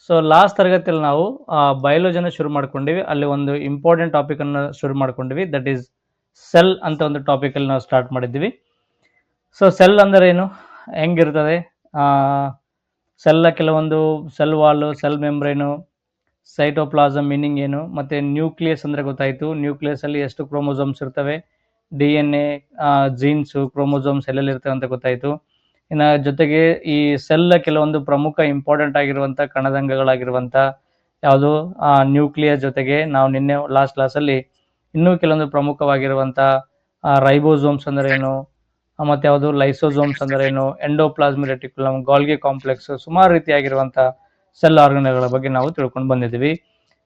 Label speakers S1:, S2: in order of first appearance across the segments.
S1: So last ತರಗತಿಯಲ್ಲಿ ನಾವು ಬಯಾಲಜಿನ ಶುರು ಮಾಡ್ಕೊಂಡಿವಿ. ಅಲ್ಲಿ ಒಂದು ಇಂಪಾರ್ಟೆಂಟ್ ಟಾಪಿಕ್ ಅನ್ನು ಶುರು ಮಾಡ್ಕೊಂಡಿವಿ, ದಟ್ ಈಸ್ ಸೆಲ್ ಅಂತ ಒಂದು ಟಾಪಿಕ್ ಅಲ್ಲಿ ನಾವು ಸ್ಟಾರ್ಟ್ ಮಾಡಿದ್ವಿ. ಸೊ ಸೆಲ್ ಅಂದ್ರೆ ಏನು, ಹೆಂಗಿರ್ತದೆ, ಸೆಲ್ ಕೆಲವೊಂದು cell wall, cell membrane, cytoplasm meaning ಏನು, ಮತ್ತೆ ನ್ಯೂಕ್ಲಿಯಸ್ ಅಂದ್ರೆ ಗೊತ್ತಾಯ್ತು, ನ್ಯೂಕ್ಲಿಯಸ್ ಅಲ್ಲಿ ಎಷ್ಟು ಕ್ರೋಮೋಸೋಮ್ಸ್ ಇರ್ತವೆ, D N A, jeans, chromosomes ಎಲ್ಲೆಲ್ಲಿ ಇರ್ತವೆ ಅಂತ ಗೊತ್ತಾಯ್ತು. ಇನ್ನು ಜೊತೆಗೆ ಈ ಸೆಲ್ ಕೆಲವೊಂದು ಪ್ರಮುಖ ಇಂಪಾರ್ಟೆಂಟ್ ಆಗಿರುವಂತ ಕಣದಂಗಗಳಾಗಿರುವಂತ ಯಾವುದು ನ್ಯೂಕ್ಲಿಯಸ್ ಜೊತೆಗೆ ನಾವು ನಿನ್ನೆ ಲಾಸ್ಟ್ ಕ್ಲಾಸಲ್ಲಿ ಇನ್ನೂ ಕೆಲವೊಂದು ಪ್ರಮುಖವಾಗಿರುವಂತ ರೈಬೋಸೋಮ್ಸ್ ಅಂದ್ರೆ ಏನು, ಮತ್ತೆ ಯಾವುದು ಲೈಸೋಸೋಮ್ಸ್ ಅಂದ್ರೆ ಏನು, ಎಂಡೋಪ್ಲಾಸ್ಮಿಕ್ ರೆಟಿಕ್ಯುಲಮ್, ಗಾಲ್ಗಿ ಕಾಂಪ್ಲೆಕ್ಸ್, ಸುಮಾರು ರೀತಿಯಾಗಿರುವಂತ ಸೆಲ್ ಆರ್ಗನ್ಗಳ ಬಗ್ಗೆ ನಾವು ತಿಳ್ಕೊಂಡು ಬಂದಿದ್ದೀವಿ.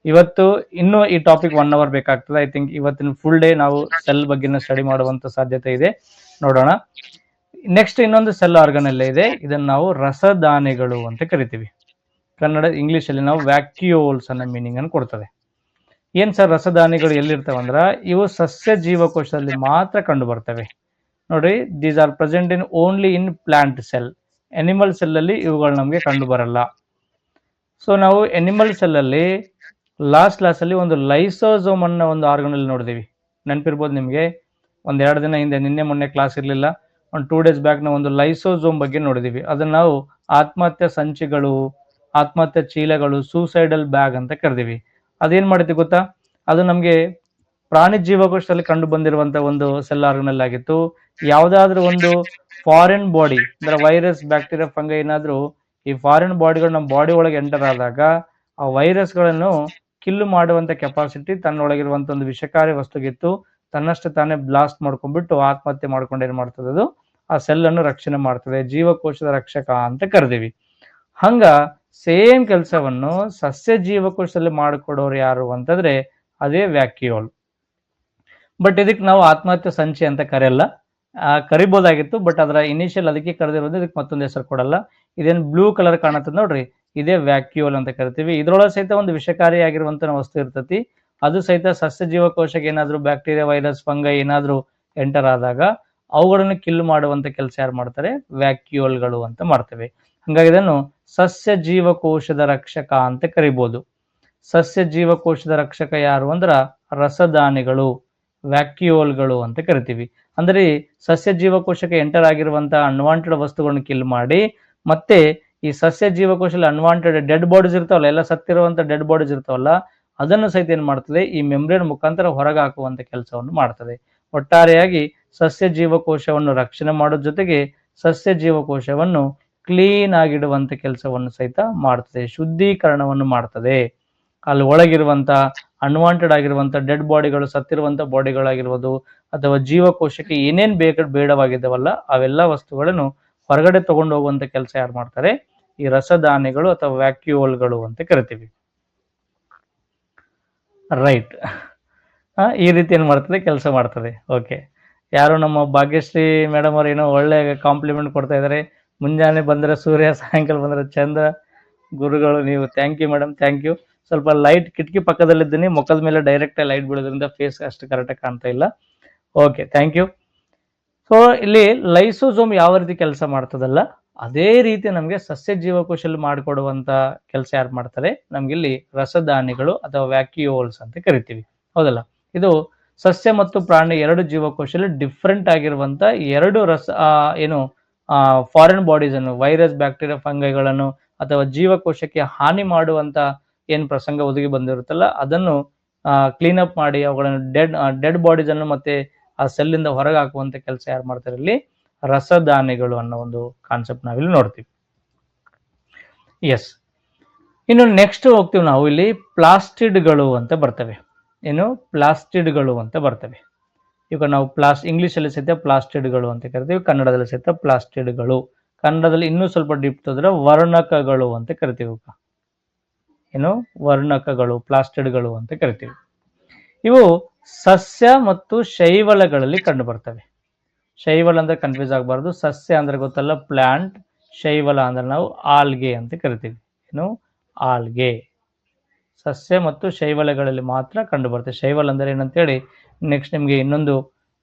S1: ಇವತ್ತು ಇನ್ನೂ ಈ ಟಾಪಿಕ್ 1 ಅವರ್ ಬೇಕಾಗ್ತದೆ. ಐ ಥಿಂಕ್ ಇವತ್ತಿನ ಫುಲ್ ಡೇ ನಾವು ಸೆಲ್ ಬಗ್ಗೆ ಸ್ಟಡಿ ಮಾಡುವಂತ ಸಾಧ್ಯತೆ ಇದೆ. ನೋಡೋಣ. ನೆಕ್ಸ್ಟ್ ಇನ್ನೊಂದು ಸೆಲ್ ಆರ್ಗನ್ ಅಲ್ಲೇ ಇದೆ, ಇದನ್ನ ನಾವು ರಸದಾನಿಗಳು ಅಂತ ಕರಿತೀವಿ. ಕನ್ನಡ ಇಂಗ್ಲಿಷ್ ಅಲ್ಲಿ ನಾವು ವ್ಯಾಕ್ಯೂಲ್ಸ್ ಅನ್ನೋ ಮೀನಿಂಗ್ ಅನ್ನು ಕೊಡ್ತದೆ. ಏನ್ ಸರ್ ರಸದಾನಿಗಳು ಎಲ್ಲಿರ್ತವೆ ಅಂದ್ರ, ಇವು ಸಸ್ಯ ಜೀವಕೋಶದಲ್ಲಿ ಮಾತ್ರ ಕಂಡು ಬರ್ತವೆ. ನೋಡಿ, these are present in only in plant cell. Animal cell ಅಲ್ಲಿ ಇವುಗಳು ನಮಗೆ ಕಂಡು ಬರಲ್ಲ. ಸೊ ನಾವು ಅನಿಮಲ್ ಸೆಲ್ ಅಲ್ಲಿ ಲಾಸ್ಟ್ ಕ್ಲಾಸ್ ಅಲ್ಲಿ ಒಂದು ಲೈಸೋಸೋಮ್ ಅನ್ನೋ ಒಂದು ಆರ್ಗನ್ ಅಲ್ಲಿ ನೋಡಿದೀವಿ. ನೆನಪಿರ್ಬೋದು ನಿಮಗೆ, 1-2 ದಿನ ಹಿಂದೆ, ನಿನ್ನೆ ಮೊನ್ನೆ ಕ್ಲಾಸ್ ಇರಲಿಲ್ಲ, ಒಂದು 2 ಡೇಸ್ ಬ್ಯಾಕ್ ನಾವು ಒಂದು ಲೈಸೋಸೋಮ್ ಬಗ್ಗೆ ನೋಡಿದೀವಿ. ಅದನ್ನ ನಾವು ಆತ್ಮಹತ್ಯೆ ಸಂಚಿಗಳು, ಆತ್ಮಹತ್ಯೆ ಚೀಲಗಳು, ಸೂಸೈಡಲ್ ಬ್ಯಾಗ್ ಅಂತ ಕರೆದಿವಿ. ಅದೇನ್ ಮಾಡುತ್ತೆ ಗೊತ್ತಾ, ಅದು ನಮಗೆ ಪ್ರಾಣಿ ಜೀವಕೋಶದಲ್ಲಿ ಕಂಡು ಬಂದಿರುವಂತ ಒಂದು ಸೆಲ್ ಆರ್ಗನಲ್ ಆಗಿತ್ತು. ಯಾವುದಾದ್ರೂ ಒಂದು ಫಾರಿನ್ ಬಾಡಿ ಅಂದ್ರೆ ವೈರಸ್, ಬ್ಯಾಕ್ಟೀರಿಯಾ, ಫಂಗೈ ಏನಾದ್ರೂ ಈ ಫಾರಿನ್ ಬಾಡಿಗಳು ನಮ್ಮ ಬಾಡಿ ಒಳಗೆ ಎಂಟರ್ ಆದಾಗ ಆ ವೈರಸ್ಗಳನ್ನು ಕಿಲ್ಲು ಮಾಡುವಂತ ಕೆಪಾಸಿಟಿ ತನ್ನೊಳಗಿರುವಂತ ಒಂದು ವಿಷಕಾರಿ ವಸ್ತುಗಿತ್ತು. ತನ್ನಷ್ಟು ತಾನೇ ಬ್ಲಾಸ್ಟ್ ಮಾಡ್ಕೊಂಡ್ಬಿಟ್ಟು ಆತ್ಮಹತ್ಯೆ ಮಾಡ್ಕೊಂಡು ಏನ್ ಮಾಡ್ತದೆ, ಅದು ಆ ಸೆಲ್ ಅನ್ನು ರಕ್ಷಣೆ ಮಾಡ್ತದೆ. ಜೀವಕೋಶದ ರಕ್ಷಕ ಅಂತ ಕರೆದಿವಿ. ಹಂಗ ಸೇಮ್ ಕೆಲಸವನ್ನು ಸಸ್ಯ ಜೀವಕೋಶದಲ್ಲಿ ಮಾಡಿಕೊಡೋರು ಯಾರು ಅಂತಂದ್ರೆ ಅದೇ ವ್ಯಾಕ್ಯೂಲ್. ಬಟ್ ಇದಕ್ಕೆ ನಾವು ಆತ್ಮಹತ್ಯೆ ಸಂಚಿ ಅಂತ ಕರೆಯಲ್ಲ, ಕರಿಬೋದಾಗಿತ್ತು. ಬಟ್ ಅದರ ಇನಿಷಿಯಲ್ ಅದಕ್ಕೆ ಕರೆದಿರೋದು, ಇದಕ್ಕೆ ಮತ್ತೊಂದು ಹೆಸರು ಕೊಡಲ್ಲ. ಇದೇನು ಬ್ಲೂ ಕಲರ್ ಕಾಣುತ್ತದೆ ನೋಡ್ರಿ, ಇದೇ ವ್ಯಾಕ್ಯೂಲ್ ಅಂತ ಕರಿತೀವಿ. ಇದ್ರೊಳಗೆ ಸಹಿತ ಒಂದು ವಿಷಕಾರಿಯಾಗಿರುವಂತ ವಸ್ತು ಇರ್ತತಿ. ಅದು ಸಹಿತ ಸಸ್ಯ ಜೀವಕೋಶಕ್ಕೆ ಏನಾದ್ರೂ ಬ್ಯಾಕ್ಟೀರಿಯಾ, ವೈರಸ್, ಫಂಗೈ ಏನಾದ್ರೂ ಎಂಟರ್ ಆದಾಗ ಅವುಗಳನ್ನು ಕಿಲ್ ಮಾಡುವಂತ ಕೆಲಸ ಯಾರು ಮಾಡ್ತಾರೆ, ವ್ಯಾಕ್ಯೂಲ್ಗಳು ಅಂತ ಮಾಡ್ತೇವೆ. ಹಂಗಾಗಿ ಇದನ್ನು ಸಸ್ಯ ಜೀವಕೋಶದ ರಕ್ಷಕ ಅಂತ ಕರಿಬಹುದು. ಸಸ್ಯ ಜೀವಕೋಶದ ರಕ್ಷಕ ಯಾರು ಅಂದ್ರ ರಸದಾನಿಗಳು, ವ್ಯಾಕ್ಯೂಲ್ಗಳು ಅಂತ ಕರಿತೀವಿ. ಅಂದ್ರೆ ಸಸ್ಯ ಜೀವಕೋಶಕ್ಕೆ ಎಂಟರ್ ಆಗಿರುವಂತಹ ಅನ್ವಾಂಟೆಡ್ ವಸ್ತುಗಳನ್ನು ಕಿಲ್ ಮಾಡಿ, ಮತ್ತೆ ಈ ಸಸ್ಯ ಜೀವಕೋಶದಲ್ಲಿ ಅನ್ವಾಂಟೆಡ್ ಡೆಡ್ ಬಾಡೀಸ್ ಇರ್ತಾವಲ್ಲ, ಎಲ್ಲ ಸತ್ತಿರುವಂತ ಡೆಡ್ ಬಾಡೀಸ್ ಇರ್ತಾವಲ್ಲ, ಅದನ್ನು ಸಹಿತ ಏನ್ ಮಾಡ್ತದೆ, ಈ ಮೆಂಬ್ರೇನ್ ಮುಖಾಂತರ ಹೊರಗೆ ಹಾಕುವಂತ ಕೆಲಸವನ್ನು ಮಾಡ್ತದೆ. ಒಟ್ಟಾರೆಯಾಗಿ ಸಸ್ಯ ಜೀವಕೋಶವನ್ನು ರಕ್ಷಣೆ ಮಾಡೋದ್ರ ಜೊತೆಗೆ ಸಸ್ಯ ಜೀವಕೋಶವನ್ನು ಕ್ಲೀನ್ ಆಗಿಡುವಂತ ಕೆಲಸವನ್ನು ಸಹಿತ ಮಾಡ್ತದೆ, ಶುದ್ಧೀಕರಣವನ್ನು ಮಾಡ್ತದೆ. ಅಲ್ಲಿ ಒಳಗಿರುವಂತ ಅನ್ವಾಂಟೆಡ್ ಆಗಿರುವಂತ ಡೆಡ್ ಬಾಡಿಗಳು, ಸತ್ತಿರುವಂತ ಬಾಡಿಗಳಾಗಿರ್ಬೋದು, ಅಥವಾ ಜೀವಕೋಶಕ್ಕೆ ಏನೇನ್ ಬೇಡವಾಗಿದ್ದಾವಲ್ಲ ಅವೆಲ್ಲ ವಸ್ತುಗಳನ್ನು ಹೊರಗಡೆ ತಗೊಂಡು ಹೋಗುವಂತ ಕೆಲಸ ಯಾರು ಮಾಡ್ತಾರೆ, ಈ ರಸದಾನಿಗಳು ಅಥವಾ ವ್ಯಾಕ್ಯೂಲ್ಗಳು ಅಂತ ಕರಿತೀವಿ. ರೈಟ್. ಈ ರೀತಿ ಏನ್ ಮಾಡ್ತದೆ, ಕೆಲಸ ಮಾಡ್ತದೆ. ಓಕೆ, ಯಾರು ನಮ್ಮ ಭಾಗ್ಯಶ್ರೀ ಮೇಡಮ್ ಅವ್ರು ಏನೋ ಒಳ್ಳೆ ಕಾಂಪ್ಲಿಮೆಂಟ್ ಕೊಡ್ತಾ ಇದಾರೆ. ಮುಂಜಾನೆ ಬಂದ್ರೆ ಸೂರ್ಯ, ಸಾಯಂಕಾಲ ಬಂದ್ರೆ ಚಂದ್ರ, ಗುರುಗಳು ನೀವು. Thank you madam, thank you. ಸ್ವಲ್ಪ ಲೈಟ್ ಕಿಟಕಿ ಪಕ್ಕದಲ್ಲಿದ್ದೀನಿ, ಮುಖದ ಮೇಲೆ ಡೈರೆಕ್ಟ್ ಲೈಟ್ ಬೀಳೋದ್ರಿಂದ ಫೇಸ್ ಅಷ್ಟು ಕರೆಕ್ಟಾಗಿ ಕಾಣ್ತಾ ಇಲ್ಲ. Okay, thank you. ಸೊ ಇಲ್ಲಿ ಲೈಸೋಸೋಮ್ ಯಾವ ರೀತಿ ಕೆಲಸ ಮಾಡ್ತದಲ್ಲ, ಅದೇ ರೀತಿ ನಮಗೆ ಸಸ್ಯ ಜೀವಕೋಶದಲ್ಲಿ ಮಾಡಿಕೊಡುವಂತ ಕೆಲಸ ಯಾರು ಮಾಡ್ತಾರೆ, ನಮ್ಗೆ ಇಲ್ಲಿ ರಸದಾನಿಗಳು ಅಥವಾ ವ್ಯಾಕ್ಯೂಲ್ಸ್ ಅಂತ ಕರಿತೀವಿ. ಹೌದಲ್ಲ, ಇದು ಸಸ್ಯ ಮತ್ತು ಪ್ರಾಣಿ ಎರಡು ಜೀವಕೋಶದಲ್ಲಿ ಡಿಫ್ರೆಂಟ್ ಆಗಿರುವಂತ ಎರಡು ಏನು ಫಾರಿನ್ ಬಾಡೀಸ್ ಅನ್ನು, ವೈರಸ್, ಬ್ಯಾಕ್ಟೀರಿಯಾ, ಫಂಗೈಗಳನ್ನು ಅಥವಾ ಜೀವಕೋಶಕ್ಕೆ ಹಾನಿ ಮಾಡುವಂತ ಏನ್ ಪ್ರಸಂಗ ಒದಗಿ ಬಂದಿರುತ್ತಲ್ಲ, ಅದನ್ನು ಕ್ಲೀನ್ ಅಪ್ ಮಾಡಿ ಅವುಗಳನ್ನು ಡೆಡ್ ಬಾಡೀಸ್ ಅನ್ನು ಮತ್ತೆ ಆ ಸೆಲ್ಲಿಂದ ಹೊರಗೆ ಹಾಕುವಂತ ಕೆಲಸ ಯಾರು ಮಾಡ್ತಾರೆ, ಇಲ್ಲಿ ರಸದಾನಿಗಳು ಅನ್ನೋ ಒಂದು ಕಾನ್ಸೆಪ್ಟ್ ನಾವಿಲ್ಲಿ ನೋಡ್ತೀವಿ. ಎಸ್, ಇನ್ನು ನೆಕ್ಸ್ಟ್ ಹೋಗ್ತೀವಿ ನಾವು. ಇಲ್ಲಿ ಪ್ಲಾಸ್ಟಿಡ್ಗಳು ಅಂತ ಬರ್ತವೆ. ಏನು, ಪ್ಲಾಸ್ಟಿಡ್ಗಳು ಅಂತ ಬರ್ತವೆ. ಈಗ ನಾವು ಇಂಗ್ಲಿಷ್ ಅಲ್ಲಿ ಸಹಿತ ಪ್ಲಾಸ್ಟಿಡ್ಗಳು ಅಂತ ಕರಿತೀವಿ, ಕನ್ನಡದಲ್ಲಿ ಸಹಿತ ಪ್ಲಾಸ್ಟಿಡ್ಗಳು. ಕನ್ನಡದಲ್ಲಿ ಇನ್ನೂ ಸ್ವಲ್ಪ ಡೀಪ್ ಹೋದ್ರೆ ವರ್ಣಕಗಳು ಅಂತ ಕರಿತೀವಿ. ಏನು, ವರ್ಣಕಗಳು, ಪ್ಲಾಸ್ಟಿಡ್ಗಳು ಅಂತ ಕರಿತೀವಿ. ಇವು ಸಸ್ಯ ಮತ್ತು ಶೈವಲಗಳಲ್ಲಿ ಕಂಡು ಬರ್ತವೆ. ಶೈವಲ ಅಂದ್ರೆ ಕನ್ಫ್ಯೂಸ್ ಆಗಬಾರ್ದು. ಸಸ್ಯ ಅಂದ್ರೆ ಗೊತ್ತಲ್ಲ ಪ್ಲಾಂಟ್, ಶೈವಲ ಅಂದ್ರೆ ನಾವು ಆಲ್ಗೆ ಅಂತ ಕರಿತೀವಿ. ಏನು, ಆಲ್ಗೆ. ಸಸ್ಯ ಮತ್ತು ಶೈವಲಗಳಲ್ಲಿ ಮಾತ್ರ ಕಂಡು ಬರ್ತದೆ. ಶೈವಲ ಅಂದ್ರೆ ಏನಂತೇಳಿ ನೆಕ್ಸ್ಟ್ ನಿಮ್ಗೆ ಇನ್ನೊಂದು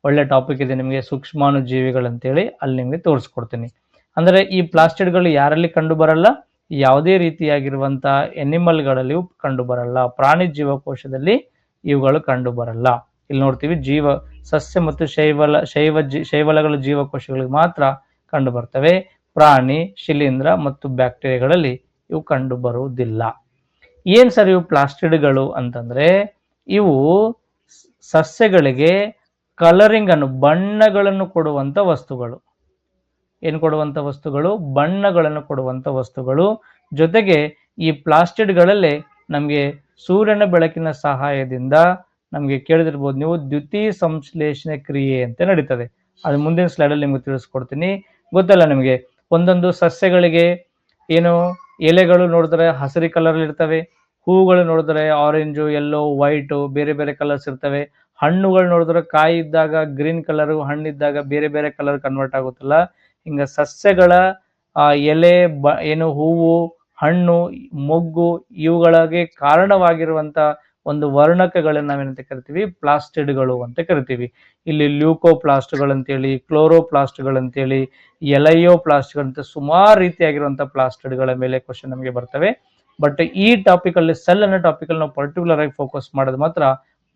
S1: ಒಳ್ಳೆ ಟಾಪಿಕ್ ಇದೆ ನಿಮಗೆ, ಸೂಕ್ಷ್ಮಾಣು ಜೀವಿಗಳಂತೇಳಿ, ಅಲ್ಲಿ ನಿಮ್ಗೆ ತೋರಿಸ್ಕೊಡ್ತೀನಿ. ಅಂದ್ರೆ ಈ ಪ್ಲಾಸ್ಟಿಡ್ಗಳು ಯಾರಲ್ಲಿ ಕಂಡು ಬರಲ್ಲ, ಯಾವುದೇ ರೀತಿಯಾಗಿರುವಂತಹ ಎನಿಮಲ್ಗಳಲ್ಲಿಯೂ ಕಂಡು ಬರಲ್ಲ. ಪ್ರಾಣಿ ಜೀವಕೋಶದಲ್ಲಿ ಇವುಗಳು ಕಂಡು ಬರಲ್ಲ. ಇಲ್ಲಿ ನೋಡ್ತೀವಿ ಸಸ್ಯ ಮತ್ತು ಶೈವಲಗಳ ಜೀವಕೋಶಗಳಿಗೆ ಮಾತ್ರ ಕಂಡು ಬರ್ತವೆ. ಪ್ರಾಣಿ, ಶಿಲೀಂಧ್ರ ಮತ್ತು ಬ್ಯಾಕ್ಟೀರಿಯಾಗಳಲ್ಲಿ ಇವು ಕಂಡು ಬರುವುದಿಲ್ಲ. ಏನ್ ಸರ್ ಇವು ಪ್ಲಾಸ್ಟಿಡ್ಗಳು ಅಂತಂದ್ರೆ, ಇವು ಸಸ್ಯಗಳಿಗೆ ಕಲರಿಂಗ್ ಅನ್ನು, ಬಣ್ಣಗಳನ್ನು ಕೊಡುವಂತ ವಸ್ತುಗಳು. ಏನು ಕೊಡುವಂತ ವಸ್ತುಗಳು? ಬಣ್ಣಗಳನ್ನು ಕೊಡುವಂತ ವಸ್ತುಗಳು. ಜೊತೆಗೆ ಈ ಪ್ಲಾಸ್ಟಿಡ್ಗಳಲ್ಲಿ ನಮಗೆ ಸೂರ್ಯನ ಬೆಳಕಿನ ಸಹಾಯದಿಂದ ನಮಗೆ ಕೇಳಿದಿರ್ಬೋದು ನೀವು, ದ್ಯುತಿ ಸಂಶ್ಲೇಷಣೆ ಕ್ರಿಯೆ ಅಂತ ನಡೀತದೆ. ಅದು ಮುಂದಿನ ಸ್ಲೈಡ್ ಅಲ್ಲಿ ನಿಮ್ಗೆ ತಿಳಿಸ್ಕೊಡ್ತೀನಿ. ಗೊತ್ತಲ್ಲ ನಿಮಗೆ, ಒಂದೊಂದು ಸಸ್ಯಗಳಿಗೆ ಏನು ಎಲೆಗಳು ನೋಡಿದ್ರೆ ಹಸಿರು ಕಲರ್ ಇರ್ತವೆ, ಹೂಗಳು ನೋಡಿದ್ರೆ ಆರೆಂಜು, ಯೆಲ್ಲೋ, ವೈಟು, ಬೇರೆ ಬೇರೆ ಕಲರ್ಸ್ ಇರ್ತವೆ. ಹಣ್ಣುಗಳು ನೋಡಿದ್ರೆ ಕಾಯಿ ಇದ್ದಾಗ ಗ್ರೀನ್ ಕಲರು, ಹಣ್ಣಿದ್ದಾಗ ಬೇರೆ ಬೇರೆ ಕಲರ್ ಕನ್ವರ್ಟ್ ಆಗುತ್ತಲ್ಲ. ಹಿಂಗ ಸಸ್ಯಗಳ ಎಲೆ, ಏನು ಹೂವು, ಹಣ್ಣು, ಮೊಗ್ಗು, ಇವುಗಳಿಗೆ ಕಾರಣವಾಗಿರುವಂತ ಒಂದು ವರ್ಣಕಗಳನ್ನ ನಾವೇನಂತ ಕರಿತೀವಿ? ಪ್ಲಾಸ್ಟಿಡ್ಗಳು ಅಂತ ಕರಿತೀವಿ. ಇಲ್ಲಿ ಲ್ಯೂಕೋಪ್ಲಾಸ್ಟ್ಗಳಂತೇಳಿ, ಕ್ಲೋರೋಪ್ಲಾಸ್ಟ್ಗಳಂತೇಳಿ, ಎಲೈಯೋಪ್ಲಾಸ್ಟ್ಗಳಂತ ಸುಮಾರು ರೀತಿಯಾಗಿರುವಂತಹ ಪ್ಲಾಸ್ಟಿಡ್ಗಳ ಮೇಲೆ ಕ್ವಶನ್ ನಮಗೆ ಬರ್ತವೆ. ಬಟ್ ಈ ಟಾಪಿಕ್ ಅಲ್ಲಿ, ಸೆಲ್ ಅನ್ನೋ ಟಾಪಿಕ್ ಅಲ್ಲಿ ನಾವು ಪರ್ಟಿಕ್ಯುಲರ್ ಆಗಿ ಫೋಕಸ್ ಮಾಡೋದು ಮಾತ್ರ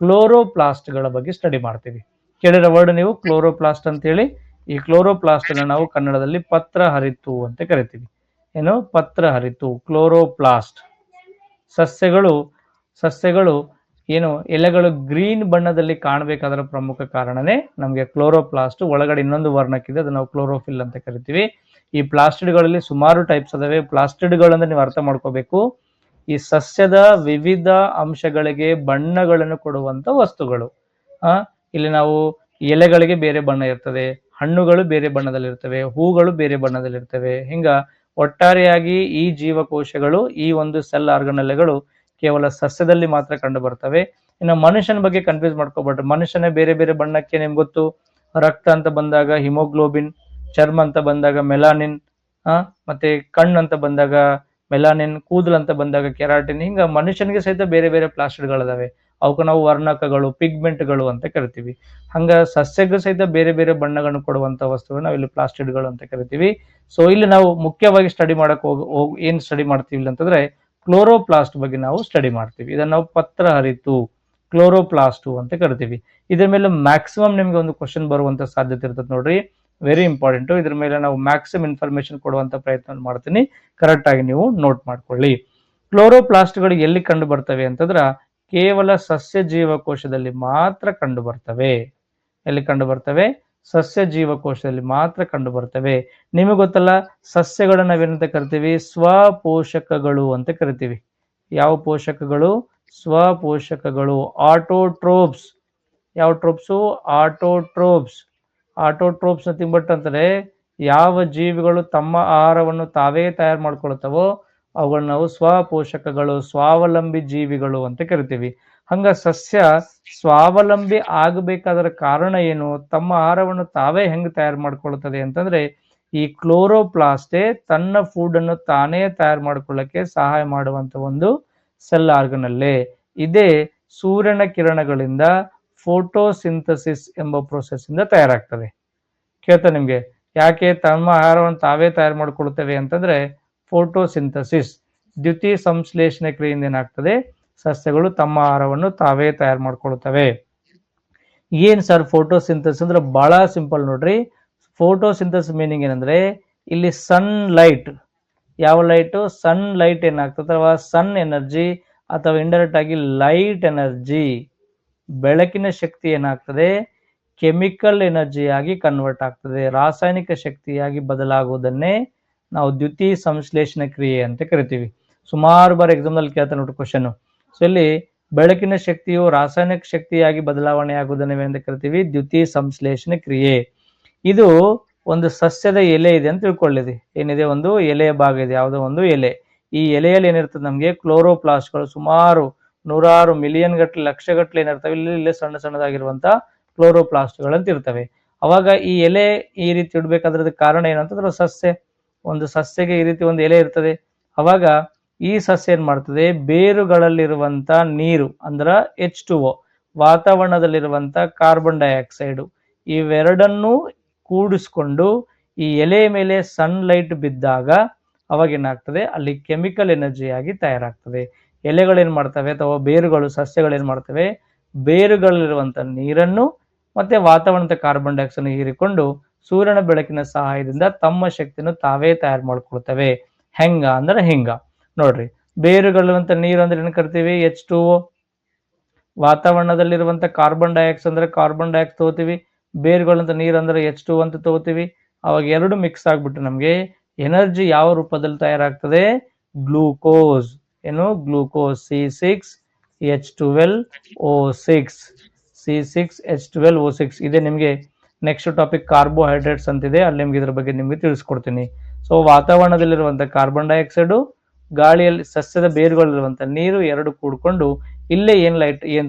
S1: ಕ್ಲೋರೋಪ್ಲಾಸ್ಟ್ಗಳ ಬಗ್ಗೆ ಸ್ಟಡಿ ಮಾಡ್ತೀವಿ. ಕೇಳಿರೋ ವರ್ಡ್ ನೀವು, ಕ್ಲೋರೋಪ್ಲಾಸ್ಟ್ ಅಂತ ಹೇಳಿ. ಈ ಕ್ಲೋರೋಪ್ಲಾಸ್ಟ್ ಅನ್ನು ನಾವು ಕನ್ನಡದಲ್ಲಿ ಪತ್ರ ಹರಿತು ಅಂತ ಕರಿತೀವಿ. ಏನು? ಪತ್ರ ಹರಿತು, ಕ್ಲೋರೋಪ್ಲಾಸ್ಟ್. ಸಸ್ಯಗಳು ಏನು ಎಲೆಗಳು ಗ್ರೀನ್ ಬಣ್ಣದಲ್ಲಿ ಕಾಣಬೇಕಾದ್ರ ಪ್ರಮುಖ ಕಾರಣನೇ ನಮಗೆ ಕ್ಲೋರೋಪ್ಲಾಸ್ಟ್. ಒಳಗಡೆ ಇನ್ನೊಂದು ವರ್ಣಕ್ಕಿದೆ, ಅದು ನಾವು ಕ್ಲೋರೋಫಿಲ್ ಅಂತ ಕರಿತೀವಿ. ಈ ಪ್ಲಾಸ್ಟಿಡ್ಗಳಲ್ಲಿ ಸುಮಾರು ಟೈಪ್ಸ್ ಅದಾವೆ. ಪ್ಲಾಸ್ಟಿಡ್ಗಳಂದ್ರೆ ನೀವು ಅರ್ಥ ಮಾಡ್ಕೋಬೇಕು, ಈ ಸಸ್ಯದ ವಿವಿಧ ಅಂಶಗಳಿಗೆ ಬಣ್ಣಗಳನ್ನು ಕೊಡುವಂತ ವಸ್ತುಗಳು. ಇಲ್ಲಿ ನಾವು ಎಲೆಗಳಿಗೆ ಬೇರೆ ಬಣ್ಣ ಇರ್ತದೆ, ಹಣ್ಣುಗಳು ಬೇರೆ ಬಣ್ಣದಲ್ಲಿರ್ತವೆ, ಹೂಗಳು ಬೇರೆ ಬಣ್ಣದಲ್ಲಿರ್ತವೆ. ಹಿಂಗ ಒಟ್ಟಾರೆಯಾಗಿ ಈ ಜೀವಕೋಶಗಳು, ಈ ಒಂದು ಸೆಲ್ ಆರ್ಗನೆಲ್ಲೆಗಳು ಕೇವಲ ಸಸ್ಯದಲ್ಲಿ ಮಾತ್ರ ಕಂಡು ಬರ್ತವೆ. ಇನ್ನು ಮನುಷ್ಯನ ಬಗ್ಗೆ ಕನ್ಫ್ಯೂಸ್ ಮಾಡ್ಕೋಬೇಡ್ರಿ. ಮನುಷ್ಯನೇ ಬೇರೆ ಬೇರೆ ಬಣ್ಣಕ್ಕೆ ನಿಮ್ಗೆ ಗೊತ್ತು, ರಕ್ತ ಅಂತ ಬಂದಾಗ ಹಿಮೋಗ್ಲೋಬಿನ್, ಚರ್ಮ ಅಂತ ಬಂದಾಗ ಮೆಲಾನಿನ್, ಮತ್ತೆ ಕಣ್ಣು ಅಂತ ಬಂದಾಗ ಮೆಲಾನಿನ್, ಕೂದಲು ಅಂತ ಬಂದಾಗ ಕೆರಾಟಿನ್. ಹಿಂಗ ಮನುಷ್ಯನಿಗೆ ಸಹಿತ ಬೇರೆ ಬೇರೆ ಪ್ಲಾಸ್ಟಿಡ್ಗಳಿದಾವೆ. ಅವಕ್ಕೆ ನಾವು ವರ್ಣಕಗಳು, ಪಿಗ್ಮೆಂಟ್ಗಳು ಅಂತ ಕರಿತೀವಿ. ಹಂಗ ಸಸ್ಯಗೂ ಸಹಿತ ಬೇರೆ ಬೇರೆ ಬಣ್ಣಗಳನ್ನು ಕೊಡುವಂತ ವಸ್ತುಗಳು ನಾವು ಇಲ್ಲಿ ಪ್ಲಾಸ್ಟಿಡ್ಗಳು ಅಂತ ಕರಿತೀವಿ. ಸೊ ಇಲ್ಲಿ ನಾವು ಮುಖ್ಯವಾಗಿ ಸ್ಟಡಿ ಮಾಡಕ್ ಏನ್ ಸ್ಟಡಿ ಮಾಡ್ತೀವಿ ಅಂತಂದ್ರೆ, ಕ್ಲೋರೋಪ್ಲಾಸ್ಟ್ ಬಗ್ಗೆ ನಾವು ಸ್ಟಡಿ ಮಾಡ್ತೀವಿ. ಇದನ್ನ ನಾವು ಪತ್ರ ಹರಿತು, ಕ್ಲೋರೋಪ್ಲಾಸ್ಟ್ ಅಂತ ಕರಿತೀವಿ. ಇದ್ರ ಮೇಲೆ ಮ್ಯಾಕ್ಸಿಮಮ್ ನಿಮ್ಗೆ ಒಂದು ಕ್ವಶನ್ ಬರುವಂತ ಸಾಧ್ಯತೆ ಇರ್ತದೆ ನೋಡ್ರಿ. Very important. ಇದ್ರ ಮೇಲೆ ನಾವು ಮ್ಯಾಕ್ಸಿಮಮ್ ಇನ್ಫಾರ್ಮೇಶನ್ ಕೊಡುವಂತ ಪ್ರಯತ್ನ ಮಾಡ್ತೀನಿ. ಕರೆಕ್ಟ್ ಆಗಿ ನೀವು ನೋಟ್ ಮಾಡ್ಕೊಳ್ಳಿ. ಕ್ಲೋರೋಪ್ಲಾಸ್ಟ್ಗಳು ಎಲ್ಲಿ ಕಂಡು ಬರ್ತವೆ ಅಂತಂದ್ರ, ಕೇವಲ ಸಸ್ಯ ಜೀವಕೋಶದಲ್ಲಿ ಮಾತ್ರ ಕಂಡು ಬರ್ತವೆ. ಎಲ್ಲಿ ಕಂಡು ಬರ್ತವೆ? ಸಸ್ಯ ಜೀವಕೋಶದಲ್ಲಿ ಮಾತ್ರ ಕಂಡು ಬರ್ತವೆ. ನಿಮಗೆ ಗೊತ್ತಲ್ಲ, ಸಸ್ಯಗಳನ್ನ ನಾವೇನಂತ ಕರಿತೀವಿ? ಸ್ವಪೋಷಕಗಳು ಅಂತ ಕರಿತೀವಿ. ಯಾವ ಪೋಷಕಗಳು? ಸ್ವಪೋಷಕಗಳು. ಆಟೋಟ್ರೋಪ್ಸ್. ಯಾವ ಟ್ರೋಪ್ಸು? ಆಟೋಟ್ರೋಪ್ಸ್. ಆಟೋಟ್ರೋಪ್ಸ್ ನಥಿಂಗ್ ಬಟ್ ಅಂತಾರೆ, ಯಾವ ಜೀವಿಗಳು ತಮ್ಮ ಆಹಾರವನ್ನು ತಾವೇ ತಯಾರು ಮಾಡ್ಕೊಳ್ತಾವೋ ಅವುಗಳನ್ನ ನಾವು ಸ್ವಪೋಷಕಗಳು, ಸ್ವಾವಲಂಬಿ ಜೀವಿಗಳು ಅಂತ ಕರಿತೀವಿ. ಹಂಗ ಸಸ್ಯ ಸ್ವಾವಲಂಬಿ ಆಗಬೇಕಾದ್ರ ಕಾರಣ ಏನು? ತಮ್ಮ ಆಹಾರವನ್ನು ತಾವೇ ಹೆಂಗ್ ತಯಾರು ಮಾಡ್ಕೊಳ್ತದೆ ಅಂತಂದ್ರೆ, ಈ ಕ್ಲೋರೋಪ್ಲಾಸ್ಟೇ ತನ್ನ ಫುಡ್ ಅನ್ನು ತಾನೇ ತಯಾರು ಮಾಡ್ಕೊಳ್ಳಕ್ಕೆ ಸಹಾಯ ಮಾಡುವಂತ ಒಂದು ಸೆಲ್ ಆರ್ಗನಲ್ಲೇ. ಇದೇ ಸೂರ್ಯನ ಕಿರಣಗಳಿಂದ ಫೋಟೋಸಿಂಥಸಿಸ್ ಎಂಬ ಪ್ರೊಸೆಸ್ ಇಂದ ತಯಾರಾಗ್ತದೆ. ಕೇಳ್ತಾ ನಿಮ್ಗೆ, ಯಾಕೆ ತಮ್ಮ ಆಹಾರವನ್ನು ತಾವೇ ತಯಾರು ಮಾಡ್ಕೊಳ್ತೇವೆ ಅಂತಂದ್ರೆ, ಫೋಟೋಸಿಂಥಸಿಸ್, ದ್ಯುತಿ ಸಂಶ್ಲೇಷಣೆ ಕ್ರಿಯೆಯಿಂದ ಏನಾಗ್ತದೆ? ಸಸ್ಯಗಳು ತಮ್ಮ ಆಹಾರವನ್ನು ತಾವೇ ತಯಾರು ಮಾಡ್ಕೊಳ್ತವೆ. ಏನ್ ಸರ್ ಫೋಟೋಸಿಂಥಸಿಸ್ ಅಂದ್ರೆ? ಬಹಳ ಸಿಂಪಲ್ ನೋಡ್ರಿ. ಫೋಟೋಸಿಂಥಸಿಸ್ ಮೀನಿಂಗ್ ಏನಂದ್ರೆ, ಇಲ್ಲಿ ಸನ್ ಲೈಟ್, ಯಾವ ಲೈಟ್? ಸನ್ ಲೈಟ್ ಏನಾಗ್ತದೆ, ಅಥವಾ ಸನ್ ಎನರ್ಜಿ, ಅಥವಾ ಇಂಡೈರೆಕ್ಟ್ ಆಗಿ ಲೈಟ್ ಎನರ್ಜಿ, ಬೆಳಕಿನ ಶಕ್ತಿ ಏನಾಗ್ತದೆ? ಕೆಮಿಕಲ್ ಎನರ್ಜಿಯಾಗಿ ಕನ್ವರ್ಟ್ ಆಗ್ತದೆ, ರಾಸಾಯನಿಕ ಶಕ್ತಿಯಾಗಿ ಬದಲಾಗುವುದನ್ನೇ ನಾವು ದ್ಯುತಿ ಸಂಶ್ಲೇಷಣೆ ಕ್ರಿಯೆ ಅಂತ ಕರಿತೀವಿ. ಸುಮಾರು ಬಾರಿ ಎಕ್ಸಾಮ್ ನಲ್ಲಿ ಕೇಳ್ತಾರೆ ನೋಡಿ ಕ್ವಶನ್. ಸೊ ಇಲ್ಲಿ ಬೆಳಕಿನ ಶಕ್ತಿಯು ರಾಸಾಯನಿಕ ಶಕ್ತಿಯಾಗಿ ಬದಲಾವಣೆ ಆಗುವುದನ್ನು ಏನಂತ ಕರಿತೀವಿ? ದ್ಯುತಿ ಸಂಶ್ಲೇಷಣೆ ಕ್ರಿಯೆ. ಇದು ಒಂದು ಸಸ್ಯದ ಎಲೆ ಇದೆ ಅಂತ ತಿಳ್ಕೊಳ್ಳಿದೆ. ಏನಿದೆ? ಒಂದು ಎಲೆಯ ಭಾಗ ಇದೆ, ಯಾವುದೋ ಒಂದು ಎಲೆ. ಈ ಎಲೆಯಲ್ಲಿ ಏನಿರ್ತದೆ? ನಮಗೆ ಕ್ಲೋರೋಪ್ಲಾಸ್ಟ್ಗಳು ಸುಮಾರು ನೂರಾರು ಮಿಲಿಯನ್ ಗಟ್ಟಲೆ, ಲಕ್ಷ ಗಟ್ಟಲೆ ಏನಿರ್ತವೆ. ಇಲ್ಲಿ ಸಣ್ಣ ಸಣ್ಣದಾಗಿರುವಂತ ಕ್ಲೋರೋಪ್ಲಾಸ್ಟ್ಗಳಂತ ಇರ್ತವೆ. ಅವಾಗ ಈ ಎಲೆ ಈ ರೀತಿ ಇಡ್ಬೇಕಾದ್ರದ ಕಾರಣ ಏನಂತಂದ್ರೆ, ಒಂದು ಸಸ್ಯಗೆ ಈ ರೀತಿ ಒಂದು ಎಲೆ ಇರ್ತದೆ. ಅವಾಗ ಈ ಸಸ್ಯ ಏನ್ ಮಾಡ್ತದೆ? ಬೇರುಗಳಲ್ಲಿರುವಂತ ನೀರು ಅಂದ್ರ H2O, ವಾತಾವರಣದಲ್ಲಿರುವಂತ ಕಾರ್ಬನ್ ಡೈಆಕ್ಸೈಡ್, ಇವೆರಡನ್ನೂ ಕೂಡಿಸ್ಕೊಂಡು ಈ ಎಲೆ ಮೇಲೆ ಸನ್ಲೈಟ್ ಬಿದ್ದಾಗ ಅವಾಗ ಏನಾಗ್ತದೆ, ಅಲ್ಲಿ ಕೆಮಿಕಲ್ ಎನರ್ಜಿ ಆಗಿ ತಯಾರಾಗ್ತದೆ. ಎಲೆಗಳೇನ್ ಮಾಡ್ತವೆ ಅಥವಾ ಬೇರುಗಳು, ಸಸ್ಯಗಳೇನ್ ಮಾಡ್ತವೆ, ಬೇರುಗಳಲ್ಲಿರುವಂತ ನೀರನ್ನು ಮತ್ತೆ ವಾತಾವರಣದ ಕಾರ್ಬನ್ ಡೈಆಕ್ಸೈಡ್ ಹೀರಿಕೊಂಡು ಸೂರ್ಯನ ಬೆಳಕಿನ ಸಹಾಯದಿಂದ ತಮ್ಮ ಶಕ್ತಿಯನ್ನು ತಾವೇ ತಯಾರು ಮಾಡ್ಕೊಳ್ತವೆ. ಹೆಂಗ ಅಂದ್ರೆ ಹಿಂಗ ನೋಡ್ರಿ, ಬೇರುಗಳಿರುವಂತ ನೀರು ಅಂದ್ರೆ ಏನ್ ಕರಿತೀವಿ, H2O. ವಾತಾವರಣದಲ್ಲಿರುವಂತ ಕಾರ್ಬನ್ ಡೈಆಕ್ಸೈಡ್ ಅಂದ್ರೆ ಕಾರ್ಬನ್ ಡೈಆಕ್ಸೈಡ್ ತಗೋತೀವಿ, ಬೇರುಗಳಂತ ನೀರು ಅಂದ್ರೆ H2O ಅಂತ ತಗೋತೀವಿ. ಅವಾಗ ಎರಡು ಮಿಕ್ಸ್ ಆಗ್ಬಿಟ್ಟು ನಮಗೆ ಎನರ್ಜಿ ಯಾವ ರೂಪದಲ್ಲಿ ತಯಾರಾಗ್ತದೆ, ಗ್ಲೂಕೋಸ್. ಏನು, ಗ್ಲೂಕೋಸ್, C6H12O6, C6H12O6. ಇದೆ ನಿಮಗೆ ನೆಕ್ಸ್ಟ್ ಟಾಪಿಕ್ ಕಾರ್ಬೋಹೈಡ್ರೇಟ್ಸ್ ಅಂತಿದೆ, ಅಲ್ಲಿ ನಿಮ್ಗೆ ಇದ್ರ ಬಗ್ಗೆ ನಿಮ್ಗೆ ತಿಳಿಸ್ಕೊಡ್ತೀನಿ. ಸೊ ವಾತಾವರಣದಲ್ಲಿರುವಂತ ಕಾರ್ಬನ್ ಡೈಆಕ್ಸೈಡ್, ಗಾಳಿಯಲ್ಲಿ ಸಸ್ಯದ ಬೇರುಗಳಲ್ಲಿರುವಂತ ನೀರು ಎರಡು ಕೂಡ್ಕೊಂಡು ಇಲ್ಲೇ ಏನ್ ಲೈಟ್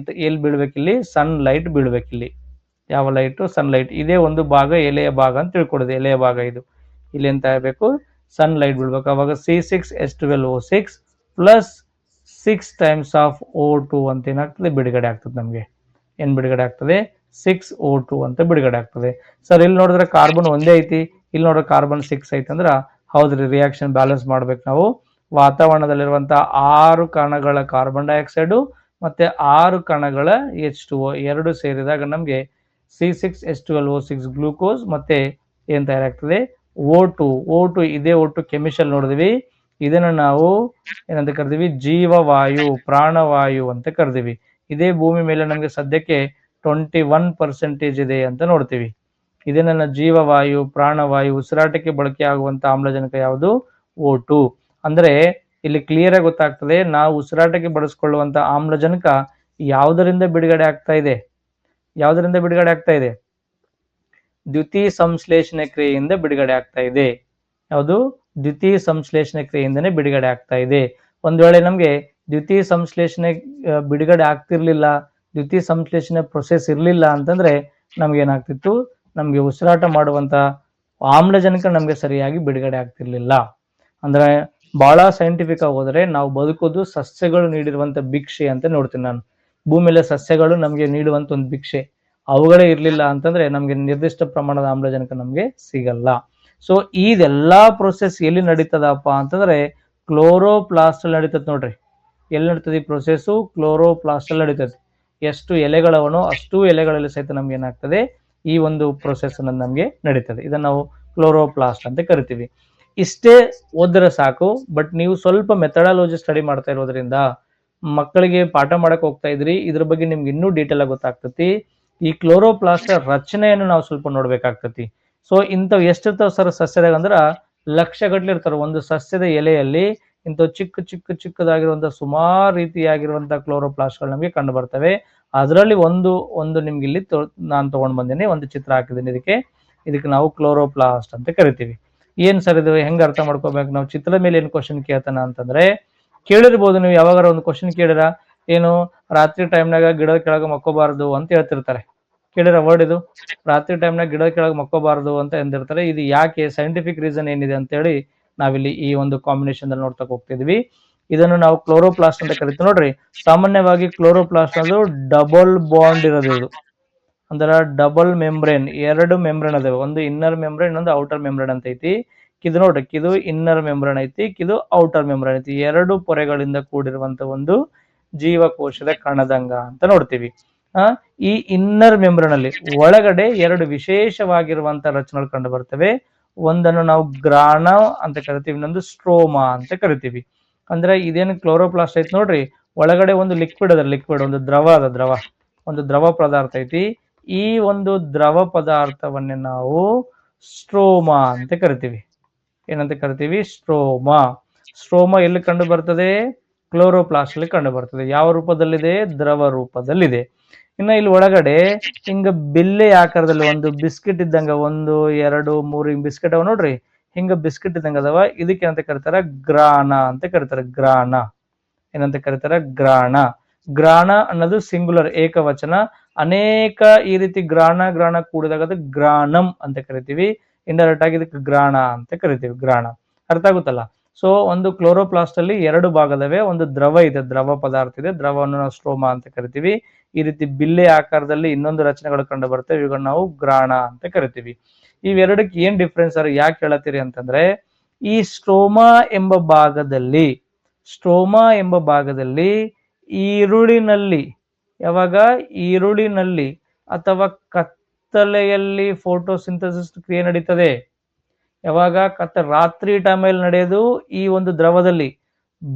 S1: ಎಲ್ಲಿ ಬೀಳ್ಬೇಕು, ಇಲ್ಲಿ ಸನ್ ಲೈಟ್ ಬೀಳ್ಬೇಕು. ಇಲ್ಲಿ ಯಾವ ಲೈಟು, ಸನ್ಲೈಟ್. ಇದೇ ಒಂದು ಭಾಗ ಎಲೆಯ ಭಾಗ ಅಂತ ತಿಳ್ಕೊಡೋದು, ಎಲೆಯ ಭಾಗ ಇದು. ಇಲ್ಲಿ ಎಂತ ಆಗಬೇಕು, ಸನ್ ಲೈಟ್ ಬೀಳ್ಬೇಕು. ಅವಾಗ C6H12O6 plus 6 times of O2 ಅಂತ ಏನಾಗ್ತದೆ, ಬಿಡುಗಡೆ ಆಗ್ತದೆ. ನಮಗೆ ಏನ್ ಬಿಡುಗಡೆ ಆಗ್ತದೆ, 6O2 ಅಂತ ಬಿಡುಗಡೆ ಆಗ್ತದೆ. ಸರ್ ಇಲ್ಲಿ ನೋಡಿದ್ರೆ ಕಾರ್ಬನ್ ಒಂದೇ ಐತಿ, ಇಲ್ಲಿ ನೋಡಿದ್ರೆ ಕಾರ್ಬನ್ 6 ಐತಿ ಅಂದ್ರ ಹೌದ್ರಿ, ರಿಯಾಕ್ಷನ್ ಬ್ಯಾಲೆನ್ಸ್ ಮಾಡ್ಬೇಕು ನಾವು. ವಾತಾವರಣದಲ್ಲಿರುವಂತಹ 6 ಕಣಗಳ ಕಾರ್ಬನ್ ಡೈಆಕ್ಸೈಡ್ ಮತ್ತೆ 6 ಕಣಗಳ H2O ಎರಡು ಸೇರಿದಾಗ ನಮಗೆ C6H12O6 ಗ್ಲೂಕೋಸ್ ಮತ್ತೆ ಏನ್ ತಯಾರಾಗ್ತದೆ, O2. ಇದೇ O2 ಕೆಮಿಕಲ್ ನೋಡಿದ್ವಿ, ಇದನ್ನು ನಾವು ಏನಂತ ಕರಿತೀವಿ, ಜೀವವಾಯು, ಪ್ರಾಣವಾಯು ಅಂತ ಕರಿತೀವಿ. ಇದೇ ಭೂಮಿ ಮೇಲೆ ನಮಗೆ ಸದ್ಯಕ್ಕೆ 21% ಇದೆ ಅಂತ ನೋಡ್ತೀವಿ. ಇದೇ ನನ್ನ ಜೀವವಾಯು, ಪ್ರಾಣವಾಯು, ಉಸಿರಾಟಕ್ಕೆ ಬಳಕೆ ಆಗುವಂತ ಆಮ್ಲಜನಕ ಯಾವುದು, O2. ಅಂದ್ರೆ ಇಲ್ಲಿ ಕ್ಲಿಯರ್ ಆಗಿ ಗೊತ್ತಾಗ್ತದೆ, ನಾವು ಉಸಿರಾಟಕ್ಕೆ ಬಳಸಿಕೊಳ್ಳುವಂತ ಆಮ್ಲಜನಕ ಯಾವುದರಿಂದ ಬಿಡುಗಡೆ ಆಗ್ತಾ ಇದೆ, ಯಾವುದರಿಂದ ಬಿಡುಗಡೆ ಆಗ್ತಾ ಇದೆ, ದ್ವಿತೀಯ ಸಂಶ್ಲೇಷಣೆ ಕ್ರಿಯೆಯಿಂದ ಬಿಡುಗಡೆ ಆಗ್ತಾ ಇದೆ. ಯಾವುದು, ದ್ವಿತೀಯ ಸಂಶ್ಲೇಷಣೆ ಕ್ರಿಯೆಯಿಂದನೇ ಬಿಡುಗಡೆ ಆಗ್ತಾ ಇದೆ. ಒಂದ್ ವೇಳೆ ನಮ್ಗೆ ದ್ವಿತೀಯ ಸಂಶ್ಲೇಷಣೆ ಬಿಡುಗಡೆ ಆಗ್ತಿರ್ಲಿಲ್ಲ, ದ್ವಿತೀಯ ಸಂಶ್ಲೇಷಣೆ ಪ್ರೊಸೆಸ್ ಇರ್ಲಿಲ್ಲ ಅಂತಂದ್ರೆ ನಮ್ಗೆ ಏನಾಗ್ತಿತ್ತು, ನಮ್ಗೆ ಉಸಿರಾಟ ಮಾಡುವಂತ ಆಮ್ಲಜನಕ ನಮ್ಗೆ ಸರಿಯಾಗಿ ಬಿಡುಗಡೆ ಆಗ್ತಿರ್ಲಿಲ್ಲ. ಅಂದ್ರೆ ಬಹಳ ಸೈಂಟಿಫಿಕ್ ಆಗಿ ಹೋದ್ರೆ ನಾವು ಬದುಕೋದು ಸಸ್ಯಗಳು ನೀಡಿರುವಂತ ಭಿಕ್ಷೆ ಅಂತ ನೋಡ್ತೀನಿ ನಾನು. ಭೂಮಿಯಲ್ಲಿ ಸಸ್ಯಗಳು ನಮ್ಗೆ ನೀಡುವಂತ ಒಂದು ಭಿಕ್ಷೆ, ಅವುಗಳೇ ಇರ್ಲಿಲ್ಲ ಅಂತಂದ್ರೆ ನಮ್ಗೆ ನಿರ್ದಿಷ್ಟ ಪ್ರಮಾಣದ ಆಮ್ಲಜನಕ ನಮ್ಗೆ ಸಿಗಲ್ಲ. ಸೊ ಇದೆಲ್ಲಾ ಪ್ರೊಸೆಸ್ ಎಲ್ಲಿ ನಡೀತದಪ್ಪ ಅಂತಂದ್ರೆ ಕ್ಲೋರೋಪ್ಲಾಸ್ಟ್ ಅಲ್ಲಿ ನಡೀತದೆ. ನೋಡ್ರಿ, ಎಲ್ಲಿ ನಡೀತದೆ ಈ ಪ್ರೊಸೆಸ್, ಕ್ಲೋರೋಪ್ಲಾಸ್ಟ್ ಅಲ್ಲಿ ನಡೀತದೆ. ಎಷ್ಟು ಎಲೆಗಳವನೋ ಅಷ್ಟು ಎಲೆಗಳಲ್ಲಿ ಸಹಿತ ನಮ್ಗೆ ಏನಾಗ್ತದೆ, ಈ ಒಂದು ಪ್ರೊಸೆಸ್ ನಮ್ಗೆ ನಡೀತದೆ. ಇದನ್ನ ನಾವು ಕ್ಲೋರೋಪ್ಲಾಸ್ಟ್ ಅಂತ ಕರಿತೀವಿ. ಇಷ್ಟೇ ಓದಿದ್ರೆ ಸಾಕು. ಬಟ್ ನೀವು ಸ್ವಲ್ಪ ಮೆಥಡಾಲಜಿ ಸ್ಟಡಿ ಮಾಡ್ತಾ ಇರೋದ್ರಿಂದ, ಮಕ್ಕಳಿಗೆ ಪಾಠ ಮಾಡಕ್ ಹೋಗ್ತಾ ಇದ್ರಿ, ಇದ್ರ ಬಗ್ಗೆ ನಿಮ್ಗೆ ಇನ್ನೂ ಡೀಟೇಲ್ ಆಗಿ ಗೊತ್ತಾಗ್ತತಿ. ಈ ಕ್ಲೋರೋಪ್ಲಾಸ್ಟ್ ರಚನೆಯನ್ನು ನಾವು ಸ್ವಲ್ಪ ನೋಡ್ಬೇಕಾಗ್ತತಿ. ಸೊ ಇಂಥವು ಎಷ್ಟಿರ್ತಾವ ಸರ್ ಸಸ್ಯದಾಗ ಅಂದ್ರ ಲಕ್ಷಗಟ್ಲೆ ಇರ್ತಾರ. ಒಂದು ಸಸ್ಯದ ಎಲೆಯಲ್ಲಿ ಇಂಥವು ಚಿಕ್ಕದಾಗಿರುವಂತಹ ಸುಮಾರು ರೀತಿಯಾಗಿರುವಂತಹ ಕ್ಲೋರೋಪ್ಲಾಸ್ಟ್ಗಳು ನಮಗೆ ಕಂಡು ಬರ್ತವೆ. ಅದರಲ್ಲಿ ಒಂದು ನಿಮ್ಗೆ ಇಲ್ಲಿ ನಾನು ತಗೊಂಡ್ ಬಂದೇನೆ, ಒಂದು ಚಿತ್ರ ಹಾಕಿದ್ದೀನಿ. ಇದಕ್ಕೆ ನಾವು ಕ್ಲೋರೋಪ್ಲಾಸ್ಟ್ ಅಂತ ಕರಿತೀವಿ. ಏನ್ ಸರ್ ಇದು, ಹೆಂಗ್ ಅರ್ಥ ಮಾಡ್ಕೋಬೇಕು ನಾವು? ಚಿತ್ರದ ಮೇಲೆ ಏನ್ ಕ್ವಶನ್ ಕೇಳ್ತಾನ ಅಂತಂದ್ರೆ, ಕೇಳಿರ್ಬೋದು ನೀವು ಯಾವಾಗಾರ ಒಂದು ಕ್ವಶನ್ ಕೇಳಿರ, ಏನು ರಾತ್ರಿ ಟೈಮ್ನಾಗ ಗಿಡದ ಕೆಳಗೆ ಮಕ್ಕೋಬಾರದು ಅಂತ ಹೇಳ್ತಿರ್ತಾರೆ. ಕೇಳಿರ ವರ್ಡ್ ಇದು, ರಾತ್ರಿ ಟೈಮ್ನಾಗ ಗಿಡದ ಕೆಳಗೆ ಮಕ್ಕೋಬಾರದು ಅಂತ ಎಂದಿರ್ತಾರೆ. ಇದು ಯಾಕೆ, ಸೈಂಟಿಫಿಕ್ ರೀಸನ್ ಏನಿದೆ ಅಂತ ಹೇಳಿ ನಾವಿಲ್ಲಿ ಈ ಒಂದು ಕಾಂಬಿನೇಷನ್ ಅಲ್ಲಿ ನೋಡ್ತಾ ಹೋಗ್ತಿದ್ವಿ. ಇದನ್ನು ನಾವು ಕ್ಲೋರೋಪ್ಲಾಸ್ಟ್ ಅಂತ ಕರಿತೀವಿ. ನೋಡ್ರಿ, ಸಾಮಾನ್ಯವಾಗಿ ಕ್ಲೋರೋಪ್ಲಾಸ್ಟ್ ಅದು ಡಬಲ್ ಬಾಂಡ್ ಇರೋದು. ಇದು ಅಂದ್ರ ಡಬಲ್ ಮೆಂಬ್ರೇನ್, ಎರಡು ಮೆಂಬ್ರೇನ್ ಅದಾವೆ, ಒಂದು ಇನ್ನರ್ ಮೆಂಬ್ರೇನ್, ಇನ್ನೊಂದು ಔಟರ್ ಮೆಂಬ್ರೇನ್ ಅಂತ ಐತಿ. ಇದು ನೋಡ್ರಿ, ಇದು ಇನ್ನರ್ ಮೆಂಬ್ರೇನ್ ಐತಿ, ಇದು ಔಟರ್ ಮೆಂಬ್ರೇನ್ ಐತಿ. ಎರಡು ಪೊರೆಗಳಿಂದ ಕೂಡಿರುವಂತ ಒಂದು ಜೀವಕೋಶದ ಕಣದಂಗ ಅಂತ ನೋಡ್ತೀವಿ. ಈ ಇನ್ನರ್ ಮೆಂಬ್ರೇನ್ ಅಲ್ಲಿ ಒಳಗಡೆ ಎರಡು ವಿಶೇಷವಾಗಿರುವಂತ ರಚನೆಗಳು ಕಂಡು ಬರ್ತವೆ. ಒಂದನ್ನು ನಾವು ಗ್ರಾಣ ಅಂತ ಕರಿತೀವಿ, ಇನ್ನೊಂದು ಸ್ಟ್ರೋಮಾ ಅಂತ ಕರಿತೀವಿ. ಅಂದ್ರೆ ಇದೇನು ಕ್ಲೋರೋಪ್ಲಾಸ್ಟ್ ಐತಿ ನೋಡ್ರಿ, ಒಳಗಡೆ ಒಂದು ಲಿಕ್ವಿಡ್ ಅದ, ಒಂದು ಒಂದು ದ್ರವ ಪದಾರ್ಥ ಐತಿ. ಈ ಒಂದು ದ್ರವ ಪದಾರ್ಥವನ್ನೇ ನಾವು ಸ್ಟ್ರೋಮಾ ಅಂತ ಕರಿತೀವಿ. ಏನಂತ ಕರಿತೀವಿ? ಸ್ಟ್ರೋಮಾ ಎಲ್ಲಿ ಕಂಡು ಬರ್ತದೆ? ಕ್ಲೋರೋಪ್ಲಾಸ್ಟ್ ಅಲ್ಲಿ ಕಂಡು ಬರ್ತದೆ. ಯಾವ ರೂಪದಲ್ಲಿದೆ? ದ್ರವ ರೂಪದಲ್ಲಿದೆ. ಇನ್ನು ಇಲ್ಲಿ ಒಳಗಡೆ ಹಿಂಗ ಬಿಲ್ಲೆ ಆಕಾರದಲ್ಲಿ ಒಂದು ಬಿಸ್ಕೆಟ್ ಇದ್ದಂಗ 1, 2, 3 ಹಿಂಗ್ ಬಿಸ್ಕೆಟ್ ಅವ ನೋಡ್ರಿ, ಹಿಂಗ ಬಿಸ್ಕೆಟ್ ಇದ್ದಂಗ ಅದಾವ. ಇದಕ್ಕೆ ಏನಂತ ಕರೀತಾರ? ಗ್ರಾಣ ಅಂತ ಕರೀತಾರೆ. ಗ್ರಾಣ ಏನಂತ ಕರೀತಾರ? ಗ್ರಾಣ ಅನ್ನೋದು ಸಿಂಗುಲರ್, ಏಕವಚನ. ಅನೇಕ ಈ ರೀತಿ ಗ್ರಾಣ ಕೂಡಿದಾಗ ಅದು ಗ್ರಾಣಂ ಅಂತ ಕರಿತೀವಿ. ಇಂಡೈರೆಕ್ಟ್ ಆಗಿ ಇದಕ್ಕೆ ಗ್ರಾಣ ಅಂತ ಕರಿತೀವಿ. ಗ್ರಾಣ ಅರ್ಥ ಆಗುತ್ತಲ್ಲ? ಸೊ ಒಂದು ಕ್ಲೋರೋಪ್ಲಾಸ್ಟ್ ಅಲ್ಲಿ ಎರಡು ಭಾಗದವೆ, ಒಂದು ದ್ರವ ಇದೆ, ದ್ರವ ಪದಾರ್ಥ ಇದೆ, ದ್ರವವನ್ನು ನಾವು ಸ್ಟ್ರೋಮಾ ಅಂತ ಕರಿತೀವಿ. ಈ ರೀತಿ ಬಿಲ್ಲೆ ಆಕಾರದಲ್ಲಿ ಇನ್ನೊಂದು ರಚನೆಗಳು ಕಂಡು ಬರ್ತವೆ, ಇವುಗಳನ್ನ ನಾವು ಗ್ರಾಣ ಅಂತ ಕರಿತೀವಿ. ಇವೆರಡಕ್ಕೆ ಏನ್ ಡಿಫ್ರೆನ್ಸ್ ಯಾಕೆ ಹೇಳತ್ತೀರಿ ಅಂತಂದ್ರೆ, ಈ ಸ್ಟ್ರೋಮಾ ಎಂಬ ಭಾಗದಲ್ಲಿ ಈರುಳಿನಲ್ಲಿ, ಯಾವಾಗ ಈರುಳಿನಲ್ಲಿ ಅಥವಾ ಕತ್ತಲೆಯಲ್ಲಿ ಫೋಟೋಸಿಂಥಸಿಸ್ ಕ್ರಿಯೆ ನಡೀತದೆ. ಯಾವಾಗ ರಾತ್ರಿ ಟೈಮಲ್ಲಿ ನಡೆಯೋದು ಈ ಒಂದು ದ್ರವದಲ್ಲಿ,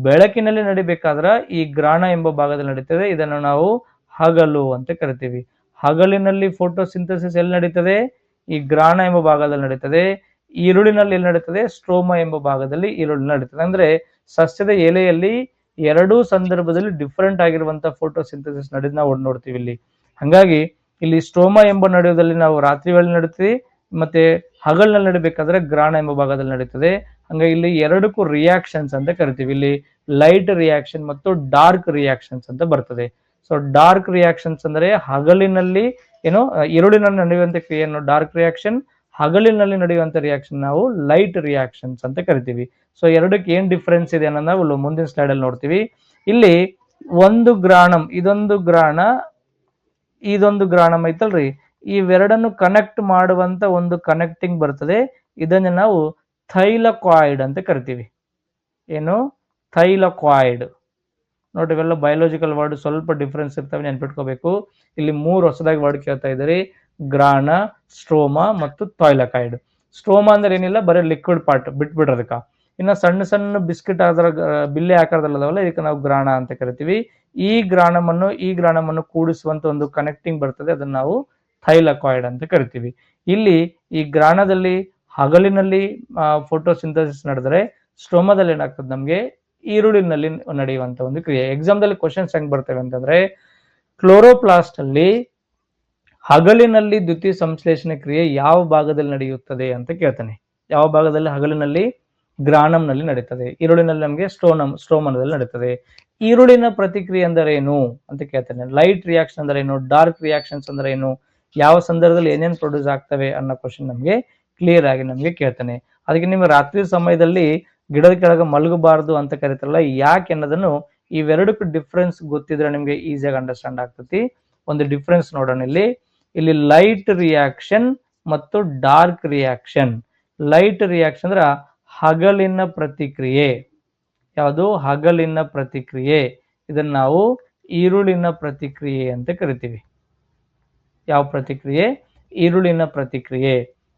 S1: ಬೆಳಕಿನಲ್ಲಿ ನಡಿಬೇಕಾದ್ರೆ ಈ ಗ್ರಾಣ ಎಂಬ ಭಾಗದಲ್ಲಿ ನಡೀತದೆ. ಇದನ್ನು ನಾವು ಹಗಲು ಅಂತ ಕರಿತೀವಿ. ಹಗಲಿನಲ್ಲಿ ಫೋಟೋಸಿಂಥಸಿಸ್ ಎಲ್ಲಿ ನಡೀತದೆ? ಈ ಗ್ರಾಣ ಎಂಬ ಭಾಗದಲ್ಲಿ ನಡೀತದೆ. ಈರುಳಿನಲ್ಲಿ ಎಲ್ಲಿ ನಡೀತದೆ? ಸ್ಟ್ರೋಮಾ ಎಂಬ ಭಾಗದಲ್ಲಿ ಈರುಳಿ ನಡೀತದೆ. ಅಂದ್ರೆ ಸಸ್ಯದ ಎಲೆಯಲ್ಲಿ ಎರಡೂ ಸಂದರ್ಭದಲ್ಲಿ ಡಿಫರೆಂಟ್ ಆಗಿರುವಂತಹ ಫೋಟೋಸಿಂಥಸಿಸ್ ನಡೆದು ನಾವು ನೋಡ್ತೀವಿ ಇಲ್ಲಿ. ಹಾಗಾಗಿ ಇಲ್ಲಿ ಸ್ಟ್ರೋಮಾ ಎಂಬ ನಡೆಯೋದಲ್ಲಿ ನಾವು ರಾತ್ರಿ ವೇಳೆ ನಡೀತೀವಿ, ಮತ್ತೆ ಹಗಲಿನಲ್ಲಿ ನಡಿಬೇಕಾದ್ರೆ ಗ್ರಾಣ ಎಂಬ ಭಾಗದಲ್ಲಿ ನಡೀತದೆ. ಹಂಗಾಗಿ ಇಲ್ಲಿ ಎರಡಕ್ಕೂ ರಿಯಾಕ್ಷನ್ಸ್ ಅಂತ ಕರಿತೀವಿ. ಇಲ್ಲಿ ಲೈಟ್ ರಿಯಾಕ್ಷನ್ ಮತ್ತು ಡಾರ್ಕ್ ರಿಯಾಕ್ಷನ್ಸ್ ಅಂತ ಬರ್ತದೆ. ಸೊ ಡಾರ್ಕ್ ರಿಯಾಕ್ಷನ್ಸ್ ಅಂದ್ರೆ ಹಗಲಿನಲ್ಲಿ ಈರುಳಿನಲ್ಲಿ ನಡೆಯುವಂತ ಕ್ರಿಯೆಯನ್ನು ಡಾರ್ಕ್ ರಿಯಾಕ್ಷನ್, ಹಗಲಿನಲ್ಲಿ ನಡೆಯುವಂತ ರಿಯಾಕ್ಷನ್ ನಾವು ಲೈಟ್ ರಿಯಾಕ್ಷನ್ಸ್ ಅಂತ ಕರಿತೀವಿ. ಸೊ ಎರಡಕ್ಕೆ ಏನ್ ಡಿಫ್ರೆನ್ಸ್ ಇದೆ ಅನ್ನೋದು ನಾವು ಮುಂದಿನ ಸ್ಲೈಡ್ ಅಲ್ಲಿ ನೋಡ್ತೀವಿ. ಇಲ್ಲಿ ಒಂದು ಗ್ರಾಣಂ, ಇದೊಂದು ಗ್ರಾಣಂ ಐತಲ್ರಿ, ಇವೆರಡನ್ನು ಕನೆಕ್ಟ್ ಮಾಡುವಂತ ಒಂದು ಕನೆಕ್ಟಿಂಗ್ ಬರ್ತದೆ. ಇದನ್ನ ನಾವು ಥೈಲಕಾಯ್ಡ್ ಅಂತ ಕರಿತೀವಿ. ಏನು? ಥೈಲಕಾಯ್ಡ್. ನೋಡಿ, ಇವೆಲ್ಲ ಬಯೋಲಾಜಿಕಲ್ ವರ್ಡ್, ಸ್ವಲ್ಪ ಡಿಫ್ರೆನ್ಸ್ ಇರ್ತವೆ, ನೆನ್ಪಿಟ್ಕೋಬೇಕು. ಇಲ್ಲಿ 3 ಹೊಸದಾಗಿ ವರ್ಡ್ ಕೇಳ್ತಾ ಇದ್ದಾರೆ: ಗ್ರಾಣ, ಸ್ಟ್ರೋಮಾ ಮತ್ತು ಥೈಲಕಾಯ್ಡ್. ಸ್ಟ್ರೋಮಾ ಅಂದ್ರೆ ಏನಿಲ್ಲ, ಬರೀ ಲಿಕ್ವಿಡ್ ಪಾರ್ಟ್, ಬಿಟ್ಬಿಡ್ರದಕ್ಕ. ಇನ್ನು ಸಣ್ಣ ಸಣ್ಣ ಬಿಸ್ಕಿಟ್ ಆದ್ರ ಬಿಲ್ಲೆ ಆಕಾರದಲ್ಲದವಲ್ಲ, ಇದಕ್ಕೆ ನಾವು ಗ್ರಾಣ ಅಂತ ಕರಿತೀವಿ. ಈ ಗ್ರಾಣಮನ್ನು ಕೂಡಿಸುವಂತ ಒಂದು ಕನೆಕ್ಟಿಂಗ್ ಬರ್ತದೆ, ಅದನ್ನ ನಾವು ಥೈಲಕಾಯ್ಡ್ ಅಂತ ಕರಿತೀವಿ. ಇಲ್ಲಿ ಈ ಗ್ರಾಣದಲ್ಲಿ ಹಗಲಿನಲ್ಲಿ ಫೋಟೋಸಿಂಥಸಿಸ್ ನಡೆದರೆ, ಸ್ಟ್ರೋಮಾದಲ್ಲಿ ಏನಾಗ್ತದೆ, ನಮ್ಗೆ ಈರುಳಿನಲ್ಲಿ ನಡೆಯುವಂತ ಒಂದು ಕ್ರಿಯೆ. ಎಕ್ಸಾಮ್ದಲ್ಲಿ ಕ್ವಶನ್ಸ್ ಹೆಂಗ್ ಬರ್ತವೆ ಅಂತಂದ್ರೆ, ಕ್ಲೋರೋಪ್ಲಾಸ್ಟ್ ಅಲ್ಲಿ ಹಗಲಿನಲ್ಲಿ ದ್ಯುತಿ ಸಂಶ್ಲೇಷಣೆ ಕ್ರಿಯೆ ಯಾವ ಭಾಗದಲ್ಲಿ ನಡೆಯುತ್ತದೆ ಅಂತ ಕೇಳ್ತಾನೆ. ಯಾವ ಭಾಗದಲ್ಲಿ? ಹಗಲಿನಲ್ಲಿ ಗ್ರಾಣಂನಲ್ಲಿ ನಡೀತದೆ, ಈರುಳಿನಲ್ಲಿ ನಮಗೆ ಸ್ಟ್ರೋಮನಲ್ಲಿ ನಡೀತದೆ. ಈರುಳಿನ ಪ್ರತಿಕ್ರಿಯೆ ಅಂದರೆ ಏನು ಅಂತ ಕೇಳ್ತಾನೆ. ಲೈಟ್ ರಿಯಾಕ್ಷನ್ ಅಂದ್ರೆ ಏನು, ಡಾರ್ಕ್ ರಿಯಾಕ್ಷನ್ಸ್ ಅಂದ್ರೆ ಏನು, ಯಾವ ಸಂದರ್ಭದಲ್ಲಿ ಏನೇನು ಪ್ರೊಡ್ಯೂಸ್ ಆಗ್ತವೆ ಅನ್ನೋ ಕ್ವಶನ್ ನಮಗೆ ಕ್ಲಿಯರ್ ಆಗಿ ನಮಗೆ ಕೇಳ್ತಾನೆ. ಅದಕ್ಕೆ ನಿಮ್ಗೆ ರಾತ್ರಿ ಸಮಯದಲ್ಲಿ ಗಿಡದ ಕೆಳಗೆ ಮಲಗಬಾರದು ಅಂತ ಕರೀತಾರಲ್ಲ, ಯಾಕೆ ಅನ್ನೋದನ್ನು ಇವೆರಡಕ್ಕೂ ಡಿಫ್ರೆನ್ಸ್ ಗೊತ್ತಿದ್ರೆ ನಿಮ್ಗೆ ಈಸಿಯಾಗಿ ಅಂಡರ್ಸ್ಟ್ಯಾಂಡ್ ಆಗ್ತತಿ. ಒಂದು ಡಿಫ್ರೆನ್ಸ್ ನೋಡೋಣ. ಇಲ್ಲಿ ಲೈಟ್ ರಿಯಾಕ್ಷನ್ ಮತ್ತು ಡಾರ್ಕ್ ರಿಯಾಕ್ಷನ್. ಲೈಟ್ ರಿಯಾಕ್ಷನ್ ಅಂದ್ರೆ ಹಗಲಿನ ಪ್ರತಿಕ್ರಿಯೆ. ಯಾವುದು? ಹಗಲಿನ ಪ್ರತಿಕ್ರಿಯೆ. ಇದನ್ನ ನಾವು ಈರುಳಿನ ಪ್ರತಿಕ್ರಿಯೆ ಅಂತ ಕರಿತೀವಿ. ಯಾವ ಪ್ರತಿಕ್ರಿಯೆ? ಈರುಳಿನ ಪ್ರತಿಕ್ರಿಯೆ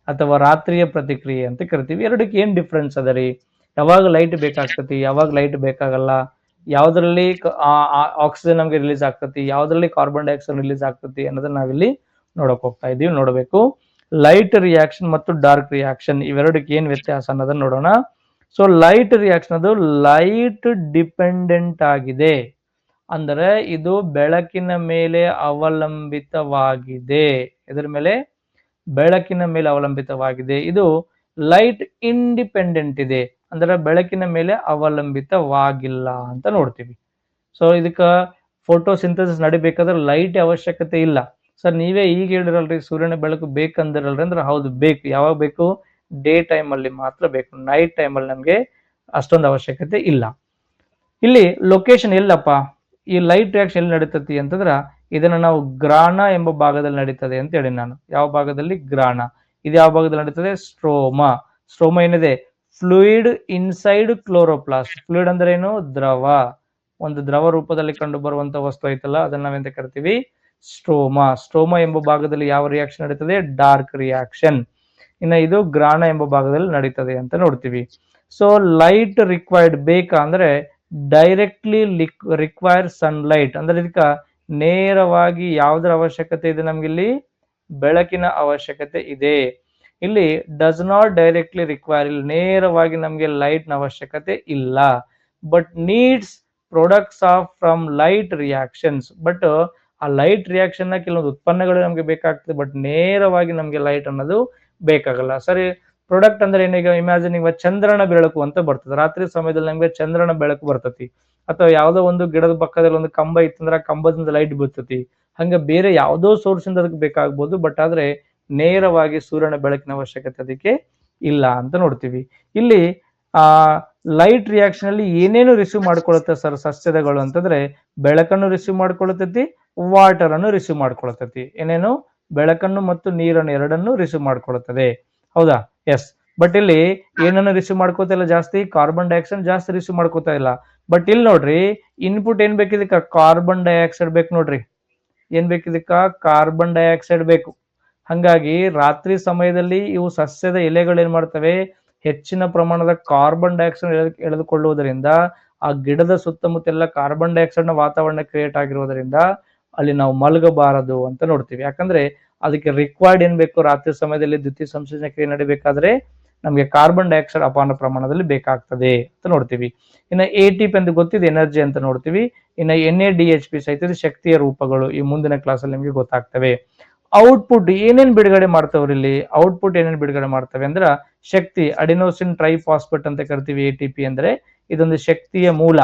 S1: ಅಥವಾ ರಾತ್ರಿಯ ಪ್ರತಿಕ್ರಿಯೆ ಅಂತ ಕರಿತೀವಿ. ಎರಡಕ್ಕೆ ಏನ್ ಡಿಫ್ರೆನ್ಸ್ ಅದ ರೀ? ಯಾವಾಗ ಲೈಟ್ ಬೇಕಾಗ್ತತಿ, ಯಾವಾಗ ಲೈಟ್ ಬೇಕಾಗಲ್ಲ, ಯಾವ್ದ್ರಲ್ಲಿ ಆಕ್ಸಿಜನ್ ನಮ್ಗೆ ರಿಲೀಸ್ ಆಗ್ತತಿ, ಯಾವ್ದ್ರಲ್ಲಿ ಕಾರ್ಬನ್ ಡೈಆಕ್ಸೈಡ್ ರಿಲೀಸ್ ಆಗ್ತತಿ ಅನ್ನೋದನ್ನ ನಾವಿಲ್ಲಿ ನೋಡಕ್ ಹೋಗ್ತಾ ಇದೀವಿ. ನೋಡಬೇಕು ಲೈಟ್ ರಿಯಾಕ್ಷನ್ ಮತ್ತು ಡಾರ್ಕ್ ರಿಯಾಕ್ಷನ್ ಇವೆರಡಕ್ಕೆ ಏನ್ ವ್ಯತ್ಯಾಸ ಅನ್ನೋದನ್ನ ನೋಡೋಣ. ಸೊ ಲೈಟ್ ರಿಯಾಕ್ಷನ್ ಅದು ಲೈಟ್ ಡಿಪೆಂಡೆಂಟ್ ಆಗಿದೆ, ಅಂದರೆ ಇದು ಬೆಳಕಿನ ಮೇಲೆ ಅವಲಂಬಿತವಾಗಿದೆ. ಇದರ ಮೇಲೆ? ಬೆಳಕಿನ ಮೇಲೆ ಅವಲಂಬಿತವಾಗಿದೆ. ಇದು ಲೈಟ್ ಇಂಡಿಪೆಂಡೆಂಟ್ ಇದೆ, ಅಂದ್ರೆ ಬೆಳಕಿನ ಮೇಲೆ ಅವಲಂಬಿತವಾಗಿಲ್ಲ ಅಂತ ನೋಡ್ತೀವಿ. ಸೊ ಇದಕ್ಕ ಫೋಟೋಸಿಂಥಸಿಸ್ ನಡಿಬೇಕಾದ್ರೆ ಲೈಟ್ ಅವಶ್ಯಕತೆ ಇಲ್ಲ. ಸರ್ ನೀವೇ ಈಗ ಹೇಳಿರಲ್ರಿ ಸೂರ್ಯನ ಬೆಳಕು ಬೇಕಂದಿರಲ್ರಿ ಅಂದ್ರೆ ಹೌದು, ಬೇಕು. ಯಾವಾಗ ಬೇಕು? ಡೇ ಟೈಮ್ ಅಲ್ಲಿ ಮಾತ್ರ ಬೇಕು, ನೈಟ್ ಟೈಮ್ ಅಲ್ಲಿ ನಮ್ಗೆ ಅಷ್ಟೊಂದು ಅವಶ್ಯಕತೆ ಇಲ್ಲ. ಇಲ್ಲಿ ಲೊಕೇಶನ್ ಎಲ್ಲಪ್ಪ ಈ ಲೈಟ್ ರಿಯಾಕ್ಷನ್ ಎಲ್ಲಿ ನಡೀತತಿ ಅಂತಂದ್ರ, ಇದನ್ನ ನಾವು ಗ್ರಾಣ ಎಂಬ ಭಾಗದಲ್ಲಿ ನಡೀತದೆ ಅಂತ ಹೇಳಿ ನಾನು. ಯಾವ ಭಾಗದಲ್ಲಿ? ಗ್ರಾಣ. ಇದು ಯಾವ ಭಾಗದಲ್ಲಿ ನಡೀತದೆ? ಸ್ಟ್ರೋಮಾ. ಸ್ಟ್ರೋಮಾ ಏನಿದೆ? Fluid inside chloroplast. ಫ್ಲೂಯಿಡ್ ಅಂದ್ರೆ ಏನು? ದ್ರವ. ಒಂದು ದ್ರವ ರೂಪದಲ್ಲಿ ಕಂಡು ಬರುವಂತ ವಸ್ತು ಐತಲ್ಲ, ಅದನ್ನ ನಾವೆಂತ ಕರಿತೀವಿ? ಸ್ಟ್ರೋಮಾ. ಸ್ಟ್ರೋಮಾ ಎಂಬ ಭಾಗದಲ್ಲಿ ಯಾವ ರಿಯಾಕ್ಷನ್ ನಡೀತದೆ? Dark reaction. ಇನ್ನು ಇದು ಗ್ರಾಣ ಎಂಬ ಭಾಗದಲ್ಲಿ ನಡೀತದೆ ಅಂತ ನೋಡ್ತೀವಿ. ಸೊ ಲೈಟ್ ರಿಕ್ವೈರ್ಡ್ ಬೇಕಾ ಅಂದ್ರೆ ಡೈರೆಕ್ಟ್ಲಿ ರಿಕ್ವೈರ್ ಸನ್ಲೈಟ್, ಅಂದ್ರೆ ಇದಕ್ಕ ನೇರವಾಗಿ ಯಾವುದರ ಅವಶ್ಯಕತೆ ಇದೆ? ನಮ್ಗಿಲ್ಲಿ ಬೆಳಕಿನ ಅವಶ್ಯಕತೆ ಇದೆ. ಇಲ್ಲಿ ಡಸ್ ನಾಟ್ ಡೈರೆಕ್ಟ್ಲಿ ರಿಕ್ವೈರ್, ಇಲ್ಲಿ ನೇರವಾಗಿ ನಮ್ಗೆ ಲೈಟ್ ನ ಅವಶ್ಯಕತೆ ಇಲ್ಲ. But needs products off from light reactions. But ಆ ಲೈಟ್ ರಿಯಾಕ್ಷನ್ ನ ಕೆಲವೊಂದು ಉತ್ಪನ್ನಗಳು ನಮ್ಗೆ ಬೇಕಾಗ್ತದೆ, ಬಟ್ ನೇರವಾಗಿ ನಮ್ಗೆ ಲೈಟ್ ಅನ್ನೋದು ಬೇಕಾಗಲ್ಲ. ಸರಿ, ಪ್ರಾಡಕ್ಟ್ ಅಂದ್ರೆ ಏನೀಗ ಇಮ್ಯಾಜಿನ್, ಈಗ ಚಂದ್ರನ ಬೆಳಕು ಅಂತ ಬರ್ತದೆ. ರಾತ್ರಿ ಸಮಯದಲ್ಲಿ ನಮ್ಗೆ ಚಂದ್ರನ ಬೆಳಕು ಬರ್ತತಿ, ಅಥವಾ ಯಾವುದೋ ಒಂದು ಗಿಡದ ಪಕ್ಕದಲ್ಲಿ ಒಂದು ಕಂಬ ಇತ್ತಂದ್ರೆ ಆ ಕಂಬದಿಂದ ಲೈಟ್ ಬೀಳ್ತತಿ. ಹಂಗ ಬೇರೆ ಯಾವುದೋ ಸೋರ್ಸ್ ಇಂದ ಅದಕ್ಕೆ ಬೇಕಾಗ್ಬೋದು, ಬಟ್ ಆದ್ರೆ ನೇರವಾಗಿ ಸೂರ್ಯನ ಬೆಳಕಿನ ಅವಶ್ಯಕತೆ ಅದಕ್ಕೆ ಇಲ್ಲ ಅಂತ ನೋಡ್ತೀವಿ. ಇಲ್ಲಿ ಲೈಟ್ ರಿಯಾಕ್ಷನ್ ಅಲ್ಲಿ ಏನೇನು ರಿಸೀವ್ ಮಾಡ್ಕೊಳುತ್ತೆ ಸರ್ ಸಸ್ಯದಗಳು ಅಂತಂದ್ರೆ, ಬೆಳಕನ್ನು ರಿಸೀವ್ ಮಾಡ್ಕೊಳ್ತತಿ, ವಾಟರ್ ಅನ್ನು ರಿಸೀವ್ ಮಾಡ್ಕೊಳ್ತತಿ. ಏನೇನು? ಬೆಳಕನ್ನು ಮತ್ತು ನೀರನ್ನು ಎರಡನ್ನು ರಿಸೀವ್ ಮಾಡ್ಕೊಳ್ತದೆ. ಹೌದಾ? ಎಸ್. ಬಟ್ ಇಲ್ಲಿ ಏನನ್ನ ರಿಸೀವ್ ಮಾಡ್ಕೋತಾ ಇಲ್ಲ ಜಾಸ್ತಿ, ಕಾರ್ಬನ್ ಡೈಆಕ್ಸೈಡ್ ಜಾಸ್ತಿ ರಿಸೀವ್ ಮಾಡ್ಕೋತಾ ಇಲ್ಲ. ಬಟ್ ಇಲ್ಲಿ ನೋಡ್ರಿ ಇನ್ಪುಟ್ ಏನ್ ಬೇಕಿದಕ್ಕ, ಕಾರ್ಬನ್ ಡೈಆಕ್ಸೈಡ್ ಬೇಕು ನೋಡ್ರಿ. ಏನ್ ಬೇಕಿದಕ್ಕ, ಕಾರ್ಬನ್ ಡೈಆಕ್ಸೈಡ್ ಬೇಕು. ಹಂಗಾಗಿ ರಾತ್ರಿ ಸಮಯದಲ್ಲಿ ಇವು ಸಸ್ಯದ ಎಲೆಗಳು ಏನ್ ಮಾಡ್ತವೆ, ಹೆಚ್ಚಿನ ಪ್ರಮಾಣದ ಕಾರ್ಬನ್ ಡೈಆಕ್ಸೈಡ್ ಎಳೆದುಕೊಳ್ಳುವುದರಿಂದ ಆ ಗಿಡದ ಸುತ್ತಮುತ್ತ ಕಾರ್ಬನ್ ಡೈಆಕ್ಸೈಡ್ ನ ವಾತಾವರಣ ಕ್ರಿಯೇಟ್ ಆಗಿರುವುದರಿಂದ ಅಲ್ಲಿ ನಾವು ಮಲಗಬಾರದು ಅಂತ ನೋಡ್ತೀವಿ. ಯಾಕಂದ್ರೆ ಅದಕ್ಕೆ ರಿಕ್ವೈರ್ಡ್ ಏನ್ ಬೇಕು, ರಾತ್ರಿ ಸಮಯದಲ್ಲಿ ದ್ಯುತಿ ಸಂಶ್ಲೇಷಣೆ ಕ್ರಿಯೆ ನಡಿಬೇಕಾದ್ರೆ ನಮಗೆ ಕಾರ್ಬನ್ ಡೈಆಕ್ಸೈಡ್ ಅಪಾರ ಪ್ರಮಾಣದಲ್ಲಿ ಬೇಕಾಗ್ತದೆ ಅಂತ ನೋಡ್ತೀವಿ. ಇನ್ನು ATP ಅಂತ ಗೊತ್ತಿದೆ, ಎನರ್ಜಿ ಅಂತ ನೋಡ್ತೀವಿ. ಇನ್ನು NADHP ಸಹಿತ ಶಕ್ತಿಯ ರೂಪಗಳು ಈ ಮುಂದಿನ ಕ್ಲಾಸ್ ಅಲ್ಲಿ ನಿಮಗೆ ಗೊತ್ತಾಗ್ತವೆ. ಔಟ್ಪುಟ್ ಏನೇನ್ ಬಿಡುಗಡೆ ಮಾಡ್ತಾವ್ರಿ, ಇಲ್ಲಿ ಔಟ್ಪುಟ್ ಏನೇನ್ ಬಿಡುಗಡೆ ಮಾಡ್ತವೆ ಅಂದ್ರೆ ಶಕ್ತಿ, ಅಡಿನೋಸಿನ್ ಟ್ರೈಫಾಸ್ಫೇಟ್ ಅಂತ ಕರಿತೀವಿ. ATP ಅಂದ್ರೆ ಇದೊಂದು ಶಕ್ತಿಯ ಮೂಲ.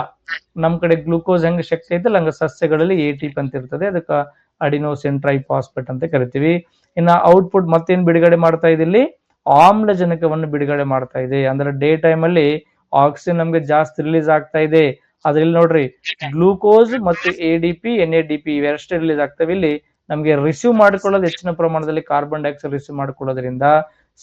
S1: ನಮ್ ಕಡೆ ಗ್ಲೂಕೋಸ್ ಹೆಂಗ್ ಶಕ್ತಿ ಐತಲ್ಲ, ಹಂಗ ಸಸ್ಯಗಳಲ್ಲಿ ATP ಅಂತ ಇರ್ತದೆ, ಅದಕ್ಕೆ ಅಡಿನೋಸಿನ್ ಟ್ರೈಫಾಸ್ಫೇಟ್ ಅಂತ ಕರಿತೀವಿ. ಇನ್ನ ಔಟ್ಪುಟ್ ಮತ್ತೇನ್ ಬಿಡುಗಡೆ ಮಾಡ್ತಾ ಇದೆ, ಇಲ್ಲಿ ಆಮ್ಲಜನಕವನ್ನು ಬಿಡುಗಡೆ ಮಾಡ್ತಾ ಇದೆ. ಅಂದ್ರೆ ಡೇ ಟೈಮ್ ಅಲ್ಲಿ ಆಕ್ಸಿಜನ್ ನಮ್ಗೆ ಜಾಸ್ತಿ ರಿಲೀಸ್ ಆಗ್ತಾ ಇದೆ. ಅದ್ರಲ್ಲಿ ನೋಡ್ರಿ ಗ್ಲೂಕೋಸ್ ಮತ್ತು ADP NADP ಇವೆರಷ್ಟೇ ರಿಲೀಸ್ ಆಗ್ತವೆ. ಇಲ್ಲಿ ನಮಗೆ ರಿಸೀವ್ ಮಾಡ್ಕೊಳ್ಳೋದು ಹೆಚ್ಚಿನ ಪ್ರಮಾಣದಲ್ಲಿ ಕಾರ್ಬನ್ ಡೈಆಕ್ಸೈಡ್ ರಿಸೀವ್ ಮಾಡ್ಕೊಳ್ಳೋದ್ರಿಂದ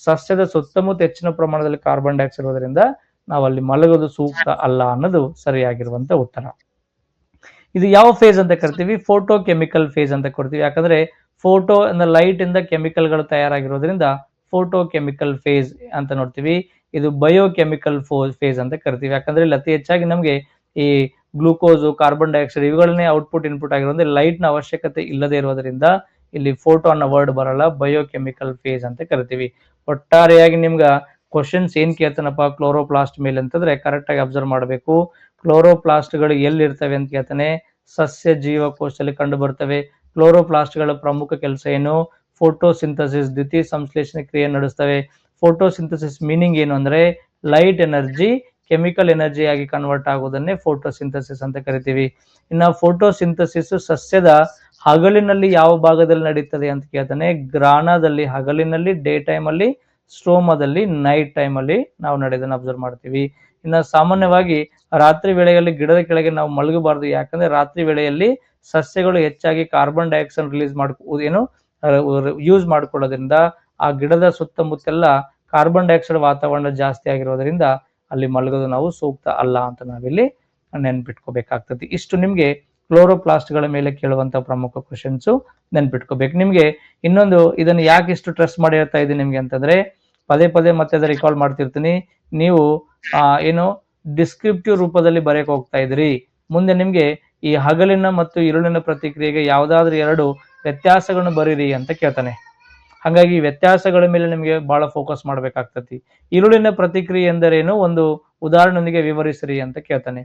S1: ಸಸ್ಯದ ಸುತ್ತಮುತ್ತ ಹೆಚ್ಚಿನ ಪ್ರಮಾಣದಲ್ಲಿ ಕಾರ್ಬನ್ ಡೈಆಕ್ಸೈಡ್ ಇರೋದ್ರಿಂದ ನಾವು ಅಲ್ಲಿ ಮಲಗೋದು ಸೂಕ್ತ ಅಲ್ಲ ಅನ್ನೋದು ಸರಿಯಾಗಿರುವಂತ ಉತ್ತರ. ಇದು ಯಾವ ಫೇಸ್ ಅಂತ ಕರಿತೀವಿ, ಫೋಟೋ ಕೆಮಿಕಲ್ ಫೇಸ್ ಅಂತ ಕೊಡ್ತೀವಿ. ಯಾಕಂದ್ರೆ ಫೋಟೋ ಅಂದ್ರೆ ಲೈಟ್ ಇಂದ ಕೆಮಿಕಲ್ ಗಳು ತಯಾರಾಗಿರೋದ್ರಿಂದ ಫೋಟೋ ಕೆಮಿಕಲ್ ಫೇಸ್ ಅಂತ ನೋಡ್ತೀವಿ. ಇದು ಬಯೋಕೆಮಿಕಲ್ ಫೇಸ್ ಅಂತ ಕರಿತೀವಿ. ಯಾಕಂದ್ರೆ ಇಲ್ಲಿ ಅತಿ ಹೆಚ್ಚಾಗಿ ನಮಗೆ ಈ ಗ್ಲೂಕೋಸ್, ಕಾರ್ಬನ್ ಡೈಆಕ್ಸೈಡ್ ಇವುಗಳನ್ನೇ ಔಟ್ಪುಟ್ ಇನ್ಪುಟ್ ಆಗಿರೋದ್ರಿಂದ ಲೈಟ್ ನ ಅವಶ್ಯಕತೆ ಇಲ್ಲದೆ ಇರೋದ್ರಿಂದ ಇಲ್ಲಿ ಫೋಟೋ ಅನ್ನೋ ವರ್ಡ್ ಬರಲ್ಲ, ಬಯೋಕೆಮಿಕಲ್ ಫೇಸ್ ಅಂತ ಕರಿತೀವಿ. ಒಟ್ಟಾರೆಯಾಗಿ ನಿಮ್ಗ ಕ್ವಶನ್ಸ್ ಏನ್ ಕೇಳ್ತಾನಪ್ಪ ಕ್ಲೋರೋಪ್ಲಾಸ್ಟ್ ಮೇಲೆ ಅಂತಂದ್ರೆ ಕರೆಕ್ಟ್ ಆಗಿ ಅಬ್ಸರ್ವ್ ಮಾಡಬೇಕು. ಕ್ಲೋರೋಪ್ಲಾಸ್ಟ್ ಗಳು ಎಲ್ಲಿರ್ತವೆ ಅಂತ ಕೇಳ್ತಾನೆ, ಸಸ್ಯ ಜೀವಕೋಶದಲ್ಲಿ ಕಂಡು ಬರ್ತವೆ. ಕ್ಲೋರೋಪ್ಲಾಸ್ಟ್ ಗಳ ಪ್ರಮುಖ ಕೆಲಸ ಏನು, ಫೋಟೋಸಿಂಥಸಿಸ್ ದ್ಯುತಿ ಸಂಶ್ಲೇಷಣೆ ಕ್ರಿಯೆ ನಡೆಸ್ತವೆ. ಫೋಟೋಸಿಂಥಸಿಸ್ ಮೀನಿಂಗ್ ಏನು ಅಂದ್ರೆ ಲೈಟ್ ಎನರ್ಜಿ ಕೆಮಿಕಲ್ ಎನರ್ಜಿ ಆಗಿ ಕನ್ವರ್ಟ್ ಆಗುವುದನ್ನೇ ಫೋಟೋಸಿಂಥಸಿಸ್ ಅಂತ ಕರಿತೀವಿ. ಇನ್ನು ಫೋಟೋಸಿಂಥಸಿಸ್ ಸಸ್ಯದ ಹಗಲಿನಲ್ಲಿ ಯಾವ ಭಾಗದಲ್ಲಿ ನಡೀತದೆ ಅಂತ ಕೇಳ್ತಾನೆ, ಗ್ರಾಣದಲ್ಲಿ ಹಗಲಿನಲ್ಲಿ, ಡೇ ಟೈಮ್ ಅಲ್ಲಿ, ಸ್ಟ್ರೋಮದಲ್ಲಿ ನೈಟ್ ಟೈಮ್ ಅಲ್ಲಿ ನಾವು ನಡೆಯೋದನ್ನ ಅಬ್ಸರ್ವ್ ಮಾಡ್ತೀವಿ. ಇನ್ನು ಸಾಮಾನ್ಯವಾಗಿ ರಾತ್ರಿ ವೇಳೆಯಲ್ಲಿ ಗಿಡದ ಕೆಳಗೆ ನಾವು ಮಲಗಬಾರದು. ಯಾಕಂದ್ರೆ ರಾತ್ರಿ ವೇಳೆಯಲ್ಲಿ ಸಸ್ಯಗಳು ಹೆಚ್ಚಾಗಿ ಕಾರ್ಬನ್ ಡೈಆಕ್ಸೈಡ್ ರಿಲೀಸ್ ಏನು ಯೂಸ್ ಮಾಡ್ಕೊಳ್ಳೋದ್ರಿಂದ ಆ ಗಿಡದ ಸುತ್ತಮುತ್ತೆಲ್ಲ ಕಾರ್ಬನ್ ಡೈಆಕ್ಸೈಡ್ ವಾತಾವರಣ ಜಾಸ್ತಿ ಆಗಿರೋದ್ರಿಂದ ಅಲ್ಲಿ ಮಲಗೋದು ನಾವು ಸೂಕ್ತ ಅಲ್ಲ ಅಂತ ನಾವಿಲ್ಲಿ ನೆನ್ಪಿಟ್ಕೋಬೇಕಾಗ್ತದೆ. ಇಷ್ಟು ನಿಮ್ಗೆ ಕ್ಲೋರೋಪ್ಲಾಸ್ಟ್ ಗಳ ಮೇಲೆ ಕೇಳುವಂತ ಪ್ರಮುಖ ಕ್ವಶನ್ಸ್ ನೆನ್ಪಿಟ್ಕೋಬೇಕು. ನಿಮ್ಗೆ ಇನ್ನೊಂದು ಇದನ್ನು ಯಾಕೆ ಇಷ್ಟು ಟ್ರಸ್ಟ್ ಮಾಡಿ ಹೇಳ್ತಾ ಇದ್ದೀನಿ ನಿಮ್ಗೆ ಅಂತಂದ್ರೆ, ಪದೇ ಪದೇ ಮತ್ತೆ ಅದ ರಿಕಾಲ್ ಮಾಡ್ತಿರ್ತೀನಿ. ನೀವು ಏನು ಡಿಸ್ಕ್ರಿಪ್ಟಿವ್ ರೂಪದಲ್ಲಿ ಬರೆಯಕ್ ಹೋಗ್ತಾ ಇದ್ರಿ, ಮುಂದೆ ನಿಮ್ಗೆ ಈ ಹಗಲಿನ ಮತ್ತು ಇರುಳಿನ ಪ್ರತಿಕ್ರಿಯೆಗೆ ಯಾವ್ದಾದ್ರು ಎರಡು ವ್ಯತ್ಯಾಸಗಳನ್ನು ಬರೀರಿ ಅಂತ ಕೇಳ್ತಾನೆ. ಹಾಗಾಗಿ ವ್ಯತ್ಯಾಸಗಳ ಮೇಲೆ ನಿಮಗೆ ಬಹಳ ಫೋಕಸ್ ಮಾಡ್ಬೇಕಾಗ್ತತಿ. ಇರುಳಿನ ಪ್ರತಿಕ್ರಿಯೆ ಎಂದರೇನು, ಒಂದು ಉದಾಹರಣೆಯೊಂದಿಗೆ ವಿವರಿಸ್ರಿ ಅಂತ ಕೇಳ್ತಾನೆ.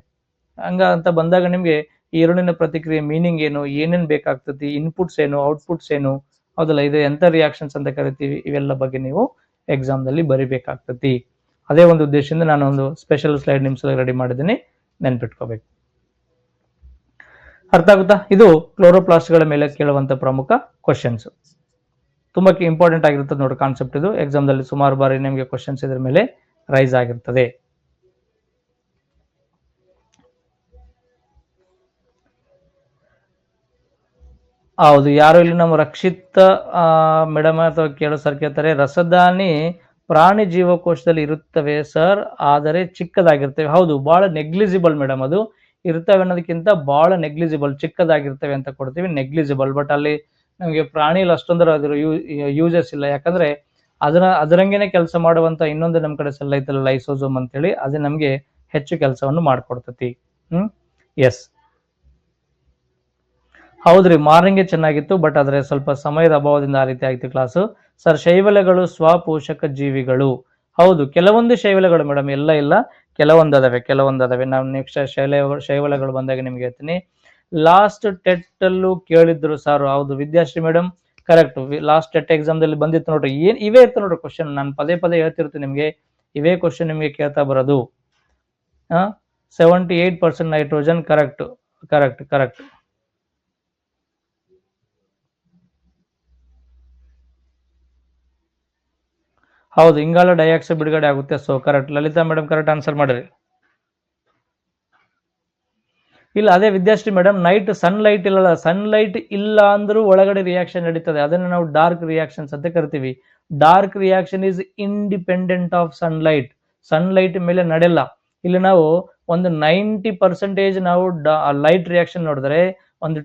S1: ಹಂಗ ಅಂತ ಬಂದಾಗ ನಿಮ್ಗೆ ಈ ಇರುಳಿನ ಪ್ರತಿಕ್ರಿಯೆ ಮೀನಿಂಗ್ ಏನು, ಏನೇನ್ ಬೇಕಾಗ್ತತಿ, ಇನ್ಪುಟ್ಸ್ ಏನು, ಔಟ್ಪುಟ್ಸ್ ಏನು, ಹೌದಲ್ಲ, ಇದು ಎಂತ ರಿಯಾಕ್ಷನ್ಸ್ ಅಂತ ಕರಿತೀವಿ, ಇವೆಲ್ಲ ಬಗ್ಗೆ ನೀವು ಎಕ್ಸಾಮ್ ದಲ್ಲಿ ಬರಿಬೇಕಾಗ್ತತಿ. ಅದೇ ಒಂದು ಉದ್ದೇಶದಿಂದ ನಾನು ಒಂದು ಸ್ಪೆಷಲ್ ಸ್ಲೈಡ್ ನಿಮ್ಸಲ ರೆಡಿ ಮಾಡಿದ್ದೀನಿ, ನೆನ್ಪಿಟ್ಕೋಬೇಕು. ಅರ್ಥ ಆಗುತ್ತಾ? ಇದು ಕ್ಲೋರೋಪ್ಲಾಸ್ಟ್ ಗಳ ಮೇಲೆ ಕೇಳುವಂತ ಪ್ರಮುಖ ಕ್ವಶನ್ಸ್. ತುಂಬಾ ಇಂಪಾರ್ಟೆಂಟ್ ಆಗಿರ್ತದೆ ನೋಡಿ ಕಾನ್ಸೆಪ್ಟ್ ಇದು. ಎಕ್ಸಾಮ್ ದಲ್ಲಿ ಸುಮಾರು ಬಾರಿ ನಿಮಗೆ ಕ್ವಶನ್ಸ್ ಇದ್ರ ಮೇಲೆ ರೈಸ್ ಆಗಿರ್ತದೆ. ಹೌದು, ಯಾರು ಇಲ್ಲಿ ನಮ್ಮ ರಕ್ಷಿತ್ ಮೇಡಮ್ ಅಥವಾ ಕೇಳೋ ಸರ್ ಕೇಳ್ತಾರೆ, ರಸದಾನಿ ಪ್ರಾಣಿ ಜೀವಕೋಶದಲ್ಲಿ ಇರುತ್ತವೆ ಸರ್, ಆದರೆ ಚಿಕ್ಕದಾಗಿರ್ತವೆ. ಹೌದು, ಬಹಳ ನೆಗ್ಲಿಜಿಬಲ್ ಮೇಡಮ್, ಅದು ಇರ್ತವೆ ಅನ್ನೋದಕ್ಕಿಂತ ಬಹಳ ನೆಗ್ಲಿಜಿಬಲ್, ಚಿಕ್ಕದಾಗಿರ್ತವೆ ಅಂತ ಕೊಡ್ತೀವಿ, ನೆಗ್ಲಿಜಿಬಲ್. ಬಟ್ ಅಲ್ಲಿ ನಮಗೆ ಪ್ರಾಣಿಯಲ್ಲಿ ಅಷ್ಟೊಂದರ ಅದ್ರ ಯೂಸಸ್ ಇಲ್ಲ. ಯಾಕಂದ್ರೆ ಅದರಂಗೆನೆ ಕೆಲಸ ಮಾಡುವಂತ ಇನ್ನೊಂದು ನಮ್ಮ ಕಡೆ ಸೆಲ್ ಐತಲ್ಲ, ಲೈಸೋಸೋಮ್ ಅಂತೇಳಿ, ಅದು ನಮ್ಗೆ ಹೆಚ್ಚು ಕೆಲಸವನ್ನು ಮಾಡ್ಕೊಡ್ತತಿ. ಎಸ್, ಹೌದ್ರಿ, ಮಾರ್ನಿಂಗ್ ಚೆನ್ನಾಗಿತ್ತು, ಬಟ್ ಆದ್ರೆ ಸ್ವಲ್ಪ ಸಮಯದ ಅಭಾವದಿಂದ ಆ ರೀತಿ ಆಯ್ತು ಕ್ಲಾಸು. ಸರ್, ಶೈವಲೆಗಳು ಸ್ವಪೋಷಕ ಜೀವಿಗಳು. ಹೌದು, ಕೆಲವೊಂದು ಶೈವಲೆಗಳು ಮೇಡಮ್, ಎಲ್ಲ ಇಲ್ಲ, ಕೆಲವೊಂದದವೆ. ನಾವು ನೆಕ್ಸ್ಟ್ ಶೈವಲೆಗಳು ಬಂದಾಗ ನಿಮ್ಗೆ ಹೇಳ್ತೀನಿ. ಲಾಸ್ಟ್ ಟೆಟ್ ಅಲ್ಲೂ ಕೇಳಿದ್ರು ಸರ್. ಹೌದು Vidyashree madam, correct. Last TET exam ದಲ್ಲಿ ಬಂದಿತ್ತು ನೋಡ್ರಿ, ಇವೇ ಇತ್ತು ನೋಡ್ರಿ ಕ್ವಶನ್. ನಾನು ಪದೇ ಪದೇ ಹೇಳ್ತಿರ್ತೀನಿ ನಿಮ್ಗೆ, ಇವೇ ಕ್ವಶನ್ ನಿಮ್ಗೆ ಕೇಳ್ತಾ ಬರೋದು. 78% ನೈಟ್ರೋಜನ್, ಕರೆಕ್ಟ್ ಕರೆಕ್ಟ್ ಕರೆಕ್ಟ್. ಹೌದು, ಇಂಗಾಲ ಡೈಆಕ್ಸೈಡ್ ಬಿಡುಗಡೆ ಆಗುತ್ತೆ. So correct. Lalita madam correct answer ಮಾಡಿರಿ. ಇಲ್ಲ, ಅದೇ ವಿದ್ಯಾಶ್ರೀ ಮೇಡಮ್, ನೈಟ್ ಸನ್ಲೈಟ್ ಇಲ್ಲಲ್ಲ, ಸನ್ಲೈಟ್ ಇಲ್ಲ ಅಂದ್ರೂ ಒಳಗಡೆ ರಿಯಾಕ್ಷನ್ ನಡೀತದೆ, ಅದನ್ನು ನಾವು ಡಾರ್ಕ್ ರಿಯಾಕ್ಷನ್ಸ್ ಅಂತ ಕರಿತೀವಿ. Dark reaction is independent of sunlight, sunlight ಮೇಲೆ ನಡೆಯಲ್ಲ. ಇಲ್ಲಿ ನಾವು ಒಂದು 90% ನಾವು ಲೈಟ್ ರಿಯಾಕ್ಷನ್ ನೋಡಿದ್ರೆ ಒಂದು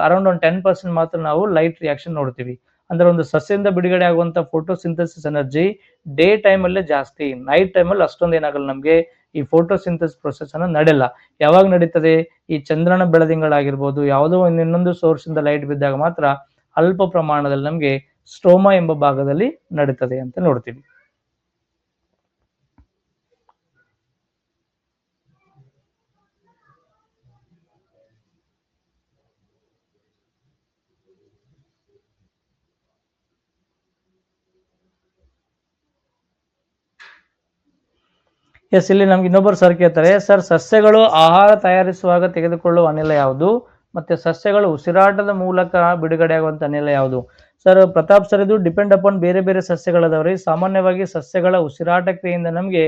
S1: ಅರೌಂಡ್ ಒಂದು 10% ಮಾತ್ರ ನಾವು ಲೈಟ್ ರಿಯಾಕ್ಷನ್ ನೋಡ್ತೀವಿ. ಅಂದ್ರೆ ಒಂದು ಸಸ್ಯದಿಂದ ಬಿಡುಗಡೆ ಆಗುವಂತ ಫೋಟೋಸಿಂಥಸಿಸ್ ಎನರ್ಜಿ ಡೇ ಟೈಮ್ ಅಲ್ಲೇ ಜಾಸ್ತಿ, ನೈಟ್ ಟೈಮ್ ಅಲ್ಲಿ ಅಷ್ಟೊಂದು ಏನಾಗಲ್ಲ ನಮಗೆ ಈ ಫೋಟೋಸಿಂಥಸಿಸ್ ಪ್ರೊಸೆಸ್ ಅನ್ನ ನಡೆಯಲ್ಲ. ಯಾವಾಗ ನಡೀತದೆ, ಈ ಚಂದ್ರನ ಬೆಳದಿಂಗಳಾಗಿರ್ಬೋದು, ಯಾವುದೋ ಇನ್ನೊಂದು ಸೋರ್ಸ್ ಇಂದ ಲೈಟ್ ಬಿದ್ದಾಗ ಮಾತ್ರ ಅಲ್ಪ ಪ್ರಮಾಣದಲ್ಲಿ ನಮಗೆ ಸ್ಟ್ರೋಮಾ ಎಂಬ ಭಾಗದಲ್ಲಿ ನಡೀತದೆ ಅಂತ ನೋಡ್ತೀವಿ. ಎಸ್, ಇಲ್ಲಿ ನಮ್ಗೆ ಇನ್ನೊಬ್ಬರು ಸರ್ ಕೇಳ್ತಾರೆ, ಸರ್ ಸಸ್ಯಗಳು ಆಹಾರ ತಯಾರಿಸುವಾಗ ತೆಗೆದುಕೊಳ್ಳುವ ಅನಿಲ ಯಾವುದು, ಮತ್ತೆ ಸಸ್ಯಗಳು ಉಸಿರಾಟದ ಮೂಲಕ ಬಿಡುಗಡೆ ಆಗುವಂತ ಅನಿಲ ಯಾವುದು? ಸರ್ ಪ್ರತಾಪ್ ಸರ್, ಇದು ಡಿಪೆಂಡ್ ಅಪಾನ್ ಬೇರೆ ಬೇರೆ ಸಸ್ಯಗಳದವ್ರಿ. ಸಾಮಾನ್ಯವಾಗಿ ಸಸ್ಯಗಳ ಉಸಿರಾಟ ಕ್ರಿಯೆಯಿಂದ ನಮಗೆ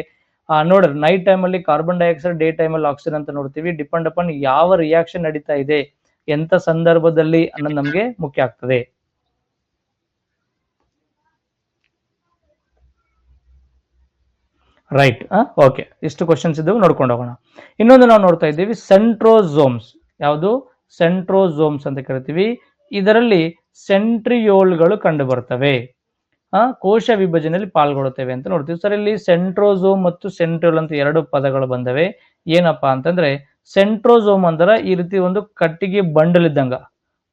S1: ನೋಡ್ರಿ, ನೈಟ್ ಟೈಮ್ ಅಲ್ಲಿ ಕಾರ್ಬನ್ ಡೈಆಕ್ಸೈಡ್, ಡೇ ಟೈಮ್ ಅಲ್ಲಿ ಆಕ್ಸಿಜನ್ ಅಂತ ನೋಡ್ತೀವಿ. ಡಿಪೆಂಡ್ ಅಪಾನ್ ಯಾವ ರಿಯಾಕ್ಷನ್ ನಡೀತಾ ಇದೆ, ಎಂತ ಸಂದರ್ಭದಲ್ಲಿ ಅನ್ನೋದು ನಮಗೆ ಮುಖ್ಯ ಆಗ್ತದೆ. ರೈಟ್, ಓಕೆ, ಇಷ್ಟು ಕ್ವಶನ್ಸ್ ಇದ್ದವು, ನೋಡ್ಕೊಂಡು ಹೋಗೋಣ. ಇನ್ನೊಂದು ನಾವು ನೋಡ್ತಾ ಇದ್ದೀವಿ ಸೆಂಟ್ರೋಸೋಮ್ಸ್. ಯಾವುದು? ಸೆಂಟ್ರೋಸೋಮ್ಸ್ ಅಂತ ಕರಿತೀವಿ. ಇದರಲ್ಲಿ ಸೆಂಟ್ರಿಯೋಲ್ಗಳು ಕಂಡು ಬರ್ತವೆ, ಕೋಶ ವಿಭಜನೆಯಲ್ಲಿ ಪಾಲ್ಗೊಳ್ಳುತ್ತವೆ ಅಂತ ನೋಡ್ತೀವಿ. ಸರ್ ಇಲ್ಲಿ ಸೆಂಟ್ರೋಸೋಮ್ ಮತ್ತು ಸೆಂಟ್ರಿಯೋಲ್ ಅಂತ ಎರಡು ಪದಗಳು ಬಂದವೆ. ಏನಪ್ಪಾ ಅಂತಂದ್ರೆ, ಸೆಂಟ್ರೋಸೋಮ್ ಅಂದ್ರೆ ಈ ರೀತಿ ಒಂದು ಕಟ್ಟಿಗೆ ಬಂಡಲ್ ಇದ್ದಂಗ,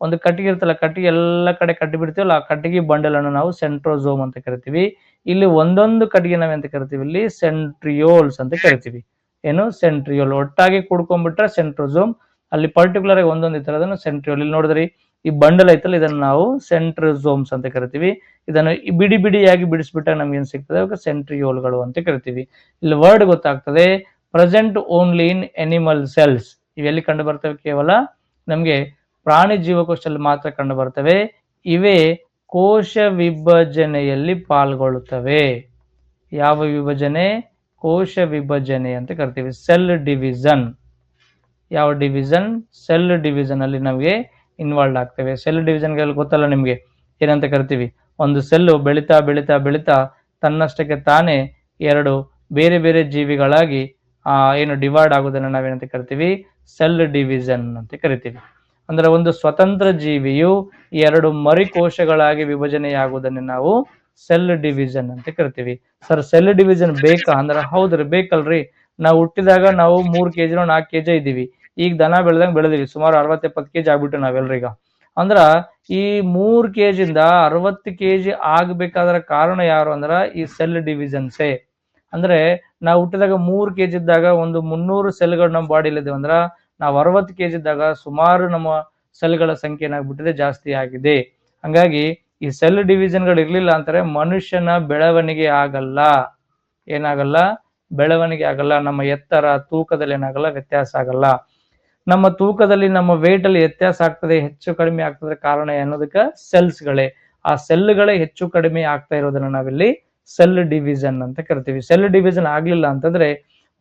S1: ಒಂದು ಕಟ್ಟಿಗೆ ಇರ್ತಲ್ಲ, ಕಟ್ಟಿಗೆ ಎಲ್ಲ ಕಡೆ ಕಟ್ಟಿ ಬಿಡ್ತೀವಲ್ಲ, ಆ ಕಟ್ಟಿಗೆ ಬಂಡಲ್ ಅನ್ನು ನಾವು ಸೆಂಟ್ರೋಸೋಮ್ ಅಂತ ಕರಿತೀವಿ. ಇಲ್ಲಿ ಒಂದೊಂದು ಕಟ್ಟಿಗೆ ನಾವೆಂತ ಕರಿತೀವಿ, ಇಲ್ಲಿ ಸೆಂಟ್ರಿಯೋಲ್ಸ್ ಅಂತ ಕರಿತೀವಿ. ಏನು? ಸೆಂಟ್ರಿಯೋಲ್ ಒಟ್ಟಾಗಿ ಕೂಡ್ಕೊಂಡ್ಬಿಟ್ರೆ ಸೆಂಟ್ರೋಸೋಮ್, ಅಲ್ಲಿ ಪರ್ಟಿಕ್ಯುಲರ್ ಆಗಿ ಒಂದೊಂದು ಇತರ ಅದನ್ನು ಸೆಂಟ್ರಿಯೋಲ್. ಇಲ್ಲಿ ನೋಡಿದ್ರಿ ಈ ಬಂಡಲ್ ಐತಲ್ಲ, ಇದನ್ನು ನಾವು ಸೆಂಟ್ರೋಸೋಮ್ಸ್ ಅಂತ ಕರಿತೀವಿ. ಇದನ್ನು ಬಿಡಿ ಬಿಡಿಯಾಗಿ ಬಿಡಿಸ್ಬಿಟ್ಟಾಗ ನಮ್ಗೆ ಏನ್ ಸಿಗ್ತದೆ, ಸೆಂಟ್ರಿಯೋಲ್ಗಳು ಅಂತ ಕರಿತೀವಿ. ಇಲ್ಲಿ ವರ್ಡ್ ಗೊತ್ತಾಗ್ತದೆ, present only in animal cells. ಇವೆಲ್ಲಿ ಕಂಡು ಬರ್ತವೆ? ಕೇವಲ ನಮ್ಗೆ ಪ್ರಾಣಿ ಜೀವಕೋಶದಲ್ಲಿ ಮಾತ್ರ ಕಂಡು ಬರ್ತವೆ. ಇವೇ ಕೋಶ ವಿಭಜನೆಯಲ್ಲಿ ಪಾಲ್ಗೊಳ್ಳುತ್ತವೆ. ಯಾವ ವಿಭಜನೆ? ಕೋಶ ವಿಭಜನೆ ಅಂತ ಕರಿತೀವಿ, ಸೆಲ್ ಡಿವಿಷನ್. ಯಾವ ಡಿವಿಷನ್? ಸೆಲ್ ಡಿವಿಷನ್ ಅಲ್ಲಿ ನಮಗೆ ಇನ್ವಾಲ್ವ್ ಆಗ್ತವೆ. ಸೆಲ್ ಡಿವಿಷನ್ ಗೊತ್ತಲ್ಲ ನಿಮ್ಗೆ, ಏನಂತ ಕರಿತೀವಿ? ಒಂದು ಸೆಲ್ ಬೆಳಿತಾ ಬೆಳಿತಾ ಬೆಳಿತಾ ತನ್ನಷ್ಟಕ್ಕೆ ತಾನೇ ಎರಡು ಬೇರೆ ಬೇರೆ ಜೀವಿಗಳಾಗಿ ಏನು ಡಿವೈಡ್ ಆಗೋದನ್ನ ನಾವೇನಂತ ಕರಿತೀವಿ? ಸೆಲ್ ಡಿವಿಷನ್ ಅಂತ ಕರಿತೀವಿ. ಅಂದ್ರೆ ಒಂದು ಸ್ವತಂತ್ರ ಜೀವಿಯು ಎರಡು ಮರಿಕೋಶಗಳಾಗಿ ವಿಭಜನೆಯಾಗುವುದನ್ನು ನಾವು ಸೆಲ್ ಡಿವಿಷನ್ ಅಂತ ಕರಿತೀವಿ. ಸರ್ ಸೆಲ್ ಡಿವಿಷನ್ ಬೇಕಾ ಅಂದ್ರೆ, ಹೌದ್ರಿ ಬೇಕಲ್ರಿ. ನಾವು ಹುಟ್ಟಿದಾಗ ನಾವು 3 kg 4 kg ಇದ್ದೀವಿ. ಈಗ ದನ ಬೆಳೆದಂಗೆ ಬೆಳೆದಿವಿ, ಸುಮಾರು 60-70 kg ಆಗ್ಬಿಟ್ಟು ನಾವೆಲ್ರೀಗ. ಅಂದ್ರ ಈ 3 kg ಇಂದ 60 kg ಆಗ್ಬೇಕಾದ್ರ ಕಾರಣ ಯಾರು ಅಂದ್ರ ಈ ಸೆಲ್ ಡಿವಿಷನ್ಸೇ. ಅಂದ್ರೆ ನಾವು ಹುಟ್ಟಿದಾಗ 3 kg ಇದ್ದಾಗ ಒಂದು 300 ಸೆಲ್ಗಳು ನಮ್ಮ ಬಾಡಿಲಿ ಇದ್ದೇವೆ ಅಂದ್ರ, ನಾವು 60 kg ಇದ್ದಾಗ ಸುಮಾರು ನಮ್ಮ ಸೆಲ್ಗಳ ಸಂಖ್ಯೆ ಏನಾಗ್ಬಿಟ್ಟಿದೆ, ಜಾಸ್ತಿ ಆಗಿದೆ. ಹಂಗಾಗಿ ಈ ಸೆಲ್ ಡಿವಿಷನ್ಗಳು ಇರ್ಲಿಲ್ಲ ಅಂತಾರೆ ಮನುಷ್ಯನ ಬೆಳವಣಿಗೆ ಆಗಲ್ಲ. ಏನಾಗಲ್ಲ? ಬೆಳವಣಿಗೆ ಆಗಲ್ಲ. ನಮ್ಮ ಎತ್ತರ, ತೂಕದಲ್ಲಿ ಏನಾಗಲ್ಲ, ವ್ಯತ್ಯಾಸ ಆಗಲ್ಲ. ನಮ್ಮ ತೂಕದಲ್ಲಿ, ನಮ್ಮ ವೇಟ್ ಅಲ್ಲಿ ವ್ಯತ್ಯಾಸ ಆಗ್ತದೆ, ಹೆಚ್ಚು ಕಡಿಮೆ ಆಗ್ತದೆ, ಕಾರಣ ಅನ್ನೋದಕ್ಕೆ ಸೆಲ್ಸ್ಗಳೇ. ಆ ಸೆಲ್ಗಳೇ ಹೆಚ್ಚು ಕಡಿಮೆ ಆಗ್ತಾ ಇರೋದನ್ನ ನಾವಿಲ್ಲಿ ಸೆಲ್ ಡಿವಿಷನ್ ಅಂತ ಕರಿತೀವಿ. ಸೆಲ್ ಡಿವಿಷನ್ ಆಗ್ಲಿಲ್ಲ ಅಂತಂದ್ರೆ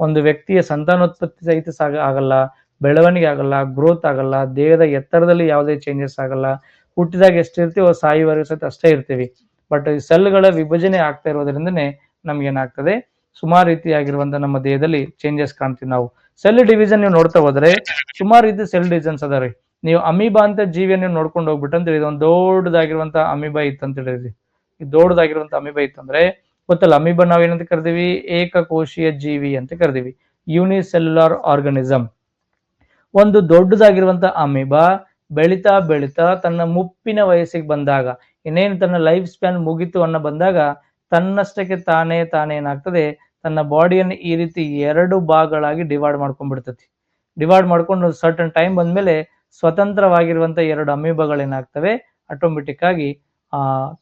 S1: ಒಂದು ವ್ಯಕ್ತಿಯ ಸಂತಾನೋತ್ಪತ್ತಿ ಸಹಿತ ಆಗಲ್ಲ, ಬೆಳವಣಿಗೆ ಆಗಲ್ಲ, ಗ್ರೋತ್ ಆಗಲ್ಲ, ದೇಹದ ಎತ್ತರದಲ್ಲಿ ಯಾವುದೇ ಚೇಂಜಸ್ ಆಗಲ್ಲ. ಹುಟ್ಟಿದಾಗ ಎಷ್ಟಿರ್ತೀವೋ ಸಾಯುವವರೆಗೂ ಸಹಿತ ಅಷ್ಟೇ ಇರ್ತೀವಿ. ಬಟ್ ಈ ಸೆಲ್ಗಳ ವಿಭಜನೆ ಆಗ್ತಾ ಇರೋದ್ರಿಂದನೇ ನಮ್ಗೇನಾಗ್ತದೆ, ಸುಮಾರು ರೀತಿಯಾಗಿರುವಂತಹ ನಮ್ಮ ದೇಹದಲ್ಲಿ ಚೇಂಜಸ್ ಕಾಣ್ತೀವಿ ನಾವು. ಸೆಲ್ ಡಿವಿಷನ್ ನೀವು ನೋಡ್ತಾ ಹೋದ್ರೆ ಸುಮಾರು ರೀತಿ ಸೆಲ್ ಡಿವಿಷನ್ಸ್ ಅದಾವ್ರಿ. ನೀವು ಅಮೀಬಾ ಅಂತ ಜೀವಿಯನ್ನು ನೋಡ್ಕೊಂಡು ಹೋಗ್ಬಿಟ್ಟಂದ್ರೆ, ಇದೊಂದು ದೊಡ್ಡದಾಗಿರುವಂತ ಅಮೀಬಾ ಇತ್ತಂತ ಹೇಳಿದ್ರಿ. ಈ ದೊಡ್ಡದಾಗಿರುವಂತ ಅಮೀಬಾ ಇತ್ತಂದ್ರೆ ಗೊತ್ತಲ್ಲ, ಅಮೀಬಾ ನಾವ್ ಏನಂತ ಕರಿತೀವಿ? ಏಕಕೋಶೀಯ ಜೀವಿ ಅಂತ ಕರಿತೀವಿ, ಯೂನಿಸೆಲ್ಯುಲಾರ್ ಆರ್ಗನಿಸಮ್. ಒಂದು ದೊಡ್ಡದಾಗಿರುವಂತ ಅಮೀಬಾ ಬೆಳಿತಾ ಬೆಳಿತಾ ತನ್ನ ಮುಪ್ಪಿನ ವಯಸ್ಸಿಗೆ ಬಂದಾಗ, ಇನ್ನೇನು ತನ್ನ ಲೈಫ್ ಸ್ಪ್ಯಾನ್ ಮುಗಿತು ಅನ್ನೋ ಬಂದಾಗ, ತನ್ನಷ್ಟಕ್ಕೆ ತಾನೇ ಏನಾಗ್ತದೆ, ತನ್ನ ಬಾಡಿಯನ್ನು ಈ ರೀತಿ 2 ಭಾಗಗಳಾಗಿ ಡಿವೈಡ್ ಮಾಡ್ಕೊಂಡ್ಬಿಡ್ತತಿ. ಡಿವೈಡ್ ಮಾಡ್ಕೊಂಡು ಸರ್ಟನ್ ಟೈಮ್ ಬಂದ್ಮೇಲೆ ಸ್ವತಂತ್ರವಾಗಿರುವಂತ 2 ಅಮೀಬಾಗಳೇನಾಗ್ತವೆ, ಆಟೋಮೆಟಿಕ್ ಆಗಿ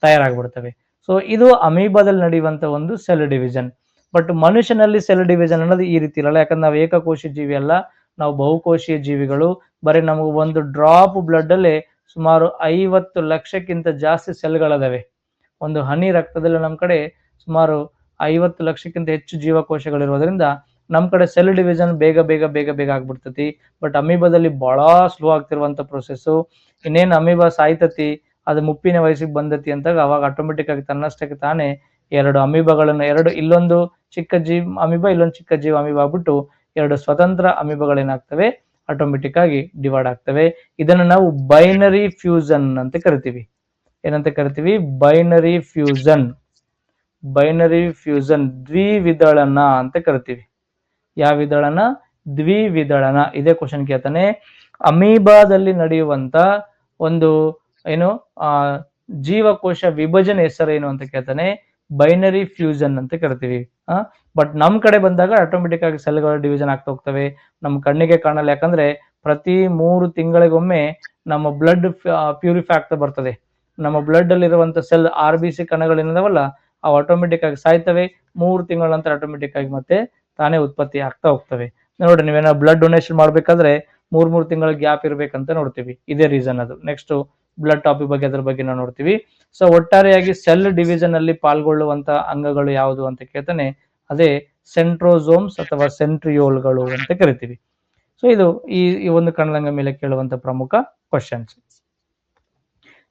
S1: ತಯಾರಾಗ್ಬಿಡ್ತವೆ. ಸೊ ಇದು ಅಮೀಬಾದಲ್ಲಿ ನಡೆಯುವಂತ ಒಂದು ಸೆಲ್ ಡಿವಿಷನ್. ಬಟ್ ಮನುಷ್ಯನಲ್ಲಿ ಸೆಲ್ ಡಿವಿಷನ್ ಅನ್ನೋದು ಈ ರೀತಿ ಇರಲ್ಲ. ಯಾಕಂದ್ರೆ ನಾವು ಏಕಕೋಶಿ ಜೀವಿ ಅಲ್ಲ, ನಾವು ಬಹುಕೋಶೀಯ ಜೀವಿಗಳು. ಬರೀ ನಮಗೆ ಒಂದು ಡ್ರಾಪ್ ಬ್ಲಡ್ ಅಲ್ಲಿ ಸುಮಾರು 50 ಲಕ್ಷಕ್ಕಿಂತ ಜಾಸ್ತಿ ಸೆಲ್ಗಳದಾವೆ. ಒಂದು ಹನಿ ರಕ್ತದಲ್ಲಿ ನಮ್ಮ ಕಡೆ ಸುಮಾರು 50 ಲಕ್ಷಕ್ಕಿಂತ ಹೆಚ್ಚು ಜೀವಕೋಶಗಳಿರೋದ್ರಿಂದ ನಮ್ ಕಡೆ ಸೆಲ್ ಡಿವಿಷನ್ ಬೇಗ ಬೇಗ ಬೇಗ ಬೇಗ ಆಗ್ಬಿಡ್ತತಿ. ಬಟ್ ಅಮೀಬಾದಲ್ಲಿ ಬಹಳ ಸ್ಲೋ ಆಗ್ತಿರುವಂತ ಪ್ರೊಸೆಸ್. ಇನ್ನೇನ್ ಅಮೀಬಾ ಸಾಯ್ತತಿ, ಅದು ಮುಪ್ಪಿನ ವಯಸ್ಸಿಗೆ ಬಂದತಿ ಅಂತಾಗ ಅವಾಗ ಆಟೋಮೆಟಿಕ್ ಆಗಿ ತನ್ನಷ್ಟಕ್ಕೆ ತಾನೇ ಎರಡು ಅಮೀಬಾಗಳನ್ನ, ಎರಡು ಇಲ್ಲೊಂದು ಚಿಕ್ಕ ಜೀವ್ ಅಮೀಬಾ, ಇಲ್ಲೊಂದು ಚಿಕ್ಕ ಜೀವ ಅಮೀಬಾ ಆಗ್ಬಿಟ್ಟು ಎರಡು ಸ್ವತಂತ್ರ ಅಮೀಬಾಗಳೇನಾಗ್ತವೆ, ಆಟೋಮೆಟಿಕ್ ಆಗಿ ಡಿವೈಡ್ ಆಗ್ತವೆ. ಇದನ್ನ ನಾವು ಬೈನರಿ ಫ್ಯೂಷನ್ ಅಂತ ಕರಿತೀವಿ. ಏನಂತ ಕರಿತೀವಿ? Binary fusion. ಬೈನರಿ ಫ್ಯೂಷನ್, ದ್ವಿವಿದಳನ ಅಂತ ಕರಿತೀವಿ. ಯಾವ ವಿದಳನ? ದ್ವಿವಿದಳನ. ಇದೇ ಕ್ವಶನ್ ಕೇಳ್ತಾನೆ. ಅಮೀಬಾದಲ್ಲಿ ನಡೆಯುವಂತ ಒಂದು ಏನು ಜೀವಕೋಶ ವಿಭಜನೆ ಹೆಸರೇನು ಅಂತ ಕೇಳ್ತಾನೆ. ಬೈನರಿ ಫ್ಯೂಷನ್ ಅಂತ ಕರಿತೀವಿ. ಬಟ್ ನಮ್ ಕಡೆ ಬಂದಾಗ ಆಟೋಮೆಟಿಕ್ ಆಗಿ ಸೆಲ್ಗಳ ಡಿವಿಷನ್ ಆಗ್ತಾ ಹೋಗ್ತವೆ. ನಮ್ಮ ಕಣ್ಣಿಗೆ ಕಾಣಲ್ಲ, ಯಾಕಂದ್ರೆ ಪ್ರತಿ 3 ತಿಂಗಳಿಗೊಮ್ಮೆ ನಮ್ಮ ಬ್ಲಡ್ ಪ್ಯೂರಿಫೈ ಆಗ್ತಾ ಬರ್ತದೆ. ನಮ್ಮ ಬ್ಲಡ್ ಅಲ್ಲಿ ಇರುವಂತ ಸೆಲ್ RBC ಕಣಗಳೇನಿದಾವಲ್ಲ, ಅವು ಆಟೋಮೆಟಿಕ್ ಆಗಿ ಸಾಯ್ತವೆ. 3 ತಿಂಗಳ ನಂತರ ಆಟೋಮೆಟಿಕ್ ಆಗಿ ಮತ್ತೆ ತಾನೇ ಉತ್ಪತ್ತಿ ಆಗ್ತಾ ಹೋಗ್ತವೆ. ನೋಡ್ರಿ, ನೀವೇನೋ ಬ್ಲಡ್ ಡೊನೇಷನ್ ಮಾಡ್ಬೇಕಾದ್ರೆ 3 ತಿಂಗಳ ಗ್ಯಾಪ್ ಇರ್ಬೇಕಂತ ನೋಡ್ತೀವಿ. ಇದೇ ರೀಸನ್ ಅದು. ನೆಕ್ಸ್ಟ್ ಬ್ಲಡ್ ಟಾಪಿಕ್ ಬಗ್ಗೆ ಅದ್ರ ಬಗ್ಗೆ ನಾವು ನೋಡ್ತೀವಿ. ಸೊ ಒಟ್ಟಾರೆಯಾಗಿ ಸೆಲ್ ಡಿವಿಷನ್ ಅಲ್ಲಿ ಪಾಲ್ಗೊಳ್ಳುವಂತ ಅಂಗಗಳು ಯಾವುದು ಅಂತ ಕೇಳ್ತಾನೆ. ಅದೇ ಸೆಂಟ್ರೋಸೋಮ್ಸ್ ಅಥವಾ ಸೆಂಟ್ರಿಯೋಲ್ಗಳು ಅಂತ ಕರಿತೀವಿ. ಸೊ ಇದು ಈ ಒಂದು ಕಣದಂಗ ಮೇಲೆ ಕೇಳುವಂತ ಪ್ರಮುಖ ಕ್ವಶನ್ಸ್.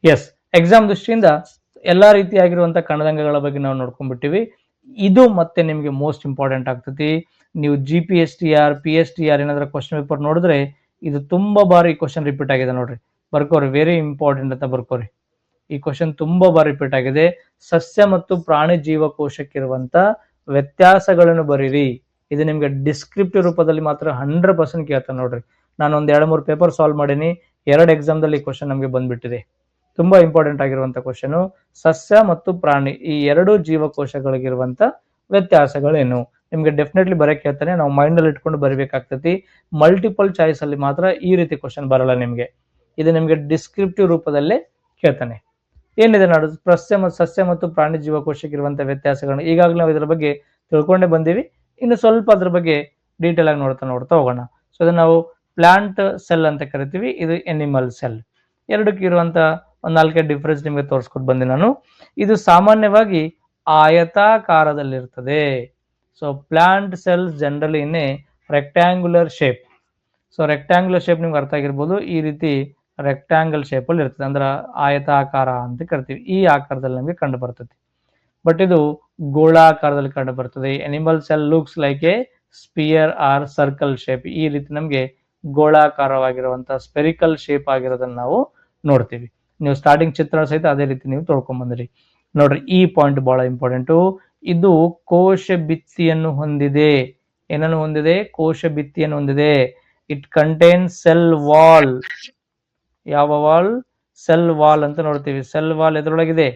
S1: ಎಸ್, ಎಕ್ಸಾಮ್ ದೃಷ್ಟಿಯಿಂದ ಎಲ್ಲಾ ರೀತಿಯಾಗಿರುವಂತಹ ಕಣದಂಗಗಳ ಬಗ್ಗೆ ನಾವು ನೋಡ್ಕೊಂಡ್ಬಿಟ್ಟಿವಿ. ಇದು ಮತ್ತೆ ನಿಮ್ಗೆ ಮೋಸ್ಟ್ ಇಂಪಾರ್ಟೆಂಟ್ ಆಗ್ತತಿ. ನೀವು GPSTR PSTR ಏನಾದ್ರೂ ಕ್ವಶನ್ ಪೇಪರ್ ನೋಡಿದ್ರೆ ಇದು ತುಂಬಾ ಬಾರಿ ಕ್ವಶನ್ ರಿಪೀಟ್ ಆಗಿದೆ. ನೋಡ್ರಿ, ಬರ್ಕೋರಿ, ವೆರಿ ಇಂಪಾರ್ಟೆಂಟ್ ಅಂತ ಬರ್ಕೋರಿ. ಈ ಕ್ವಶನ್ ತುಂಬಾ ಬಾರಿ ರಿಪೀಟ್ ಆಗಿದೆ. ಸಸ್ಯ ಮತ್ತು ಪ್ರಾಣಿ ಜೀವಕೋಶಕ್ಕಿರುವಂತ ವ್ಯತ್ಯಾಸಗಳನ್ನು ಬರೀರಿ. ಇದು ನಿಮ್ಗೆ ಡಿಸ್ಕ್ರಿಪ್ಟಿವ್ ರೂಪದಲ್ಲಿ ಮಾತ್ರ 100% ಕೇಳ್ತಾನೆ. ನೋಡ್ರಿ, ನಾನು ಒಂದ್ 2-3 ಪೇಪರ್ ಸಾಲ್ವ್ ಮಾಡೀನಿ. 2 ಎಕ್ಸಾಮ್ದಲ್ಲಿ ಈ ಕ್ವಶನ್ ನಮಗೆ ಬಂದ್ಬಿಟ್ಟಿದೆ. ತುಂಬಾ ಇಂಪಾರ್ಟೆಂಟ್ ಆಗಿರುವಂತ ಕ್ವಶನ್. ಸಸ್ಯ ಮತ್ತು ಪ್ರಾಣಿ ಈ ಎರಡು ಜೀವಕೋಶಗಳಿಗಿರುವಂತ ವ್ಯತ್ಯಾಸಗಳೇನು? ನಿಮ್ಗೆ ಡೆಫಿನೆಟ್ಲಿ ಬರಕ್ ಹೇಳ್ತಾನೆ. ನಾವು ಮೈಂಡ್ ಅಲ್ಲಿ ಇಟ್ಕೊಂಡು ಬರೀಬೇಕಾಗ್ತತಿ. ಮಲ್ಟಿಪಲ್ ಚಾಯ್ಸ್ ಅಲ್ಲಿ ಮಾತ್ರ ಈ ರೀತಿ ಕ್ವಶನ್ ಬರಲ್ಲ ನಿಮ್ಗೆ. ಇದು ನಿಮ್ಗೆ ಡಿಸ್ಕ್ರಿಪ್ಟಿವ್ ರೂಪದಲ್ಲೇ ಕೇಳ್ತಾನೆ. ಏನಿದೆ ನೋಡು, ಸಸ್ಯ ಮತ್ತು ಪ್ರಾಣಿ ಜೀವಕೋಶಕ್ಕಿರುವಂತ ವ್ಯತ್ಯಾಸಗಳು ಈಗಾಗಲೇ ನಾವು ಇದರ ಬಗ್ಗೆ ತಿಳ್ಕೊಂಡೇ ಬಂದೀವಿ. ಇನ್ನು ಸ್ವಲ್ಪ ಅದ್ರ ಬಗ್ಗೆ ಡೀಟೇಲ್ ಆಗಿ ನೋಡ್ತಾ ಹೋಗೋಣ. ಸೊ ಇದನ್ನ ನಾವು ಪ್ಲಾಂಟ್ ಸೆಲ್ ಅಂತ ಕರಿತೀವಿ, ಇದು ಎನಿಮಲ್ ಸೆಲ್. ಎರಡಕ್ಕೆ ಇರುವಂತ ಒಂದು 4 ಡಿಫರೆನ್ಸ್ ನಿಮಗೆ ತೋರಿಸ್ಕೊಟ್ಟು ಬಂದೆ ನಾನು. ಇದು ಸಾಮಾನ್ಯವಾಗಿ ಆಯತಾಕಾರದಲ್ಲಿರ್ತದೆ. So plant cells generally in a rectangular shape. So rectangular shape ನಿಮ್ಗೆ ಅರ್ಥ ಆಗಿರ್ಬೋದು. ಈ ರೀತಿ ರೆಕ್ಟ್ಯಾಂಗಲ್ ಶೇಪ್ ಅಲ್ಲಿ ಇರ್ತದೆ, ಅಂದ್ರೆ ಆಯತಾಕಾರ ಅಂತ ಕರಿತೀವಿ. ಈ ಆಕಾರದಲ್ಲಿ ನಮಗೆ ಕಂಡು ಬರ್ತದೆ. ಬಟ್ ಇದು ಗೋಳಾಕಾರದಲ್ಲಿ ಕಂಡು ಬರ್ತದೆ. Animal cell looks like a sphere or circle shape. ಈ ರೀತಿ ನಮಗೆ ಗೋಳಾಕಾರವಾಗಿರುವಂತಹ ಸ್ಪೆರಿಕಲ್ ಶೇಪ್ ಆಗಿರೋದನ್ನ ನಾವು ನೋಡ್ತೀವಿ. ನೀವು ಸ್ಟಾರ್ಟಿಂಗ್ ಚಿತ್ರ ಸಹಿತ ಅದೇ ರೀತಿ ನೀವು ತೊಳ್ಕೊಂಡ್ ಬಂದ್ರಿ. ನೋಡ್ರಿ, ಈ ಪಾಯಿಂಟ್ ಬಹಳ ಇಂಪಾರ್ಟೆಂಟು. ಇದು ಕೋಶ ಭಿತ್ತಿಯನ್ನು ಹೊಂದಿದೆ. ಏನನ್ನು ಹೊಂದಿದೆ? ಕೋಶ ಭಿತ್ತಿಯನ್ನು ಹೊಂದಿದೆ. It contains cell wall. ಯಾವ ವಾಲ್? ಸೆಲ್ ವಾಲ್ ಅಂತ ನೋಡ್ತೀವಿ. Cell wall ಎದ್ರೊಳಗಿದೆ?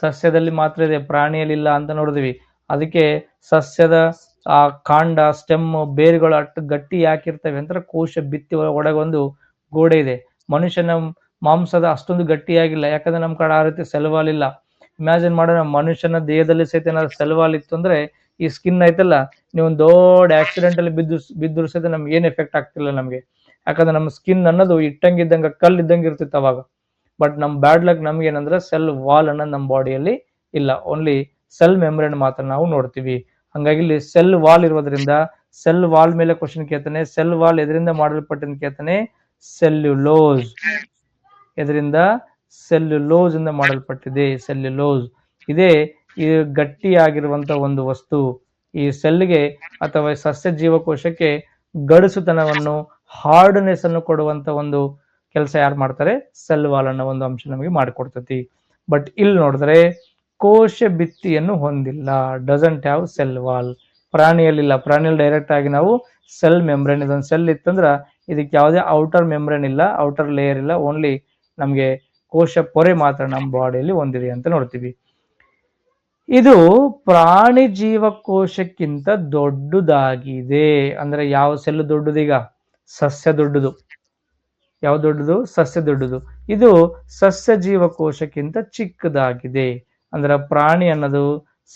S1: ಸಸ್ಯದಲ್ಲಿ ಮಾತ್ರ ಇದೆ, ಪ್ರಾಣಿಯಲ್ಲಿ ಇಲ್ಲ ಅಂತ ನೋಡಿದ್ವಿ. ಅದಕ್ಕೆ ಸಸ್ಯದ ಕಾಂಡ, ಸ್ಟೆಮ್, ಬೇರುಗಳು ಅಷ್ಟು ಗಟ್ಟಿ ಯಾಕಿರ್ತವೆ ಅಂದ್ರೆ ಕೋಶ ಭಿತ್ತಿ ಒಳಗೆ ಒಂದು ಗೋಡೆ ಇದೆ. ಮನುಷ್ಯನ ಮಾಂಸದ ಅಷ್ಟೊಂದು ಗಟ್ಟಿಯಾಗಿಲ್ಲ, ಯಾಕಂದ್ರೆ ನಮ್ ಕಡೆ ಆ ರೀತಿ ಸೆಲ್ ವಾಲ್ ಇಲ್ಲ. ಇಮ್ಯಾಜಿನ್ ಮಾಡೋಣ, ಮನುಷ್ಯನ ದೇಹದಲ್ಲಿ ಸಹಿತ ಏನಾದ್ರು ಸೆಲ್ ವಾಲ್ ಇತ್ತು ಅಂದ್ರೆ ಈ ಸ್ಕಿನ್ ಐತಲ್ಲ, ನೀವು ಒಂದು ದೊಡ್ಡ ಆಕ್ಸಿಡೆಂಟ್ ಅಲ್ಲಿ ಬಿದ್ದು ಸಹಿತ ನಮ್ಗೆ ಏನ್ ಎಫೆಕ್ಟ್ ಆಗ್ತಿಲ್ಲ ನಮ್ಗೆ. ಯಾಕಂದ್ರೆ ನಮ್ಮ ಸ್ಕಿನ್ ಅನ್ನೋದು ಇಟ್ಟಂಗಿದ್ದಂಗ ಕಲ್ಲಿದ್ದಂಗೆ ಇರ್ತಿತ್ತು ಅವಾಗ. ಬಟ್ ನಮ್ ಬ್ಯಾಡ್ ಲಕ್ ನಮ್ಗೆ ಏನಂದ್ರೆ ಸೆಲ್ ವಾಲ್ ಅನ್ನೋದು ನಮ್ಮ ಬಾಡಿಯಲ್ಲಿ ಇಲ್ಲ, ಓನ್ಲಿ ಸೆಲ್ ಮೆಂಬ್ರೇನ್ ಮಾತ್ರ ನಾವು ನೋಡ್ತೀವಿ. ಹಂಗಾಗಿ ಇಲ್ಲಿ ಸೆಲ್ ವಾಲ್ ಇರೋದ್ರಿಂದ ಸೆಲ್ ವಾಲ್ ಮೇಲೆ ಕ್ವಶನ್ ಕೇಳ್ತಾನೆ. ಸೆಲ್ ವಾಲ್ ಎದರಿಂದ ಮಾಡಲ್ಪಟ್ಟಿನ ಕೇಳ್ತಾನೆ? ಸೆಲ್ಯುಲೋಸ್. ಎದರಿಂದ? ಸೆಲ್ಯುಲೋಸ್ ಇಂದ ಮಾಡಲ್ಪಟ್ಟಿದೆ. ಸೆಲ್ಯುಲೋಸ್ ಇದೇ ಈ ಗಟ್ಟಿಯಾಗಿರುವಂತ ಒಂದು ವಸ್ತು. ಈ ಸೆಲ್ಗೆ ಅಥವಾ ಸಸ್ಯ ಜೀವಕೋಶಕ್ಕೆ ಗಡುಸುತನವನ್ನು, ಹಾರ್ಡ್ನೆಸ್ ಅನ್ನು ಕೊಡುವಂತ ಒಂದು ಕೆಲಸ ಯಾರು ಮಾಡ್ತಾರೆ? ಸೆಲ್ ವಾಲ್ ಅನ್ನೋ ಒಂದು ಅಂಶ ನಮಗೆ ಮಾಡಿಕೊಡ್ತತಿ. ಬಟ್ ಇಲ್ಲಿ ನೋಡಿದ್ರೆ ಕೋಶ ಭಿತ್ತಿಯನ್ನು ಹೊಂದಿಲ್ಲ, ಡಸಂಟ್ ಹ್ಯಾವ್ ಸೆಲ್ ವಾಲ್. ಪ್ರಾಣಿಯಲ್ಲಿಲ್ಲ. ಪ್ರಾಣಿಯಲ್ಲಿ ಡೈರೆಕ್ಟ್ ಆಗಿ ನಾವು ಸೆಲ್ ಮೆಂಬ್ರೇನ್, ಇದೊಂದು ಸೆಲ್ ಇತ್ತಂದ್ರ ಇದಕ್ಕೆ ಯಾವುದೇ ಔಟರ್ ಮೆಂಬ್ರೇನ್ ಇಲ್ಲ, ಔಟರ್ ಲೇಯರ್ ಇಲ್ಲ, ಓನ್ಲಿ ನಮ್ಗೆ ಕೋಶ ಪೊರೆ ಮಾತ್ರ ನಮ್ಮ ಬಾಡಿಯಲ್ಲಿ ಹೊಂದಿದೆ ಅಂತ ನೋಡ್ತೀವಿ. ಇದು ಪ್ರಾಣಿ ಜೀವಕೋಶಕ್ಕಿಂತ ದೊಡ್ಡದಾಗಿದೆ. ಅಂದ್ರೆ ಯಾವ ಸೆಲ್ ದೊಡ್ಡದೀಗ? ಸಸ್ಯ ದೊಡ್ಡದು. ಯಾವ ದೊಡ್ಡದು? ಸಸ್ಯ ದೊಡ್ಡದು. ಇದು ಸಸ್ಯ ಜೀವಕೋಶಕ್ಕಿಂತ ಚಿಕ್ಕದಾಗಿದೆ. ಅಂದ್ರೆ ಪ್ರಾಣಿ ಅನ್ನೋದು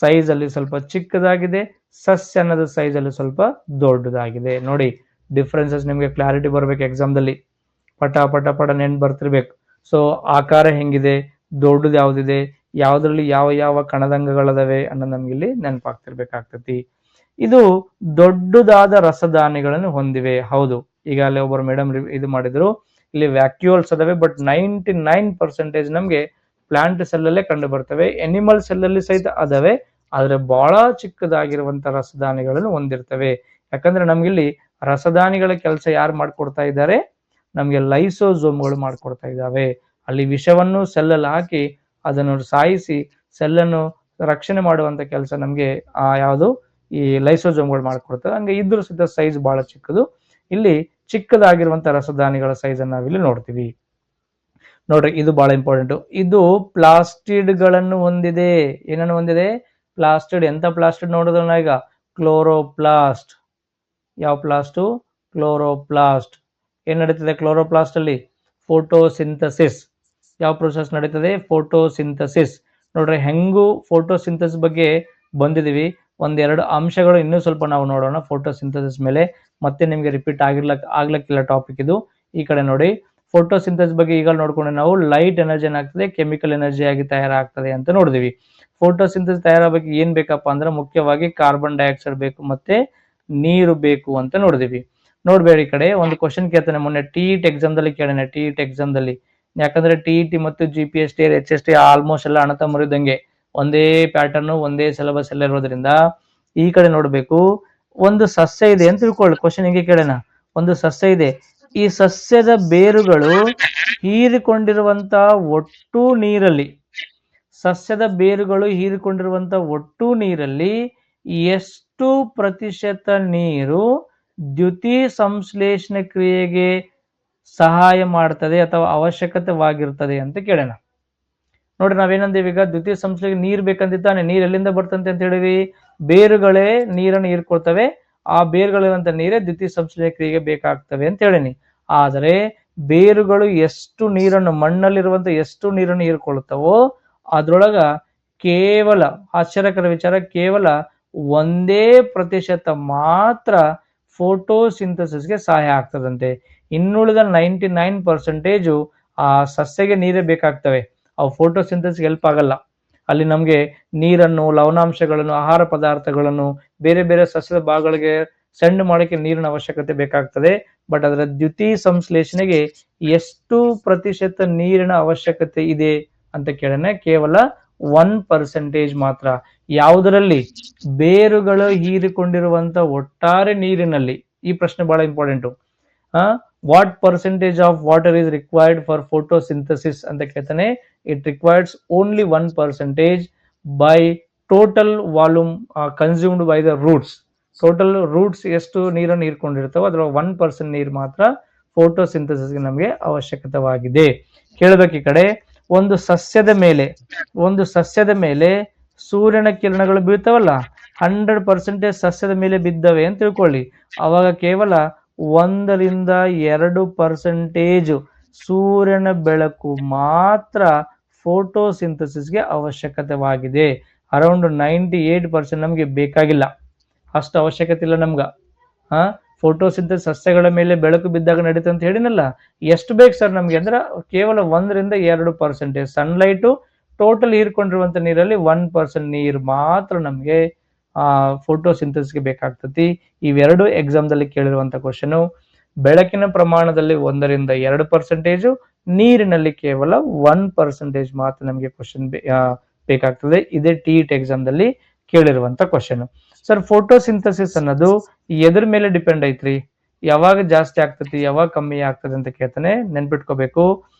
S1: ಸೈಜ್ ಅಲ್ಲಿ ಸ್ವಲ್ಪ ಚಿಕ್ಕದಾಗಿದೆ, ಸಸ್ಯ ಅನ್ನೋದು ಸೈಜ್ ಅಲ್ಲಿ ಸ್ವಲ್ಪ ದೊಡ್ಡದಾಗಿದೆ. ನೋಡಿ, ಡಿಫ್ರೆನ್ಸಸ್ ನಿಮ್ಗೆ ಕ್ಲಾರಿಟಿ ಬರ್ಬೇಕು ಎಕ್ಸಾಮ್ದಲ್ಲಿ. ಪಟ ಪಟ ಪಟ ನೆನ್ಪು ಬರ್ತಿರ್ಬೇಕು. ಸೊ ಆಕಾರ ಹೆಂಗಿದೆ, ದೊಡ್ಡದು ಯಾವ್ದಿದೆ, ಯಾವ್ದ್ರಲ್ಲಿ ಯಾವ ಯಾವ ಕಣದಂಗಗಳದಾವೆ ಅನ್ನೋದು ನಮ್ಗೆ ಇಲ್ಲಿ ನೆನಪಾಗ್ತಿರ್ಬೇಕಾಗ್ತತಿ. ಇದು ದೊಡ್ಡದಾದ ರಸದಾನಿಗಳನ್ನು ಹೊಂದಿವೆ. ಹೌದು, ಈಗಾಗಲೇ ಒಬ್ಬರು ಮೇಡಮ್ ಇದು ಮಾಡಿದ್ರು, ಇಲ್ಲಿ ವ್ಯಾಕ್ಯೂಲ್ಸ್ ಅದಾವೆ, ಬಟ್ 99% ನಮ್ಗೆ ಪ್ಲಾಂಟ್ ಸೆಲ್ ಅಲ್ಲೇ ಕಂಡು ಬರ್ತವೆ. ಎನಿಮಲ್ ಸೆಲ್ ಅಲ್ಲಿ ಸಹಿತ ಅದಾವೆ, ಆದ್ರೆ ಬಹಳ ಚಿಕ್ಕದಾಗಿರುವಂತ ರಸದಾನಿಗಳನ್ನು ಹೊಂದಿರ್ತವೆ. ಯಾಕಂದ್ರೆ ನಮ್ಗಿಲ್ಲಿ ರಸದಾನಿಗಳ ಕೆಲಸ ಯಾರು ಮಾಡ್ಕೊಡ್ತಾ ಇದ್ದಾರೆ, ನಮ್ಗೆ ಲೈಸೋಸೋಮ್ಗಳು ಮಾಡ್ಕೊಡ್ತಾ ಇದ್ದಾವೆ. ಅಲ್ಲಿ ವಿಷವನ್ನು ಸೆಲ್ ಅಲ್ಲಿ ಹಾಕಿ ಅದನ್ನು ಸಾಯಿಸಿ ಸೆಲ್ ಅನ್ನು ರಕ್ಷಣೆ ಮಾಡುವಂತ ಕೆಲಸ ನಮ್ಗೆ ಯಾವುದು ಈ ಲೈಸೋಸೋಮ್ಗಳು ಮಾಡ್ಕೊಡ್ತವೆ. ಹಂಗೆ ಇದ್ರ ಸಹಿತ ಸೈಜ್ ಬಹಳ ಚಿಕ್ಕದು. ಇಲ್ಲಿ ಚಿಕ್ಕದಾಗಿರುವಂತ ರಸದಾನಿಗಳ ಸೈಜ್ ಅನ್ನು ನಾವಿಲ್ಲಿ ನೋಡ್ತೀವಿ. ನೋಡ್ರಿ, ಇದು ಬಹಳ ಇಂಪಾರ್ಟೆಂಟ್. ಇದು ಪ್ಲಾಸ್ಟಿಡ್ ಗಳನ್ನು ಹೊಂದಿದೆ. ಏನನ್ನು ಹೊಂದಿದೆ? ಪ್ಲಾಸ್ಟಿಡ್. ಎಂತ ಪ್ಲಾಸ್ಟಿಡ್ ನೋಡಿದ್ರಲ್ಲ ಈಗ? ಕ್ಲೋರೋಪ್ಲಾಸ್ಟ್. ಯಾವ ಪ್ಲಾಸ್ಟು? ಕ್ಲೋರೋಪ್ಲಾಸ್ಟ್. ಏನ್ ನಡೀತದೆ ಕ್ಲೋರೋಪ್ಲಾಸ್ಟ್ ಅಲ್ಲಿ? ಫೋಟೋಸಿಂಥಸಿಸ್. ಯಾವ ಪ್ರೊಸೆಸ್ ನಡೀತದೆ? ಫೋಟೋಸಿಂಥಸಿಸ್. ನೋಡ್ರಿ, ಹೆಂಗು ಫೋಟೋಸಿಂಥಸಿಸ್ ಬಗ್ಗೆ ಬಂದಿದೀವಿ. ಒಂದೆರಡು ಅಂಶಗಳು ಇನ್ನೂ ಸ್ವಲ್ಪ ನಾವು ನೋಡೋಣ ಫೋಟೋಸಿಂಥಸಿಸ್ ಮೇಲೆ. ಮತ್ತೆ ನಿಮ್ಗೆ ರಿಪೀಟ್ ಆಗ್ಲಕ್ಕಿಲ್ಲ ಟಾಪಿಕ್ ಇದು. ಈ ಕಡೆ ನೋಡಿ, ಫೋಟೋಸಿಂಥಸಿಸ್ ಬಗ್ಗೆ ಈಗ ನೋಡ್ಕೊಂಡ್ರೆ ನಾವು ಲೈಟ್ ಎನರ್ಜಿ ಏನಾಗ್ತದೆ, ಕೆಮಿಕಲ್ ಎನರ್ಜಿ ಆಗಿ ತಯಾರಾಗ್ತದೆ ಅಂತ ನೋಡಿದಿವಿ. ಫೋಟೋಸಿಂಥಸಿಸ್ ತಯಾರಾಗಬೇಕು ಏನ್ ಬೇಕಪ್ಪ ಅಂದ್ರೆ ಮುಖ್ಯವಾಗಿ ಕಾರ್ಬನ್ ಡೈಆಕ್ಸೈಡ್ ಬೇಕು, ಮತ್ತೆ ನೀರು ಬೇಕು ಅಂತ ನೋಡಿದಿವಿ. ನೋಡ್ಬೇಡಿ, ಈ ಕಡೆ ಒಂದು ಕ್ವಶನ್ ಕೇಳ್ತಾನೆ, ಮೊನ್ನೆ ಟಿಇಟಿ ಎಕ್ಸಾಮ್ ದಲ್ಲಿ ಕೇಳಾನೆ. ಟಿಇಟಿ ಎಕ್ಸಾಮ್ ದಲ್ಲಿ, ಯಾಕಂದ್ರೆ ಟಿಇಟಿ ಮತ್ತು GPST HST ಆಲ್ಮೋಸ್ಟ್ ಎಲ್ಲ ಅಣ್ಣತಮ್ಮರಿದ್ದಂಗೆ ಒಂದೇ ಪ್ಯಾಟರ್ನ್ ಒಂದೇ ಸಿಲೆಬಸ್ ಎಲ್ಲ ಇರೋದ್ರಿಂದ ಈ ಕಡೆ ನೋಡ್ಬೇಕು. ಒಂದು ಸಸ್ಯ ಇದೆ ಅಂತ ತಿಳ್ಕೊಳ್ಳಿ. ಕ್ವಶನ್ ಹಿಂಗೆ ಕೇಳೋಣ, ಒಂದು ಸಸ್ಯ ಇದೆ, ಈ ಸಸ್ಯದ ಬೇರುಗಳು ಹೀರಿಕೊಂಡಿರುವಂತ ಒಟ್ಟು ನೀರಲ್ಲಿ, ಸಸ್ಯದ ಬೇರುಗಳು ಹೀರಿಕೊಂಡಿರುವಂತ ಒಟ್ಟು ನೀರಲ್ಲಿ ಎಷ್ಟು ಪ್ರತಿಶತ ನೀರು ದ್ಯುತಿ ಸಂಶ್ಲೇಷಣೆ ಕ್ರಿಯೆಗೆ ಸಹಾಯ ಮಾಡ್ತದೆ ಅಥವಾ ಅವಶ್ಯಕತೆವಾಗಿರ್ತದೆ ಅಂತ ಕೇಳೋಣ. ನೋಡ್ರಿ, ನಾವೇನಂದೇವಿ ಈಗ? ದ್ಯುತಿ ಸಂಶ್ಲೇಷಣೆ ನೀರ್ ಬೇಕಂತಿದ್ದಾನೆ. ನೀರ್ ಎಲ್ಲಿಂದ ಬರ್ತಂತೆ ಅಂತ ಹೇಳಿವಿ? ಬೇರುಗಳೇ ನೀರನ್ನು ಹೀರ್ಕೊಳ್ತವೆ, ಆ ಬೇರುಗಳಿರುವಂತ ನೀರೇ ದ್ಯುತಿ ಸಂಶ್ಲೇಷಣೆ ಕ್ರಿಯೆಗೆ ಬೇಕಾಗ್ತವೆ ಅಂತ ಹೇಳಿನಿ. ಆದರೆ ಬೇರುಗಳು ಎಷ್ಟು ನೀರನ್ನು, ಮಣ್ಣಲ್ಲಿರುವಂತ ಎಷ್ಟು ನೀರನ್ನು ಹೀರ್ಕೊಳ್ತವೋ ಅದ್ರೊಳಗ ಕೇವಲ, ಆಶ್ಚರ್ಯಕರ ವಿಚಾರ, ಕೇವಲ 1% ಮಾತ್ರ ಫೋಟೋಸಿಂಥಸಿಸ್ಗೆ ಸಹಾಯ ಆಗ್ತದಂತೆ. ಇನ್ನುಳಿದ 99% ಆ ಸಸ್ಯಗೆ ನೀರೇ ಬೇಕಾಗ್ತವೆ, ಅವು ಫೋಟೋಸಿಂಥಸಿಸ್ಗೆ ಹೆಲ್ಪ್ ಆಗಲ್ಲ. ಅಲ್ಲಿ ನಮ್ಗೆ ನೀರನ್ನು, ಲವಣಾಂಶಗಳನ್ನು, ಆಹಾರ ಪದಾರ್ಥಗಳನ್ನು ಬೇರೆ ಬೇರೆ ಸಸ್ಯದ ಭಾಗಗಳಿಗೆ ಸೆಂಡ್ ಮಾಡಕ್ಕೆ ನೀರಿನ ಅವಶ್ಯಕತೆ ಬೇಕಾಗ್ತದೆ. ಬಟ್ ಅದರ ದ್ಯುತಿ ಸಂಶ್ಲೇಷಣೆಗೆ ಎಷ್ಟು ಪ್ರತಿಶತ ನೀರಿನ ಅವಶ್ಯಕತೆ ಇದೆ ಅಂತ ಕೇಳನೆ, ಕೇವಲ 1% ಮಾತ್ರ. ಯಾವುದರಲ್ಲಿ? ಬೇರುಗಳು ಹೀರಿಕೊಂಡಿರುವಂತ ಒಟ್ಟಾರೆ ನೀರಿನಲ್ಲಿ. ಈ ಪ್ರಶ್ನೆ ಬಹಳ important. What percentage of water is required for photosynthesis ಅಂತ ಕೇಳ್ತಾನೆ. It requires only 1% by total volume consumed by the roots. Total roots ಎಷ್ಟು ನೀರನ್ನು ಹೀರ್ಕೊಂಡಿರ್ತಾವೋ ಅದರ 1% ನೀರು ಮಾತ್ರ ಫೋಟೋಸಿಂಥಸಿಸ್ಗೆ ನಮಗೆ ಅವಶ್ಯಕತೆವಾಗಿದೆ. ಕೇಳಬೇಕು ಈ ಕಡೆ, ಒಂದು ಸಸ್ಯದ ಮೇಲೆ ಸೂರ್ಯನ ಕಿರಣಗಳು ಬೀಳ್ತಾವಲ್ಲ, 100% ಸಸ್ಯದ ಮೇಲೆ ಬಿದ್ದವೆ ಅಂತ ತಿಳ್ಕೊಳ್ಳಿ. ಅವಾಗ ಕೇವಲ 1-2% ಸೂರ್ಯನ ಬೆಳಕು ಮಾತ್ರ ಫೋಟೋಸಿಂಥಸಿಸ್ಗೆ ಅವಶ್ಯಕತೆವಾಗಿದೆ. ಅರೌಂಡ್ 98% ನಮ್ಗೆ ಬೇಕಾಗಿಲ್ಲ, ಅಷ್ಟು ಅವಶ್ಯಕತೆ ಇಲ್ಲ ನಮ್ಗ. ಫೋಟೋಸಿಂಥಸಿಸ್ ಸಸ್ಯಗಳ ಮೇಲೆ ಬೆಳಕು ಬಿದ್ದಾಗ ನಡೀತದೆ ಅಂತ ಹೇಳಿನಲ್ಲ. ಎಷ್ಟು ಬೇಕು ಸರ್ ನಮ್ಗೆ ಅಂದ್ರೆ ಕೇವಲ 1-2%. ಸನ್ಲೈಟು ಟೋಟಲ್ ಹೀರ್ಕೊಂಡಿರುವಂತ ನೀರಲ್ಲಿ 1% ನೀರು ಮಾತ್ರ ನಮ್ಗೆ ಫೋಟೋಸಿಂಥಸಿಸ್ಗೆ ಬೇಕಾಗ್ತತಿ. ಇವೆರಡು ಎಕ್ಸಾಮ್ ದಲ್ಲಿ ಕೇಳಿರುವಂತ ಕ್ವಶನ್. ಬೆಳಕಿನ ಪ್ರಮಾಣದಲ್ಲಿ 1-2%, ನೀರಿನಲ್ಲಿ ಕೇವಲ 1% ಮಾತ್ರ ನಮಗೆ ಕ್ವಶನ್ ಬೇಕಾಗ್ತದೆ. ಇದೇ ಟಿಇಟಿ ಎಕ್ಸಾಮ್ ದಲ್ಲಿ ಕೇಳಿರುವಂತ ಕ್ವಶನ್. ಸರ್, ಫೋಟೋಸಿಂಥಸಿಸ್ ಅನ್ನೋದು ಎದ್ರ ಮೇಲೆ ಡಿಪೆಂಡ್ ಐತ್ರಿ? ಯಾವಾಗ ಜಾಸ್ತಿ ಆಗ್ತತಿ, ಯಾವಾಗ ಕಮ್ಮಿ ಆಗ್ತದೆ ಅಂತ ಕೇಳ್ತಾನೆ. ನೆನ್ಪಿಟ್ಕೋಬೇಕು,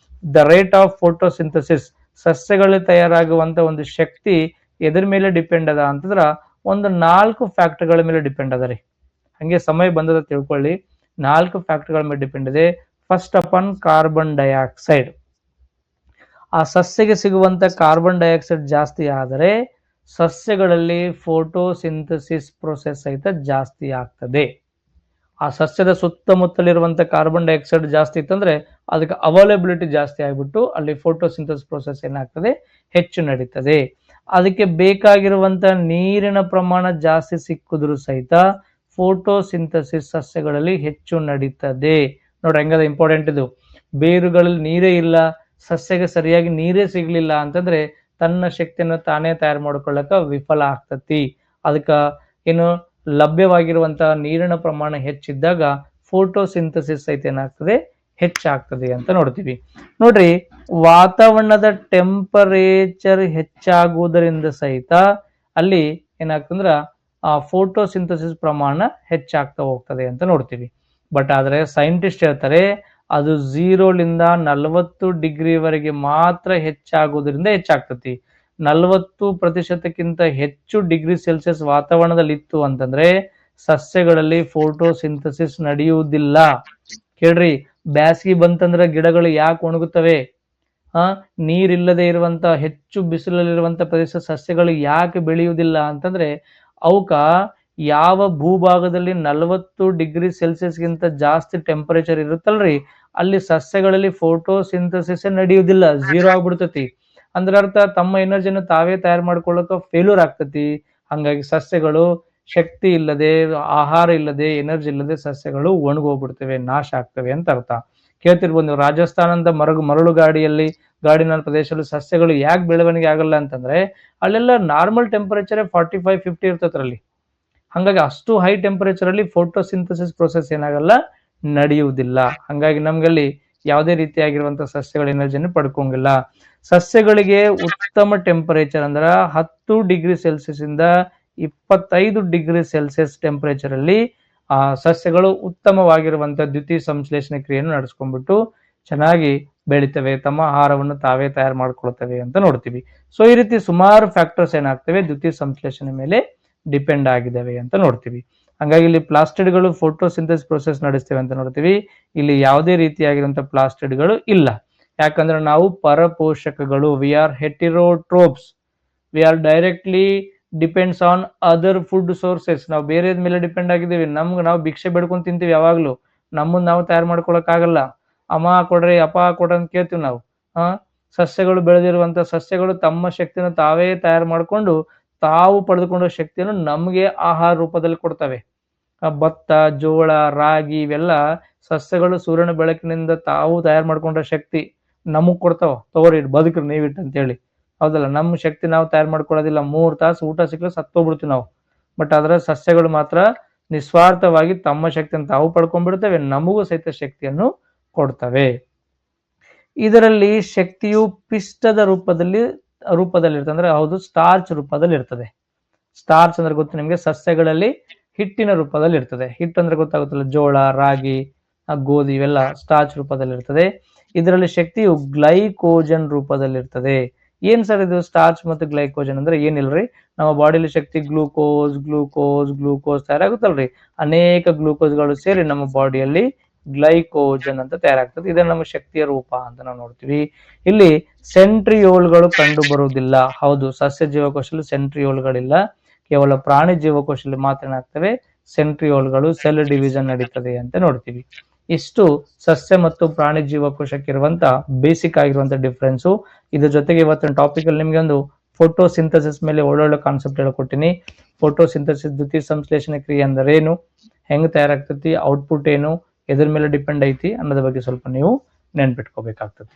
S1: ದ ರೇಟ್ ಆಫ್ ಫೋಟೋಸಿಂಥಸಿಸ್, ಸಸ್ಯಗಳಲ್ಲಿ ತಯಾರಾಗುವಂತ ಒಂದು ಶಕ್ತಿ ಎದ್ರ ಮೇಲೆ ಡಿಪೆಂಡ್ ಅದ ಅಂತಂದ್ರ ಒಂದು 4 ಫ್ಯಾಕ್ಟರ್ಗಳ ಮೇಲೆ ಡಿಪೆಂಡ್ ಅದ ರೀ. ಹಂಗೆ ಸಮಯ ಬಂದದ ತಿಳ್ಕೊಳ್ಳಿ. 4 ಫ್ಯಾಕ್ಟರ್ಗಳ ಮೇಲೆ ಡಿಪೆಂಡ್ ಇದೆ. First upon carbon dioxide. ಆ ಸಸ್ಯಗೆ ಸಿಗುವಂತ ಕಾರ್ಬನ್ ಡೈಆಕ್ಸೈಡ್ ಜಾಸ್ತಿ ಆದರೆ ಸಸ್ಯಗಳಲ್ಲಿ ಫೋಟೋಸಿಂಥಸಿಸ್ ಪ್ರೊಸೆಸ್ ಸಹಿತ ಜಾಸ್ತಿ ಆಗ್ತದೆ. ಆ ಸಸ್ಯದ ಸುತ್ತಮುತ್ತಲಿರುವಂತ ಕಾರ್ಬನ್ ಡೈಆಕ್ಸೈಡ್ ಜಾಸ್ತಿ ಇತ್ತಂದ್ರೆ ಅದಕ್ಕೆ ಅವೈಲಬಿಲಿಟಿ ಜಾಸ್ತಿ ಆಗ್ಬಿಟ್ಟು ಅಲ್ಲಿ ಫೋಟೋಸಿಂಥಸಿಸ್ ಪ್ರೊಸೆಸ್ ಏನಾಗ್ತದೆ, ಹೆಚ್ಚು ನಡೀತದೆ. ಅದಕ್ಕೆ ಬೇಕಾಗಿರುವಂತ ನೀರಿನ ಪ್ರಮಾಣ ಜಾಸ್ತಿ ಸಿಕ್ಕಿದ್ರು ಸಹಿತ ಫೋಟೋಸಿಂಥಸಿಸ್ ಸಸ್ಯಗಳಲ್ಲಿ ಹೆಚ್ಚು ನಡೀತದೆ. ನೋಡ್ರಿ ಹೆಂಗದ ಇಂಪಾರ್ಟೆಂಟ್ ಇದು. ಬೇರುಗಳಲ್ಲಿ ನೀರೇ ಇಲ್ಲ, ಸಸ್ಯಗೆ ಸರಿಯಾಗಿ ನೀರೇ ಸಿಗ್ಲಿಲ್ಲ ಅಂತಂದ್ರೆ ತನ್ನ ಶಕ್ತಿಯನ್ನು ತಾನೇ ತಯಾರು ಮಾಡ್ಕೊಳ್ಳಕ ವಿಫಲ ಆಗ್ತತಿ. ಅದಕ್ಕ ಏನು ಲಭ್ಯವಾಗಿರುವಂತಹ ನೀರಿನ ಪ್ರಮಾಣ ಹೆಚ್ಚಿದ್ದಾಗ ಫೋಟೋಸಿಂಥಸಿಸ್ ಸಹಿತ ಏನಾಗ್ತದೆ, ಹೆಚ್ಚಾಗ್ತದೆ ಅಂತ ನೋಡ್ತೀವಿ. ನೋಡ್ರಿ, ವಾತಾವರಣದ ಟೆಂಪರೇಚರ್ ಹೆಚ್ಚಾಗುವುದರಿಂದ ಸಹಿತ ಅಲ್ಲಿ ಏನಾಗ್ತಂದ್ರ ಆ ಫೋಟೋಸಿಂಥಸಿಸ್ ಪ್ರಮಾಣ ಹೆಚ್ಚಾಗ್ತಾ ಹೋಗ್ತದೆ ಅಂತ ನೋಡ್ತೀವಿ. ಬಟ್ ಆದ್ರೆ ಸೈಂಟಿಸ್ಟ್ ಹೇಳ್ತಾರೆ ಅದು 0ಲಿಂದ 40 ಡಿಗ್ರಿವರೆಗೆ ಮಾತ್ರ ಹೆಚ್ಚಾಗುವುದರಿಂದ ಹೆಚ್ಚಾಗ್ತತಿ. 40% ಹೆಚ್ಚು ಡಿಗ್ರಿ ಸೆಲ್ಸಿಯಸ್ ವಾತಾವರಣದಲ್ಲಿ ಇತ್ತು ಅಂತಂದ್ರೆ ಸಸ್ಯಗಳಲ್ಲಿ ಫೋಟೋಸಿಂಥಸಿಸ್ ನಡೆಯುವುದಿಲ್ಲ. ಕೇಳ್ರಿ, ಬ್ಯಾಸಗಿ ಬಂತಂದ್ರೆ ಗಿಡಗಳು ಯಾಕೆ ಒಣಗುತ್ತವೆ? ನೀರಿಲ್ಲದೆ ಇರುವಂತ ಹೆಚ್ಚು ಬಿಸಿಲಲ್ಲಿರುವಂತ ಪ್ರದೇಶ ಸಸ್ಯಗಳು ಯಾಕೆ ಬೆಳೆಯುವುದಿಲ್ಲ ಅಂತಂದ್ರೆ ಅವಕ್ಕ ಯಾವ ಭೂಭಾಗದಲ್ಲಿ 40 ಡಿಗ್ರಿ ಸೆಲ್ಸಿಯಸ್ಗಿಂತ ಜಾಸ್ತಿ ಟೆಂಪರೇಚರ್ ಇರುತ್ತಲ್ರಿ ಅಲ್ಲಿ ಸಸ್ಯಗಳಲ್ಲಿ ಫೋಟೋಸಿಂಥಸಿಸ್ ನಡೆಯುವುದಿಲ್ಲ, 0 ಆಗ್ಬಿಡ್ತತಿ. ಅಂದ್ರ ಅರ್ಥ ತಮ್ಮ ಎನರ್ಜಿಯನ್ನು ತಾವೇ ತಯಾರು ಮಾಡ್ಕೊಳ್ಳೋಕೆ ಫೇಲ್ಯೂರ್ ಆಗ್ತತಿ. ಹಂಗಾಗಿ ಸಸ್ಯಗಳು ಶಕ್ತಿ ಇಲ್ಲದೆ, ಆಹಾರ ಇಲ್ಲದೆ, ಎನರ್ಜಿ ಇಲ್ಲದೆ ಸಸ್ಯಗಳು ಒಣಗೋಗ್ಬಿಡ್ತವೆ, ನಾಶ ಆಗ್ತವೆ ಅಂತ ಅರ್ಥ. ಕೇಳ್ತಿರ್ಬೋದು ನೀವು, ರಾಜಸ್ಥಾನದ ಮರಳು ಗಾಡಿನ ಪ್ರದೇಶದಲ್ಲಿ ಸಸ್ಯಗಳು ಯಾಕೆ ಬೆಳವಣಿಗೆ ಆಗಲ್ಲ ಅಂತಂದ್ರೆ ಅಲ್ಲೆಲ್ಲ ನಾರ್ಮಲ್ ಟೆಂಪರೇಚರ್ 45-50 ಇರ್ತದ್ರಲ್ಲಿ. ಹಂಗಾಗಿ ಅಷ್ಟು ಹೈ ಟೆಂಪರೇಚರ್ ಅಲ್ಲಿ ಫೋಟೋಸಿಂಥಸಿಸ್ ಪ್ರೊಸೆಸ್ ಏನಾಗಲ್ಲ, ನಡೆಯುವುದಿಲ್ಲ. ಹಂಗಾಗಿ ನಮ್ಗಲ್ಲಿ ಯಾವುದೇ ರೀತಿಯಾಗಿರುವಂತಹ ಸಸ್ಯಗಳ ಎನರ್ಜಿಯನ್ನು ಪಡ್ಕೊಂಗಿಲ್ಲ. ಸಸ್ಯಗಳಿಗೆ ಉತ್ತಮ ಟೆಂಪರೇಚರ್ ಅಂದ್ರ 10 ಡಿಗ್ರಿ ಸೆಲ್ಸಿಯಸ್ ಇಂದ 25 ಡಿಗ್ರಿ ಸೆಲ್ಸಿಯಸ್ ಟೆಂಪರೇಚರ್ ಅಲ್ಲಿ ಆ ಸಸ್ಯಗಳು ಉತ್ತಮವಾಗಿರುವಂತಹ ದ್ಯುತಿ ಸಂಶ್ಲೇಷಣೆ ಕ್ರಿಯೆಯನ್ನು ನಡೆಸ್ಕೊಂಡ್ಬಿಟ್ಟು ಚೆನ್ನಾಗಿ ಬೆಳಿತವೆ, ತಮ್ಮ ಆಹಾರವನ್ನು ತಾವೇ ತಯಾರು ಮಾಡ್ಕೊಳ್ತವೆ ಅಂತ ನೋಡ್ತೀವಿ. ಸೊ ಈ ರೀತಿ ಸುಮಾರು ಫ್ಯಾಕ್ಟರ್ಸ್ ಏನಾಗ್ತವೆ ದ್ಯುತಿ ಸಂಶ್ಲೇಷಣೆ ಮೇಲೆ ಡಿಪೆಂಡ್ ಆಗಿದ್ದಾವೆ ಅಂತ ನೋಡ್ತೀವಿ. ಹಂಗಾಗಿ ಇಲ್ಲಿ ಪ್ಲಾಸ್ಟಿಡ್ಗಳು ಫೋಟೋಸಿಂಥಸಿಸ್ ಪ್ರೊಸೆಸ್ ನಡೆಸ್ತೇವೆ ಅಂತ ನೋಡ್ತೀವಿ. ಇಲ್ಲಿ ಯಾವುದೇ ರೀತಿಯಾಗಿರುವಂತಹ ಪ್ಲಾಸ್ಟಿಡ್ಗಳು ಇಲ್ಲ. ಯಾಕಂದ್ರೆ ನಾವು ಪರಪೋಷಕಗಳು, we are heterotrophs, we are directly depends on other food sources. ನಾವು ಬೇರೆ ಮೇಲೆ ಡಿಪೆಂಡ್ ಆಗಿದ್ದೀವಿ. ನಾವು ಭಿಕ್ಷೆ ಬೇಡ್ಕೊಂಡು ತಿಂತೀವಿ ಯಾವಾಗ್ಲೂ. ನಮ್ಮನ್ನ ನಾವು ತಯಾರು ಮಾಡ್ಕೊಳಕ್ ಆಗಲ್ಲ. ಅಮ್ಮ ಕೊಡ್ರಿ, ಅಪ್ಪ ಕೊಡ್ರಿ ಅಂತ ಕೇಳ್ತೀವಿ ನಾವು. ಸಸ್ಯಗಳು ಬೆಳೆದಿರುವಂತ ಸಸ್ಯಗಳು ತಮ್ಮ ಶಕ್ತಿಯನ್ನು ತಾವೇ ತಯಾರು ಮಾಡಿಕೊಂಡು ತಾವು ಪಡೆದುಕೊಂಡ ಶಕ್ತಿಯನ್ನು ನಮಗೆ ಆಹಾರ ರೂಪದಲ್ಲಿ ಕೊಡ್ತವೆ. ಭತ್ತ, ಜೋಳ, ರಾಗಿ ಇವೆಲ್ಲ ಸಸ್ಯಗಳು ಸೂರ್ಯನ ಬೆಳಕಿನಿಂದ ತಾವು ತಯಾರು ಮಾಡ್ಕೊಂಡ ಶಕ್ತಿ ನಮಗ್ ಕೊಡ್ತಾವ. ತಗೋರಿ ಬದುಕ್ರಿ ನೀವಿಟ್ಟು ಅಂತೇಳಿ, ಹೌದಲ್ಲ? ನಮ್ಮ ಶಕ್ತಿ ನಾವು ತಯಾರು ಮಾಡ್ಕೊಳ್ಳೋದಿಲ್ಲ. 3 ತಾಸು ಊಟ ಸಿಕ್ಕರೆ ಸತ್ತೋಗ್ಬಿಡ್ತೀವಿ ನಾವು. ಬಟ್ ಆದ್ರೆ ಸಸ್ಯಗಳು ಮಾತ್ರ ನಿಸ್ವಾರ್ಥವಾಗಿ ತಮ್ಮ ಶಕ್ತಿಯನ್ನು ತಾವು ಪಡ್ಕೊಂಡ್ಬಿಡ್ತವೆ, ನಮಗೂ ಸಹಿತ ಶಕ್ತಿಯನ್ನು ಕೊಡ್ತವೆ. ಇದರಲ್ಲಿ ಶಕ್ತಿಯು ಪಿಷ್ಟದ ರೂಪದಲ್ಲಿ ಇರ್ತದೆ, ಅಂದ್ರೆ ಹೌದು, ಸ್ಟಾರ್ಚ್ ರೂಪದಲ್ಲಿ ಇರ್ತದೆ. ಸ್ಟಾರ್ಚ್ ಅಂದ್ರೆ ಗೊತ್ತು ನಿಮ್ಗೆ, ಸಸ್ಯಗಳಲ್ಲಿ ಹಿಟ್ಟಿನ ರೂಪದಲ್ಲಿ ಇರ್ತದೆ. ಹಿಟ್ಟು ಅಂದ್ರೆ ಗೊತ್ತಾಗುತ್ತಲ್ಲ, ಜೋಳ, ರಾಗಿ, ಗೋಧಿ ಇವೆಲ್ಲ ಸ್ಟಾರ್ಚ್ ರೂಪದಲ್ಲಿ ಇರ್ತದೆ. ಇದರಲ್ಲಿ ಶಕ್ತಿಯು ಗ್ಲೈಕೋಜನ್ ರೂಪದಲ್ಲಿ ಇರ್ತದೆ. ಏನ್ ಸರ್ ಇದು ಸ್ಟಾರ್ಚ್ ಮತ್ತು ಗ್ಲೈಕೋಜನ್ ಅಂದ್ರೆ? ಏನಿಲ್ರಿ, ನಮ್ಮ ಬಾಡಿಲಿ ಶಕ್ತಿ ಗ್ಲೂಕೋಸ್ ತಯಾರಾಗುತ್ತಲ್ರಿ, ಅನೇಕ ಗ್ಲೂಕೋಸ್ಗಳು ಸೇರಿ ನಮ್ಮ ಬಾಡಿಯಲ್ಲಿ ಗ್ಲೈಕೋಜನ್ ಅಂತ ತಯಾರಾಗ್ತದೆ. ಇದನ್ನ ನಮ್ಮ ಶಕ್ತಿಯ ರೂಪ ಅಂತ ನಾವು ನೋಡ್ತೀವಿ. ಇಲ್ಲಿ ಸೆಂಟ್ರಿಯೋಲ್ಗಳು ಕಂಡು ಬರುವುದಿಲ್ಲ. ಹೌದು, ಸಸ್ಯ ಜೀವಕೋಶದಲ್ಲಿ ಸೆಂಟ್ರಿಯೋಲ್ಗಳಿಲ್ಲ. ಕೇವಲ ಪ್ರಾಣಿ ಜೀವಕೋಶದಲ್ಲಿ ಮಾತ್ರ ಏನಾಗ್ತವೆ, ಸೆಂಟ್ರಿಯೋಲ್ಗಳು, ಸೆಲ್ ಡಿವಿಷನ್ ನಡೀತದೆ ಅಂತ ನೋಡ್ತೀವಿ. ಇಷ್ಟು ಸಸ್ಯ ಮತ್ತು ಪ್ರಾಣಿ ಜೀವಕೋಶಕ್ಕೆ ಇರುವಂತ ಬೇಸಿಕ್ ಆಗಿರುವಂತ ಡಿಫ್ರೆನ್ಸು. ಇದ್ರ ಜೊತೆಗೆ ಇವತ್ತಿನ ಟಾಪಿಕ್ ಅಲ್ಲಿ ನಿಮ್ಗೆ ಒಂದು ಫೋಟೋಸಿಂಥಸಿಸ್ ಮೇಲೆ ಒಳ್ಳೊಳ್ಳೆ ಕಾನ್ಸೆಪ್ಟ್ ಹೇಳ್ಕೊಟ್ಟಿನಿ. ಫೋಟೋಸಿಂಥಸಿಸ್ ದ್ಯುತಿ ಸಂಶ್ಲೇಷಣೆ ಕ್ರಿಯೆ ಅಂದ್ರೆ ಏನು, ಹೆಂಗ್ ತಯಾರಾಗ್ತತಿ, ಔಟ್ಪುಟ್ ಏನು, ಎದ್ರ ಮೇಲೆ ಡಿಪೆಂಡ್ ಐತಿ ಅನ್ನೋದ್ರ ಬಗ್ಗೆ ಸ್ವಲ್ಪ ನೀವು ನೆನ್ಪಿಟ್ಕೋಬೇಕಾಗ್ತದೆ.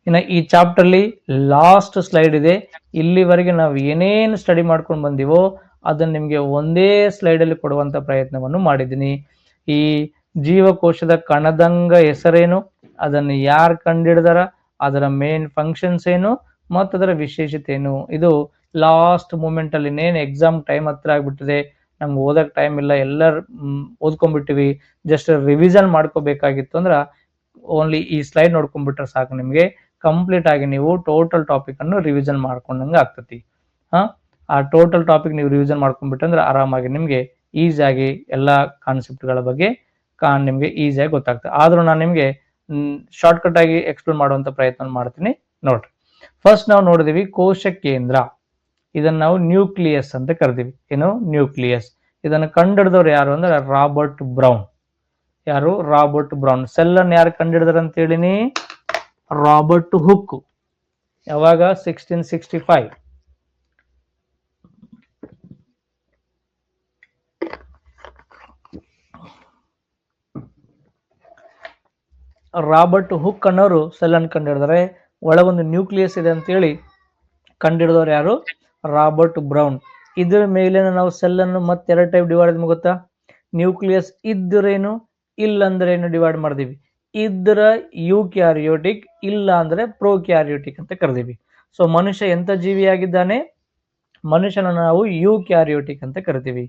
S1: ಇನ್ನು ಈ ಚಾಪ್ಟರ್ ಅಲ್ಲಿ ಲಾಸ್ಟ್ ಸ್ಲೈಡ್ ಇದೆ. ಇಲ್ಲಿವರೆಗೆ ನಾವು ಏನೇನು ಸ್ಟಡಿ ಮಾಡ್ಕೊಂಡು ಬಂದಿವೋ ಅದನ್ನ ನಿಮ್ಗೆ ಒಂದೇ ಸ್ಲೈಡ್ ಅಲ್ಲಿ ಕೊಡುವಂತ ಪ್ರಯತ್ನವನ್ನು ಮಾಡಿದ್ದೀನಿ. ಈ ಜೀವಕೋಶದ ಕಣದಂಗ ಹೆಸರೇನು, ಅದನ್ನು ಯಾರು ಕಂಡಿಡಿದಾರ, ಅದರ ಮೇನ್ ಫಂಕ್ಷನ್ಸ್ ಏನು ಮತ್ತು ಅದರ ವಿಶೇಷತೆ ಏನು, ಇದು ಲಾಸ್ಟ್ ಮೂಮೆಂಟ್ ಅಲ್ಲಿ ಇನ್ನೇನು ಎಕ್ಸಾಮ್ ಟೈಮ್ ಹತ್ರ ಆಗ್ಬಿಟ್ಟಿದೆ, ನಮ್ಗೆ ಓದಕ್ ಟೈಮ್ ಇಲ್ಲ, ಎಲ್ಲರೂ ಓದ್ಕೊಂಡ್ಬಿಟ್ಟಿವಿ, ಜಸ್ಟ್ ರಿವಿಷನ್ ಮಾಡ್ಕೋಬೇಕಾಗಿತ್ತು ಅಂದ್ರೆ ಓನ್ಲಿ ಈ ಸ್ಲೈಡ್ ನೋಡ್ಕೊಂಡ್ಬಿಟ್ರೆ ಸಾಕು, ನಿಮ್ಗೆ ಕಂಪ್ಲೀಟ್ ಆಗಿ ನೀವು ಟೋಟಲ್ ಟಾಪಿಕ್ ಅನ್ನು ರಿವಿಷನ್ ಮಾಡ್ಕೊಂಡಂಗೆ ಆಗ್ತತಿ. ಆ ಟೋಟಲ್ ಟಾಪಿಕ್ ನೀವು ರಿವಿಷನ್ ಮಾಡ್ಕೊಂಡ್ಬಿಟ್ಟಂದ್ರೆ ಆರಾಮಾಗಿ ನಿಮ್ಗೆ ಈಸಿಯಾಗಿ ಎಲ್ಲಾ ಕಾನ್ಸೆಪ್ಟ್ಗಳ ಬಗ್ಗೆ ನಿಮ್ಗೆ ಈಸಿಯಾಗಿ ಗೊತ್ತಾಗ್ತದೆ. ಆದ್ರೂ ನಾನು ನಿಮ್ಗೆ ಶಾರ್ಟ್ ಕಟ್ ಆಗಿ ಎಕ್ಸ್ಪ್ಲೇನ್ ಮಾಡುವಂತ ಪ್ರಯತ್ನ ಮಾಡ್ತೀನಿ. ನೋಡ್ರಿ, ಫಸ್ಟ್ ನಾವು ನೋಡಿದೀವಿ ಕೋಶ ಕೇಂದ್ರ. ಇದನ್ನ ನಾವು ನ್ಯೂಕ್ಲಿಯಸ್ ಅಂತ ಕರಿತೀವಿ. ಏನು, ನ್ಯೂಕ್ಲಿಯಸ್. ಇದನ್ನು ಕಂಡಿಡಿದವ್ರು ಯಾರು ಅಂದ್ರೆ ರಾಬರ್ಟ್ ಬ್ರೌನ್. ಯಾರು? Robert brown. ಸೆಲ್ ಅನ್ನು ಯಾರು ಕಂಡಿಡಿದಾರೆ ಅಂತ ಹೇಳಿನಿ? Robert Hooke. ಯಾವಾಗ? 1665. ರಾಬರ್ಟ್ ಹುಕ್ ಅನ್ನೋರು ಸೆಲ್ ಅನ್ನು ಕಂಡಿಡಿದಾರೆ. ಒಳಗೊಂದು ನ್ಯೂಕ್ಲಿಯಸ್ ಇದೆ ಅಂತ ಹೇಳಿ ಕಂಡಿಡಿದವ್ರು ಯಾರು? Robert brown. ಇದರ ಮೇಲಿನ ನಾವು ಸೆಲ್ ಅನ್ನು ಮತ್ತೆ 2 ಟೈಪ್ ಡಿವೈಡ್ ಗೊತ್ತಾ? ನ್ಯೂಕ್ಲಿಯಸ್ ಇದ್ದರೇನು, ಇಲ್ಲ ಅಂದ್ರೆ ಏನು ಡಿವೈಡ್ ಮಾಡಿದೀವಿ. ಇದ್ರ ಯೂಕ್ಯಾರಿಯೋಟಿಕ್, ಇಲ್ಲ ಅಂದ್ರೆ ಪ್ರೋಕ್ಯಾರಿಯೋಟಿಕ್ ಅಂತ ಕರೆದೀವಿ. ಸೊ ಮನುಷ್ಯ ಎಂತ ಜೀವಿಯಾಗಿದ್ದಾನೆ? ಮನುಷ್ಯನನ್ನು ನಾವು ಯೂಕ್ಯಾರಿಯೋಟಿಕ್ ಅಂತ ಕರಿತೀವಿ.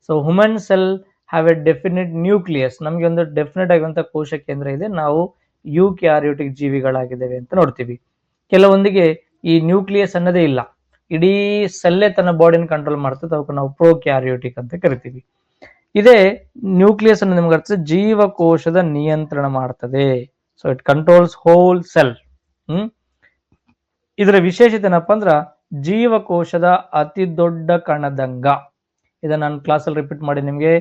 S1: So human cell have A definite nucleus, ನಮಗೆ ಒಂದು ಡೆಫಿನೆಟ್ ಆಗಿರುವಂತಹ ಕೋಶ ಕೇಂದ್ರ ಇದೆ, ನಾವು ಯೂಕ್ಯಾರಿಯೋಟಿಕ್ ಜೀವಿಗಳಾಗಿದ್ದೇವೆ ಅಂತ ನೋಡ್ತೀವಿ. ಕೆಲವೊಂದಿಗೆ ಈ ನ್ಯೂಕ್ಲಿಯಸ್ ಅನ್ನೋದೇ ಇಲ್ಲ, ಇಡೀ ಸೆಲ್ಲೇ ತನ್ನ ಬಾಡಿನ ಕಂಟ್ರೋಲ್ ಮಾಡ್ತದೆ, ಅವಕ್ಕೆ ನಾವು ಪ್ರೋಕ್ಯಾರಿಯೋಟಿಕ್ ಅಂತ ಕರಿತೀವಿ. ಇದೇ ನ್ಯೂಕ್ಲಿಯಸ್ ಅನ್ನು ನಿಮ್ಗೆ ಅರ್ಥ ಜೀವಕೋಶದ ನಿಯಂತ್ರಣ ಮಾಡ್ತದೆ. So it controls whole cell. ಇದರ ವಿಶೇಷತೆ ಏನಪ್ಪಾ ಅಂದ್ರ ಜೀವಕೋಶದ ಅತಿ ದೊಡ್ಡ ಕಣದಂಗ. ಇದನ್ನ ನಾನು ಕ್ಲಾಸಲ್ಲಿ ರಿಪೀಟ್ ಮಾಡಿ ನಿಮಗೆ,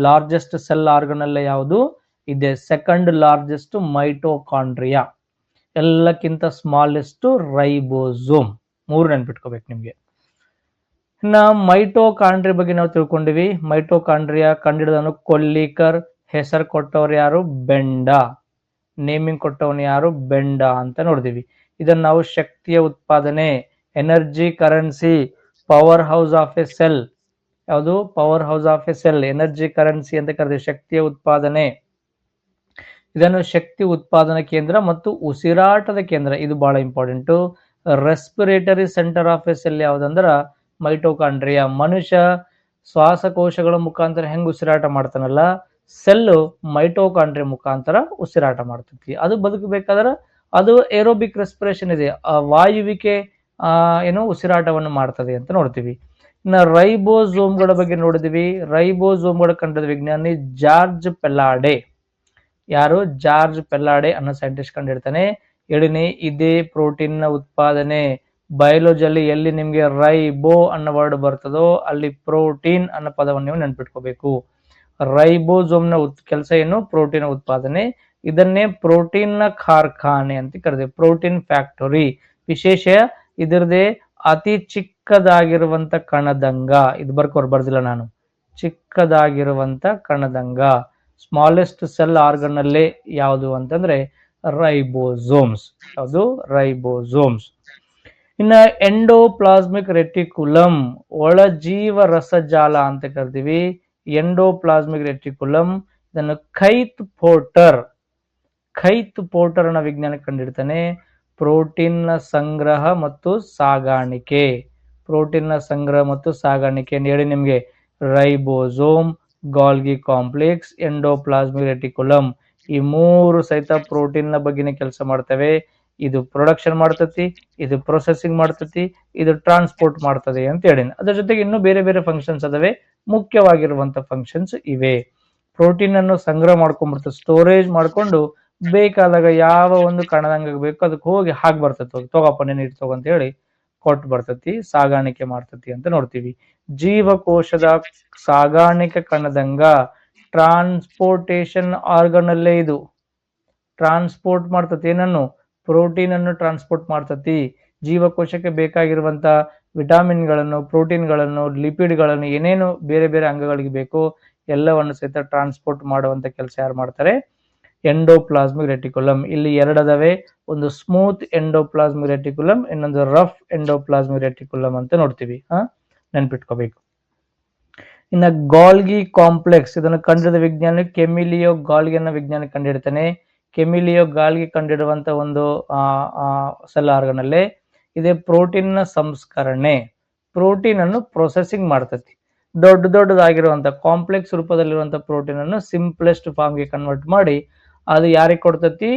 S1: ಲಾರ್ಜೆಸ್ಟ್ ಸೆಲ್ ಆರ್ಗನ್ ಅಲ್ಲೇ ಯಾವುದು ಇದೆ? ಸೆಕೆಂಡ್ ಲಾರ್ಜೆಸ್ಟ್ ಮೈಟೋಕಾಂಡ್ರಿಯಾ, ಎಲ್ಲಕ್ಕಿಂತ ಸ್ಮಾಲೆಸ್ಟ್ ರೈಬೋಸೋಮ್. 3 ನೆನ್ಪಿಟ್ಕೋಬೇಕು ನಿಮ್ಗೆ. ಇನ್ನ ಮೈಟೋಕಾಂಡ್ರಿಯಾ ಬಗ್ಗೆ ನಾವು ತಿಳ್ಕೊಂಡಿವಿ. ಮೈಟೋಕಾಂಡ್ರಿಯಾ ಕಂಡಿಡಿದವನು ಕೊಲ್ಲಿಕರ್, ಹೆಸರು ಕೊಟ್ಟವ್ರು ಯಾರು? ಬೆಂಡಾ. ನೇಮಿಂಗ್ ಕೊಟ್ಟವನು ಯಾರು? ಬೆಂಡಾ ಅಂತ ನೋಡಿದೀವಿ. ಇದನ್ನ ನಾವು ಶಕ್ತಿಯ ಉತ್ಪಾದನೆ, energy currency, power house of a cell, ಯಾವುದು? Power house of a cell, energy currency ಅಂತ ಕರೆದಿವಿ. ಶಕ್ತಿಯ ಉತ್ಪಾದನೆ, ಇದನ್ನು ಶಕ್ತಿ ಉತ್ಪಾದನಾ ಕೇಂದ್ರ ಮತ್ತು ಉಸಿರಾಟದ ಕೇಂದ್ರ, ಇದು ಬಹಳ important. Respiratory centre of a cell ಯಾವ್ದಂದ್ರ ಮೈಟೋಕಾಂಡ್ರಿಯಾ. ಮನುಷ್ಯ ಶ್ವಾಸಕೋಶಗಳ ಮುಖಾಂತರ ಹೆಂಗ್ ಉಸಿರಾಟ ಮಾಡ್ತಾನಲ್ಲ, ಸೆಲ್ಲು ಮೈಟೋಕಾಂಡ್ರಿಯಾ ಮುಖಾಂತರ ಉಸಿರಾಟ ಮಾಡ್ತೈತಿ. ಅದು ಬದುಕಬೇಕಾದ್ರೆ ಅದು ಏರೋಬಿಕ್ ರೆಸ್ಪಿರೇಷನ್ ಇದೆ, ವಾಯುವಿಕೆ ಏನು ಉಸಿರಾಟವನ್ನು ಮಾಡ್ತದೆ ಅಂತ ನೋಡ್ತೀವಿ. ಇನ್ನು ರೈಬೋಸೋಮ್ಗಳ ಬಗ್ಗೆ ನೋಡಿದ್ವಿ. ರೈಬೋಸೋಮ್ಗಳ ಕಂಡದ ವಿಜ್ಞಾನಿ ಜಾರ್ಜ್ ಪೆಲ್ಲಾಡೆ. ಯಾರು? ಜಾರ್ಜ್ ಪೆಲ್ಲಾಡೆ ಅನ್ನೋ ಸೈಂಟಿಸ್ಟ್ ಕಂಡಿಡ್ತಾನೆ. ಹೇಳಿನಿ, ಇದೇ ಪ್ರೋಟೀನ್ ನ ಉತ್ಪಾದನೆ. ಬಯೋಲಜಿಯಲ್ಲಿ ಎಲ್ಲಿ ನಿಮ್ಗೆ ರೈಬೋ ಅನ್ನೋ ವರ್ಡ್ ಬರ್ತದೋ ಅಲ್ಲಿ ಪ್ರೋಟೀನ್ ಅನ್ನೋ ಪದವನ್ನು ನೀವು ನೆನ್ಪಿಟ್ಕೋಬೇಕು. ರೈಬೋಸೋಮ್ ನ ಕೆಲಸ ಏನು? ಪ್ರೋಟೀನ್ ಉತ್ಪಾದನೆ. ಇದನ್ನೇ ಪ್ರೋಟೀನ್ ನ ಕಾರ್ಖಾನೆ ಅಂತ ಕರೆದಿವೆ, ಪ್ರೋಟೀನ್ ಫ್ಯಾಕ್ಟರಿ. ವಿಶೇಷ ಇದರದೇ ಅತಿ ಚಿಕ್ಕದಾಗಿರುವಂತ ಕಣದಂಗ, ಇದು ಬರ್ದಿಲ್ಲ ನಾನು, ಚಿಕ್ಕದಾಗಿರುವಂತ ಕಣದಂಗ. ಸ್ಮಾಲೆಸ್ಟ್ ಸೆಲ್ ಆರ್ಗನ್ ಅಲ್ಲೇ ಯಾವುದು ಅಂತಂದ್ರೆ ರೈಬೋಸೋಮ್ಸ್. ಯಾವುದು? ರೈಬೋಸೋಮ್ಸ್. ಇನ್ನ ಎಂಡೋಪ್ಲಾಸ್ಮಿಕ್ ರೆಟಿಕ್ಯುಲಮ್, ಒಳಜೀವ ರಸಜಾಲ ಅಂತ ಕರಿತೀವಿ. ಎಂಡೋಪ್ಲಾಸ್ಮಿಕ್ ರೆಟಿಕ್ಯುಲಮ್, ಇದನ್ನು ಖೈತ್ ಪೋರ್ಟರ್ ಅನ್ನೋ ವಿಜ್ಞಾನ ಕಂಡಿಡ್ತಾನೆ. ಪ್ರೋಟೀನ್ ನ ಸಂಗ್ರಹ ಮತ್ತು ಸಾಗಾಣಿಕೆ, ಪ್ರೋಟೀನ್ ನ ಸಂಗ್ರಹ ಮತ್ತು ಸಾಗಾಣಿಕೆ ಹೇಳಿ ನಿಮ್ಗೆ. Ribosome, Golgi complex, endoplasmic reticulum, ಈ 3 ಸಹಿತ ಪ್ರೋಟೀನ್ ನ ಬಗ್ಗೆನೇ ಕೆಲಸ ಮಾಡ್ತವೆ. ಇದು ಪ್ರೊಡಕ್ಷನ್ ಮಾಡ್ತತಿ, ಇದು ಪ್ರೊಸೆಸಿಂಗ್ ಮಾಡ್ತತಿ, ಇದು ಟ್ರಾನ್ಸ್ಪೋರ್ಟ್ ಮಾಡ್ತದೆ ಅಂತ ಹೇಳಿ. ಅದರ ಜೊತೆಗೆ ಇನ್ನೂ ಬೇರೆ ಬೇರೆ ಫಂಕ್ಷನ್ಸ್ ಅದಾವೆ, ಮುಖ್ಯವಾಗಿರುವಂತ ಫಂಕ್ಷನ್ಸ್ ಇವೆ. ಪ್ರೋಟೀನ್ ಅನ್ನು ಸಂಗ್ರಹ ಮಾಡ್ಕೊಂಡ್ಬಿಡ್ತದೆ, ಸ್ಟೋರೇಜ್ ಮಾಡ್ಕೊಂಡು ಬೇಕಾದಾಗ ಯಾವ ಒಂದು ಕಣದಂಗ ಬೇಕು ಅದಕ್ಕೆ ಹೋಗಿ ಹಾಕಿ ಬರ್ತತಿ, ತಗೋಪ್ಪ ನೀನು ಇಟ್ಟು ಅಂತ ಹೇಳಿ ಕೊಟ್ಟು ಬರ್ತತಿ, ಸಾಗಾಣಿಕೆ ಮಾಡ್ತತಿ ಅಂತ ನೋಡ್ತೀವಿ. ಜೀವಕೋಶದ ಸಾಗಾಣಿಕೆ ಕಣದಂಗ ಟ್ರಾನ್ಸ್ಪೋರ್ಟೇಷನ್ ಆರ್ಗನ್ ಅಲ್ಲೇ ಇದು ಟ್ರಾನ್ಸ್ಪೋರ್ಟ್ ಮಾಡ್ತತಿ. ಏನನ್ನು? ಪ್ರೋಟೀನ್ ಅನ್ನು ಟ್ರಾನ್ಸ್ಪೋರ್ಟ್ ಮಾಡ್ತತಿ. ಜೀವಕೋಶಕ್ಕೆ ಬೇಕಾಗಿರುವಂತ ವಿಟಾಮಿನ್ಗಳನ್ನು, ಪ್ರೋಟೀನ್ಗಳನ್ನು, ಲಿಪಿಡ್ಗಳನ್ನು, ಏನೇನು ಬೇರೆ ಬೇರೆ ಅಂಗಗಳಿಗೆ ಬೇಕು ಎಲ್ಲವನ್ನು ಸಹಿತ ಟ್ರಾನ್ಸ್ಪೋರ್ಟ್ ಮಾಡುವಂತ ಕೆಲಸ ಯಾರು ಮಾಡ್ತಾರೆ? Endoplasmic reticulum. ಇಲ್ಲಿ 2 ಅದಾವೆ, ಒಂದು ಸ್ಮೂತ್ ಎಂಡೋಪ್ಲಾಸ್ಮಿಕ್ ರೆಟಿಕ್ಯುಲಮ್, ಇನ್ನೊಂದು ರಫ್ ಎಂಡೋಪ್ಲಾಸ್ಮಿಕ್ ರೆಟಿಕ್ಯುಲಮ್ ಅಂತ ನೋಡ್ತೀವಿ. ನೆನ್ಪಿಟ್ಕೋಬೇಕು. ಇನ್ನು ಗಾಲ್ಗಿ ಕಾಂಪ್ಲೆಕ್ಸ್, ಇದನ್ನು ಕಂಡಿಡಿದ ವಿಜ್ಞಾನಿ ಕೆಮಿಲಿಯೋ ಗಾಲ್ಗಿ ಅನ್ನೋ ವಿಜ್ಞಾನಿ ಕಂಡಿಡ್ತಾನೆ. ಕೆಮಿಲಿಯೋ ಗಾಲ್ಗಿ ಕಂಡಿಡುವಂತ ಒಂದು ಸೆಲ್ ಆರ್ಗನ್ ಅಲ್ಲೇ ಇದೆ ಪ್ರೋಟೀನ್ ನ ಸಂಸ್ಕರಣೆ, ಪ್ರೋಟೀನ್ ಅನ್ನು ಪ್ರೊಸೆಸಿಂಗ್ ಮಾಡ್ತತಿ. ದೊಡ್ಡದಾಗಿರುವಂತ ಕಾಂಪ್ಲೆಕ್ಸ್ ರೂಪದಲ್ಲಿರುವಂತ ಪ್ರೋಟೀನ್ ಅನ್ನು ಸಿಂಪ್ಲೆಸ್ಟ್ ಫಾರ್ಮ್ಗೆ ಕನ್ವರ್ಟ್ ಮಾಡಿ ಅದು ಯಾರಿಗೆ ಕೊಡ್ತತಿ?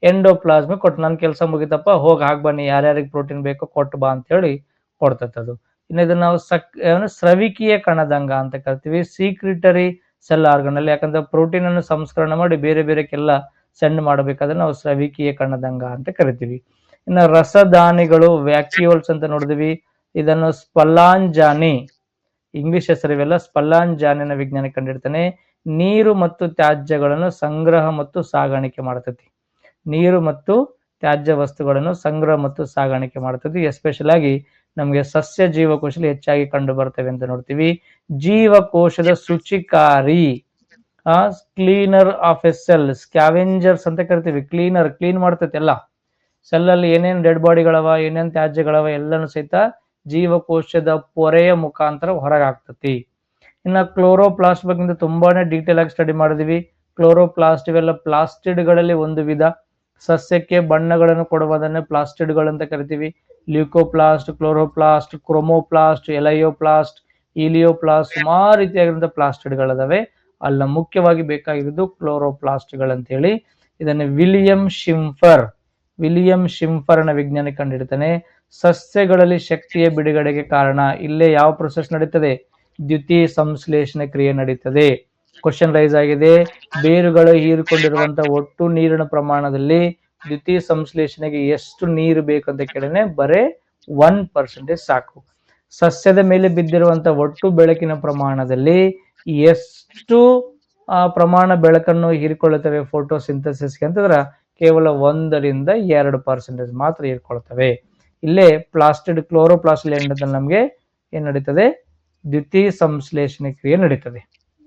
S1: ಎಂಡೋಪ್ಲಾಸ್ಮಿಕ್ ಕೊಟ್ಟು, ನನ್ನ ಕೆಲಸ ಮುಗಿತಪ್ಪ, ಹೋಗಿ ಹಾಕ್ ಬನ್ನಿ, ಯಾರ್ಯಾರಿಗೆ ಪ್ರೋಟೀನ್ ಬೇಕೋ ಕೊಟ್ಟು ಬಾ ಅಂತ ಹೇಳಿ ಕೊಡ್ತತಿ ಅದು. ಇನ್ನು ಇದನ್ನ ನಾವು ಸ್ರವಿಕೀಯ ಕಣದಂಗ ಅಂತ ಕರಿತೀವಿ, ಸೀಕ್ರಿಟರಿ ಸೆಲ್ ಆರ್ಗನ್ ಅಲ್ಲಿ. ಯಾಕಂದ್ರೆ ಪ್ರೋಟೀನ್ ಅನ್ನು ಸಂಸ್ಕರಣೆ ಮಾಡಿ ಬೇರೆ ಬೇರೆಕ್ಕೆಲ್ಲ ಸೆಂಡ್ ಮಾಡಬೇಕಾದ್ರೆ ನಾವು ಸ್ರವಿಕೀಯ ಕಣದಂಗ ಅಂತ ಕರಿತೀವಿ. ಇನ್ನು ರಸದಾನಿಗಳು, ವ್ಯಾಕ್ಯೂಲ್ಸ್ ಅಂತ ನೋಡಿದ್ವಿ. ಇದನ್ನು ಸ್ಪಲ್ಲಾಂಜಾನಿ, ಇಂಗ್ಲಿಷ್ ಹೆಸರಿವೆಲ್ಲ, ಸ್ಪಲ್ಲಾಂಜಾನಿನ ವಿಜ್ಞಾನಿ ಕಂಡಿಡ್ತಾನೆ. ನೀರು ಮತ್ತು ತ್ಯಾಜ್ಯಗಳನ್ನು ಸಂಗ್ರಹ ಮತ್ತು ಸಾಗಾಣಿಕೆ ಮಾಡ್ತತಿ. ನೀರು ಮತ್ತು ತ್ಯಾಜ್ಯ ವಸ್ತುಗಳನ್ನು ಸಂಗ್ರಹ ಮತ್ತು ಸಾಗಾಣಿಕೆ ಮಾಡ್ತದೆ. ಎಸ್ಪೆಷಲ್ ಆಗಿ ನಮಗೆ ಸಸ್ಯ ಜೀವಕೋಶದಲ್ಲಿ ಹೆಚ್ಚಾಗಿ ಕಂಡು ಬರ್ತವೆ ಅಂತ ನೋಡ್ತೀವಿ. ಜೀವಕೋಶದ ಶುಚಿಕಾರಿ, cleaner of a cell, scavengers ಅಂತ ಕರಿತೀವಿ. ಕ್ಲೀನ್ ಮಾಡ್ತೈತೆ ಎಲ್ಲ. ಸೆಲ್ ಅಲ್ಲಿ ಏನೇನು ಡೆಡ್ ಬಾಡಿಗಳವ, ಏನೇನು ತ್ಯಾಜ್ಯಗಳವ ಎಲ್ಲನೂ ಸಹಿತ ಜೀವಕೋಶದ ಪೊರೆಯ ಮುಖಾಂತರ ಹೊರಗೆ ಹಾಕ್ತತಿ. ಇನ್ನು ಕ್ಲೋರೋಪ್ಲಾಸ್ಟ್ ಬಗ್ಗೆ ತುಂಬಾನೇ ಡೀಟೇಲ್ ಆಗಿ ಸ್ಟಡಿ ಮಾಡಿದ್ವಿ. ಕ್ಲೋರೋಪ್ಲಾಸ್ಟ್ ಇವೆಲ್ಲ ಪ್ಲಾಸ್ಟಿಡ್ಗಳಲ್ಲಿ ಒಂದು ವಿಧ. ಸಸ್ಯಕ್ಕೆ ಬಣ್ಣಗಳನ್ನು ಕೊಡುವುದನ್ನೇ ಪ್ಲಾಸ್ಟಿಡ್ಗಳು ಅಂತ ಕರಿತೀವಿ. ಲ್ಯೂಕೋಪ್ಲಾಸ್ಟ್, ಕ್ಲೋರೋಪ್ಲಾಸ್ಟ್, ಕ್ರೋಮೋಪ್ಲಾಸ್ಟ್, ಎಲೈಯೋಪ್ಲಾಸ್ಟ್, ಇಲಿಯೋಪ್ಲಾಸ್ಟ್, ಸುಮಾರು ರೀತಿಯಾಗಿರುವಂತಹ ಪ್ಲಾಸ್ಟಿಡ್ಗಳಿದಾವೆ. ಅಲ್ಲ ಮುಖ್ಯವಾಗಿ ಬೇಕಾಗಿರೋದು ಕ್ಲೋರೋಪ್ಲಾಸ್ಟ್ಗಳಂತೇಳಿ. ಇದನ್ನು ವಿಲಿಯಂ ಶಿಂಫರ್ನ ವಿಜ್ಞಾನಿ ಕಂಡುಹಿಡಿತಾನೆ. ಸಸ್ಯಗಳಲ್ಲಿ ಶಕ್ತಿಯ ಬಿಡುಗಡೆಗೆ ಕಾರಣ ಇಲ್ಲೇ ಯಾವ ಪ್ರೊಸೆಸ್ ನಡೀತದೆ? ದ್ಯುತಿ ಸಂಶ್ಲೇಷಣೆ ಕ್ರಿಯೆ ನಡೀತದೆ. ಕ್ವಶನ್ ರೈಸ್ ಆಗಿದೆ, ಬೇರುಗಳು ಹೀರಿಕೊಂಡಿರುವಂತಹ ಒಟ್ಟು ನೀರಿನ ಪ್ರಮಾಣದಲ್ಲಿ ದ್ಯುತಿ ಸಂಶ್ಲೇಷಣೆಗೆ ಎಷ್ಟು ನೀರು ಬೇಕಂತ ಕೇಳಿದ್ರೆ ಬರೇ 1% ಸಾಕು. ಸಸ್ಯದ ಮೇಲೆ ಬಿದ್ದಿರುವಂತಹ ಒಟ್ಟು ಬೆಳಕಿನ ಪ್ರಮಾಣದಲ್ಲಿ ಎಷ್ಟು ಪ್ರಮಾಣ ಬೆಳಕನ್ನು ಹೀರಿಕೊಳ್ಳುತ್ತವೆ ಫೋಟೋಸಿಂಥಸಿಸ್ಗೆ ಅಂತಂದ್ರೆ ಕೇವಲ 1-2% ಮಾತ್ರ ಹೀರಿಕೊಳ್ತವೆ. ಇಲ್ಲೇ ಪ್ಲಾಸ್ಟಿಡ್ ಕ್ಲೋರೋಪ್ಲಾಸ್ಟ್ ಏನ್ ನಡೀತದೆ, ನಮಗೆ ಏನ್ ನಡೀತದೆ? ದ್ಯುತಿ ಸಂಶ್ಲೇಷಣೆ ಕ್ರಿಯೆ ನಡೀತದೆ.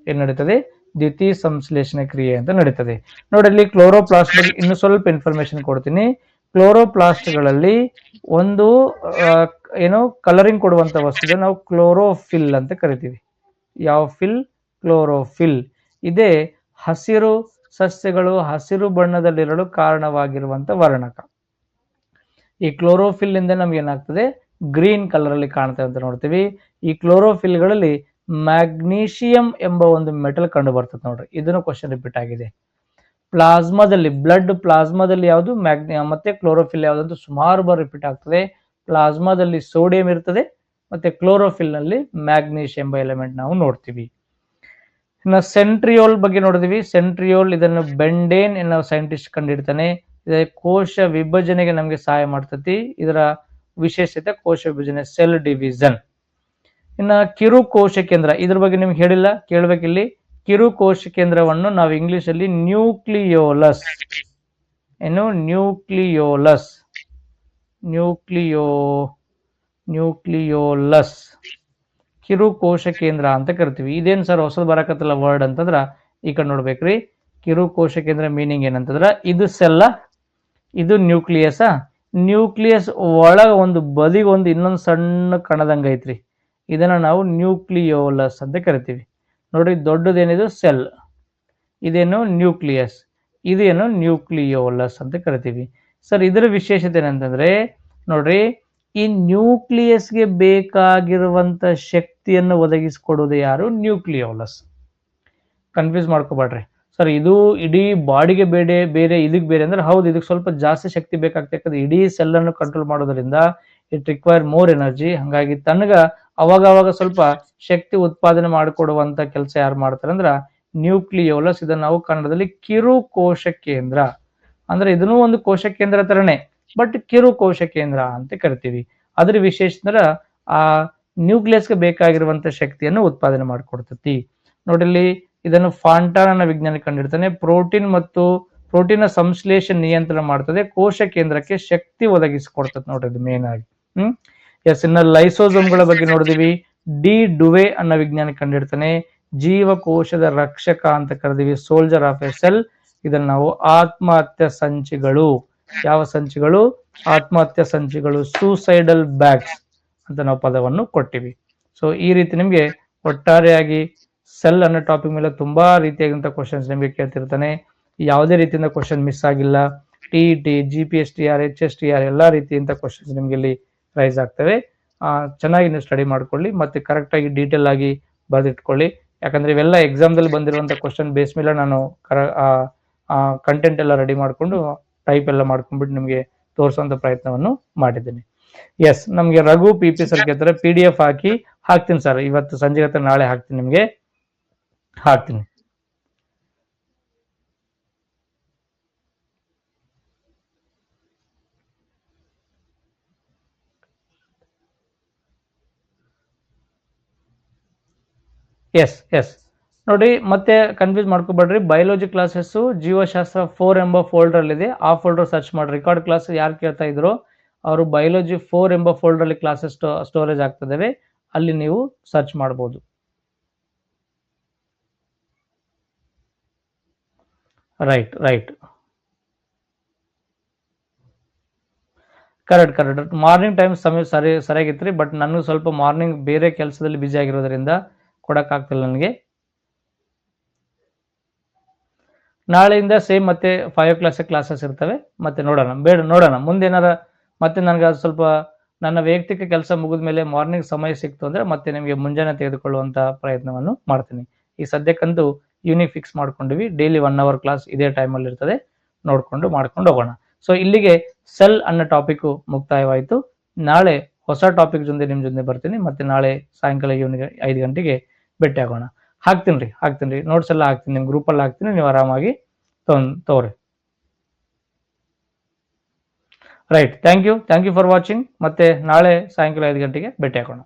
S1: ಏನ್ ನಡೀತದೆ? ದ್ಯುತಿ ಸಂಶ್ಲೇಷಣೆ ಕ್ರಿಯೆ ಅಂತ ನಡೀತದೆ. ನೋಡಿ, ಇಲ್ಲಿ ಕ್ಲೋರೋಪ್ಲಾಸ್ಟ್ ಬಗ್ಗೆ ಇನ್ನು ಸ್ವಲ್ಪ ಇನ್ಫಾರ್ಮೇಶನ್ ಕೊಡ್ತೀನಿ. ಕ್ಲೋರೋಪ್ಲಾಸ್ಟ್ಗಳಲ್ಲಿ ಒಂದು ಏನು ಕಲರಿಂಗ್ ಕೊಡುವಂತ ವಸ್ತು ನಾವು ಕ್ಲೋರೋಫಿಲ್ ಅಂತ ಕರಿತೀವಿ. ಯಾವ ಫಿಲ್? ಕ್ಲೋರೋಫಿಲ್. ಇದೇ ಹಸಿರು ಸಸ್ಯಗಳು ಹಸಿರು ಬಣ್ಣದಲ್ಲಿರಲು ಕಾರಣವಾಗಿರುವಂತ ವರ್ಣಕ. ಈ ಕ್ಲೋರೋಫಿಲ್ ಇಂದ ನಮ್ಗೆ ಏನಾಗ್ತದೆ? ಗ್ರೀನ್ ಕಲರ್ ಅಲ್ಲಿ ಕಾಣ್ತದೆ ಅಂತ ನೋಡ್ತೀವಿ. ಈ ಕ್ಲೋರೋಫಿಲ್ಗಳಲ್ಲಿ ಮ್ಯಾಗ್ನೀಷಿಯಂ ಎಂಬ ಒಂದು ಮೆಟಲ್ ಕಂಡು ಬರ್ತದೆ ನೋಡ್ರಿ. ಇದನ್ನು ಕ್ವಶನ್ ರಿಪೀಟ್ ಆಗಿದೆ. ಪ್ಲಾಸ್ಮಾದಲ್ಲಿ, ಬ್ಲಡ್ ಪ್ಲಾಸ್ಮಾದಲ್ಲಿ ಯಾವುದು? ಮತ್ತೆ ಕ್ಲೋರೋಫಿಲ್ ಯಾವುದು ಅಂತ ಸುಮಾರು ಬಾರಿ ರಿಪೀಟ್ ಆಗ್ತದೆ. ಪ್ಲಾಸ್ಮಾದಲ್ಲಿ ಸೋಡಿಯಂ ಇರ್ತದೆ, ಮತ್ತೆ ಕ್ಲೋರೋಫಿಲ್ ನಲ್ಲಿ ಮ್ಯಾಗ್ನೀಷಿಯಂ ಎಂಬ ಎಲಿಮೆಂಟ್ ನಾವು ನೋಡ್ತೀವಿ. ಇನ್ನು ಸೆಂಟ್ರಿಯೋಲ್ ಬಗ್ಗೆ ನೋಡಿದ್ವಿ. ಸೆಂಟ್ರಿಯೋಲ್ ಇದನ್ನು ಬೆಂಡೇನ್ ಎನ್ನುವ ಸೈಂಟಿಸ್ಟ್ ಕಂಡಿಡ್ತಾನೆ. ಕೋಶ ವಿಭಜನೆಗೆ ನಮಗೆ ಸಹಾಯ ಮಾಡ್ತತಿ. ಇದರ ವಿಶೇಷತೆ ಕೋಶ ವಿಭಜನೆ, ಸೆಲ್ ಡಿವಿಷನ್. ಇನ್ನು ಕಿರು ಕೋಶ ಕೇಂದ್ರ, ಇದ್ರ ಬಗ್ಗೆ ನಿಮ್ಗೆ ಹೇಳಿಲ್ಲ, ಕೇಳ್ಬೇಕಿಲ್ಲಿ. ಕಿರು ಕೋಶ ಕೇಂದ್ರವನ್ನು ನಾವು ಇಂಗ್ಲಿಷ್ ಅಲ್ಲಿ ನ್ಯೂಕ್ಲಿಯೋಲಸ್ ನ್ಯೂಕ್ಲಿಯೋಲಸ್ ಕಿರು ಕೋಶ ಕೇಂದ್ರ ಅಂತ ಕರಿತೀವಿ. ಇದೇನ್ ಸರ್ ಹೊಸದು ಬರಕತ್ತಲ್ಲ ವರ್ಡ್ ಅಂತಂದ್ರ ಈ ಕಡೆ ನೋಡ್ಬೇಕ್ರಿ. ಕಿರು ಕೋಶ ಕೇಂದ್ರ ಮೀನಿಂಗ್ ಏನಂತಂದ್ರ ಇದು ಸೆಲ್ಲ, ಇದು ನ್ಯೂಕ್ಲಿಯಸ್ ಒಳಗ ಒಂದು ಬದಿಗೆ ಒಂದು ಇನ್ನೊಂದು ಸಣ್ಣ ಕಣದಂಗ ಐತ್ರಿ. ಇದನ್ನ ನಾವು ನ್ಯೂಕ್ಲಿಯೋಲಸ್ ಅಂತ ಕರಿತೀವಿ. ನೋಡ್ರಿ, ದೊಡ್ಡದೇನಿದು ಸೆಲ್, ಇದೇನು ನ್ಯೂಕ್ಲಿಯಸ್, ಇದೇನು ನ್ಯೂಕ್ಲಿಯೋಲಸ್ ಅಂತ ಕರಿತೀವಿ. ಸರ್ ಇದರ ವಿಶೇಷತೆ ಏನಂತಂದ್ರೆ ನೋಡ್ರಿ, ಈ ನ್ಯೂಕ್ಲಿಯಸ್ಗೆ ಬೇಕಾಗಿರುವಂತ ಶಕ್ತಿಯನ್ನು ಒದಗಿಸಿಕೊಡುವುದು ಯಾರು? ನ್ಯೂಕ್ಲಿಯೋಲಸ್. ಕನ್ಫ್ಯೂಸ್ ಮಾಡ್ಕೋಬೇಡ್ರಿ. ಸರ್ ಇದು ಇಡೀ ಬಾಡಿಗೆ ಬೇರೆ ಇದಕ್ಕೆ ಬೇರೆ ಅಂದ್ರೆ ಹೌದು, ಇದಕ್ಕೆ ಸ್ವಲ್ಪ ಜಾಸ್ತಿ ಶಕ್ತಿ ಬೇಕಾಗ್ತದೆ. ಇಡೀ ಸೆಲ್ ಅನ್ನು ಕಂಟ್ರೋಲ್ ಮಾಡೋದ್ರಿಂದ ಇಟ್ ರಿಕ್ವೈರ್ ಮೋರ್ ಎನರ್ಜಿ. ಹಂಗಾಗಿ ತನಗ ಅವಾಗ ಸ್ವಲ್ಪ ಶಕ್ತಿ ಉತ್ಪಾದನೆ ಮಾಡಿಕೊಡುವಂತ ಕೆಲಸ ಯಾರು ಮಾಡ್ತಾರೆ ಅಂದ್ರ ನ್ಯೂಕ್ಲಿಯೋಲಸ್. ಇದನ್ನ ನಾವು ಕನ್ನಡದಲ್ಲಿ ಕಿರು ಕೋಶ ಕೇಂದ್ರ ಅಂದ್ರೆ ಇದನ್ನು ಒಂದು ಕೋಶ ಕೇಂದ್ರ ತರನೇ, ಬಟ್ ಕಿರು ಕೋಶ ಕೇಂದ್ರ ಅಂತ ಕರಿತೀವಿ. ಅದ್ರ ವಿಶೇಷ ಅಂದ್ರೆ ಆ ನ್ಯೂಕ್ಲಿಯಸ್ಗೆ ಬೇಕಾಗಿರುವಂತ ಶಕ್ತಿಯನ್ನು ಉತ್ಪಾದನೆ ಮಾಡಿಕೊಡ್ತತಿ. ನೋಡಿಲ್ಲಿ ಇದನ್ನು ಫಾಂಟಾನ್ ಅನ್ನೋ ವಿಜ್ಞಾನಿ ಕಂಡಿಡ್ತಾನೆ. ಪ್ರೋಟೀನ್ ಸಂಶ್ಲೇಷಣೆ ನಿಯಂತ್ರಣ ಮಾಡ್ತದೆ, ಕೋಶ ಕೇಂದ್ರಕ್ಕೆ ಶಕ್ತಿ ಒದಗಿಸಿಕೊಡ್ತದೆ. ನೋಡ್ರಿ ಇದು ಮೇನ್ ಆಗಿ. ಎಸ್, ಇನ್ನ ಲೈಸೋಸೋಮ್ಗಳ ಬಗ್ಗೆ ನೋಡಿದಿವಿ. ಡಿ ಡುವೆ ಅನ್ನೋ ವಿಜ್ಞಾನಿ ಕಂಡಿಡ್ತಾನೆ. ಜೀವಕೋಶದ ರಕ್ಷಕ ಅಂತ ಕರೆದಿವಿ, ಸೋಲ್ಜರ್ ಆಫ್ ಎ ಸೆಲ್. ಇದನ್ನ ನಾವು ಆತ್ಮಹತ್ಯೆ ಸಂಚಿಗಳು, ಯಾವ ಸಂಚಿಗಳು? ಆತ್ಮಹತ್ಯೆ ಸಂಚಿಗಳು, ಸೂಸೈಡಲ್ ಬ್ಯಾಗ್ಸ್ ಅಂತ ನಾವು ಪದವನ್ನು ಕೊಟ್ಟಿವಿ. ಸೊ ಈ ರೀತಿ ನಿಮ್ಗೆ ಒಟ್ಟಾರೆಯಾಗಿ ಸೆಲ್ ಅನ್ನೋ ಟಾಪಿಕ್ ಮೇಲೆ ತುಂಬಾ ರೀತಿಯಾದಂತ ಕ್ವಶನ್ಸ್ ನಿಮಗೆ ಕೇಳ್ತಿರ್ತಾನೆ. ಯಾವುದೇ ರೀತಿಯಿಂದ ಕ್ವಶನ್ ಮಿಸ್ ಆಗಿಲ್ಲ. ಟಿ GPSTR HSTR ಎಲ್ಲಾ ರೀತಿಯಿಂದ ಕ್ವಶನ್ಸ್ ನಿಮ್ಗೆ ಇಲ್ಲಿ ರೈಸ್ ಆಗ್ತವೆ. ಚೆನ್ನಾಗಿ ನೀವು ಸ್ಟಡಿ ಮಾಡ್ಕೊಳ್ಳಿ, ಮತ್ತೆ ಕರೆಕ್ಟ್ ಆಗಿ ಡೀಟೇಲ್ ಆಗಿ ಬರೆದಿಟ್ಕೊಳ್ಳಿ. ಯಾಕಂದ್ರೆ ಇವೆಲ್ಲ ಎಕ್ಸಾಮ್ದಲ್ಲಿ ಬಂದಿರುವಂತ ಕ್ವಶನ್ ಬೇಸ್ ಮೇಲೆ ನಾನು ಕಂಟೆಂಟ್ ಎಲ್ಲ ರೆಡಿ ಮಾಡ್ಕೊಂಡು ಟೈಪ್ ಎಲ್ಲ ಮಾಡ್ಕೊಂಡ್ಬಿಟ್ಟು ನಿಮಗೆ ತೋರಿಸುವಂತ ಪ್ರಯತ್ನವನ್ನು ಮಾಡಿದ್ದೀನಿ. ಎಸ್, ನಮ್ಗೆ ರಘು PP ಸರ್ ಕೇಳ್ತಾರೆ PDF ಹಾಕ್ತೀನಿ ಸರ್. ಇವತ್ತು ಸಂಜೆ ಹತ್ರ ನಾಳೆ ಹಾಕ್ತೀನಿ, ನಿಮ್ಗೆ ಹಾಕ್ತೀನಿ. ಎಸ್ ನೋಡಿ, ಮತ್ತೆ ಕನ್ಫ್ಯೂಸ್ ಮಾಡ್ಕೋಬೇಡ್ರಿ. ಬಯಾಲಜಿ ಕ್ಲಾಸಸ್ ಜೀವಶಾಸ್ತ್ರ 4 ಎಂಬ ಫೋಲ್ಡರ್ ಅಲ್ಲಿ ಇದೆ. ಆ ಫೋಲ್ಡರ್ ಸರ್ಚ್ ಮಾಡಿ. ರೆಕಾರ್ಡ್ ಕ್ಲಾಸ್ ಯಾರು ಕೇಳ್ತಾ ಇದ್ರು ಅವರು ಬಯಾಲಜಿ 4 ಎಂಬ ಫೋಲ್ಡರ್ ಅಲ್ಲಿ ಕ್ಲಾಸಸ್ ಸ್ಟೋರೇಜ್ ಆಗ್ತದೆ, ಅಲ್ಲಿ ನೀವು ಸರ್ಚ್ ಮಾಡಬಹುದು. ರೈಟ್ ಕರೆಕ್ಟ್ ಮಾರ್ನಿಂಗ್ ಟೈಮ್ ಸಮಯ ಸರಿಯಾಗಿತ್ತು ರೀ, ಬಟ್ ನನಗೆ ಸ್ವಲ್ಪ ಮಾರ್ನಿಂಗ್ ಬೇರೆ ಕೆಲಸದಲ್ಲಿ ಬಿಜಿ ಆಗಿರೋದ್ರಿಂದ ಕೊಡೋಕ್ಕಾಗ್ತಿಲ್ಲ ನನಗೆ. ನಾಳೆಯಿಂದ ಸೇಮ್ ಮತ್ತೆ 5 ಕ್ಲಾಸಸ್ ಇರ್ತವೆ. ಮತ್ತೆ ನೋಡೋಣ ಮುಂದೆ ಏನಾರ ಮತ್ತೆ ನನಗೆ ಅದು ಸ್ವಲ್ಪ ನನ್ನ ವೈಯಕ್ತಿಕ ಕೆಲಸ ಮುಗಿದ ಮೇಲೆ ಮಾರ್ನಿಂಗ್ ಸಮಯ ಸಿಕ್ತು ಅಂದರೆ ಮತ್ತೆ ನಿಮಗೆ ಮುಂಜಾನೆ ತೆಗೆದುಕೊಳ್ಳುವಂಥ ಪ್ರಯತ್ನವನ್ನು ಮಾಡ್ತೀನಿ. ಈ ಸದ್ಯಕ್ಕಂತೂ ಯೂನಿಕ್ ಫಿಕ್ಸ್ ಮಾಡ್ಕೊಂಡಿವಿ, ಡೈಲಿ 1 ಅವರ್ ಕ್ಲಾಸ್ ಇದೇ ಟೈಮಲ್ಲಿ ಇರ್ತದೆ, ಮಾಡ್ಕೊಂಡು ಹೋಗೋಣ. ಸೊ ಇಲ್ಲಿಗೆ ಸೆಲ್ ಅನ್ನೋ ಟಾಪಿಕ್ಕು ಮುಕ್ತಾಯವಾಯಿತು. ನಾಳೆ ಹೊಸ ಟಾಪಿಕ್ ಜೊತೆ ನಿಮ್ಮ ಜೊತೆ ಬರ್ತೀನಿ. ಮತ್ತೆ ನಾಳೆ ಸಾಯಂಕಾಲ 5 ಗಂಟೆಗೆ ಭೇಟಿ ಆಗೋಣ. ಹಾಕ್ತೀನಿ ರೀ ನೋಟ್ಸ್ ಎಲ್ಲ ಹಾಕ್ತೀನಿ, ನಿಮ್ಮ ಗ್ರೂಪಲ್ಲಿ ಹಾಕ್ತೀನಿ, ನೀವು ಆರಾಮಾಗಿ ತಗೋರಿ. Right, thank you for watching. ಮತ್ತೆ ನಾಳೆ ಸಾಯಂಕಾಲ 5 ಗಂಟೆಗೆ ಭೇಟಿ ಆಗೋಣ.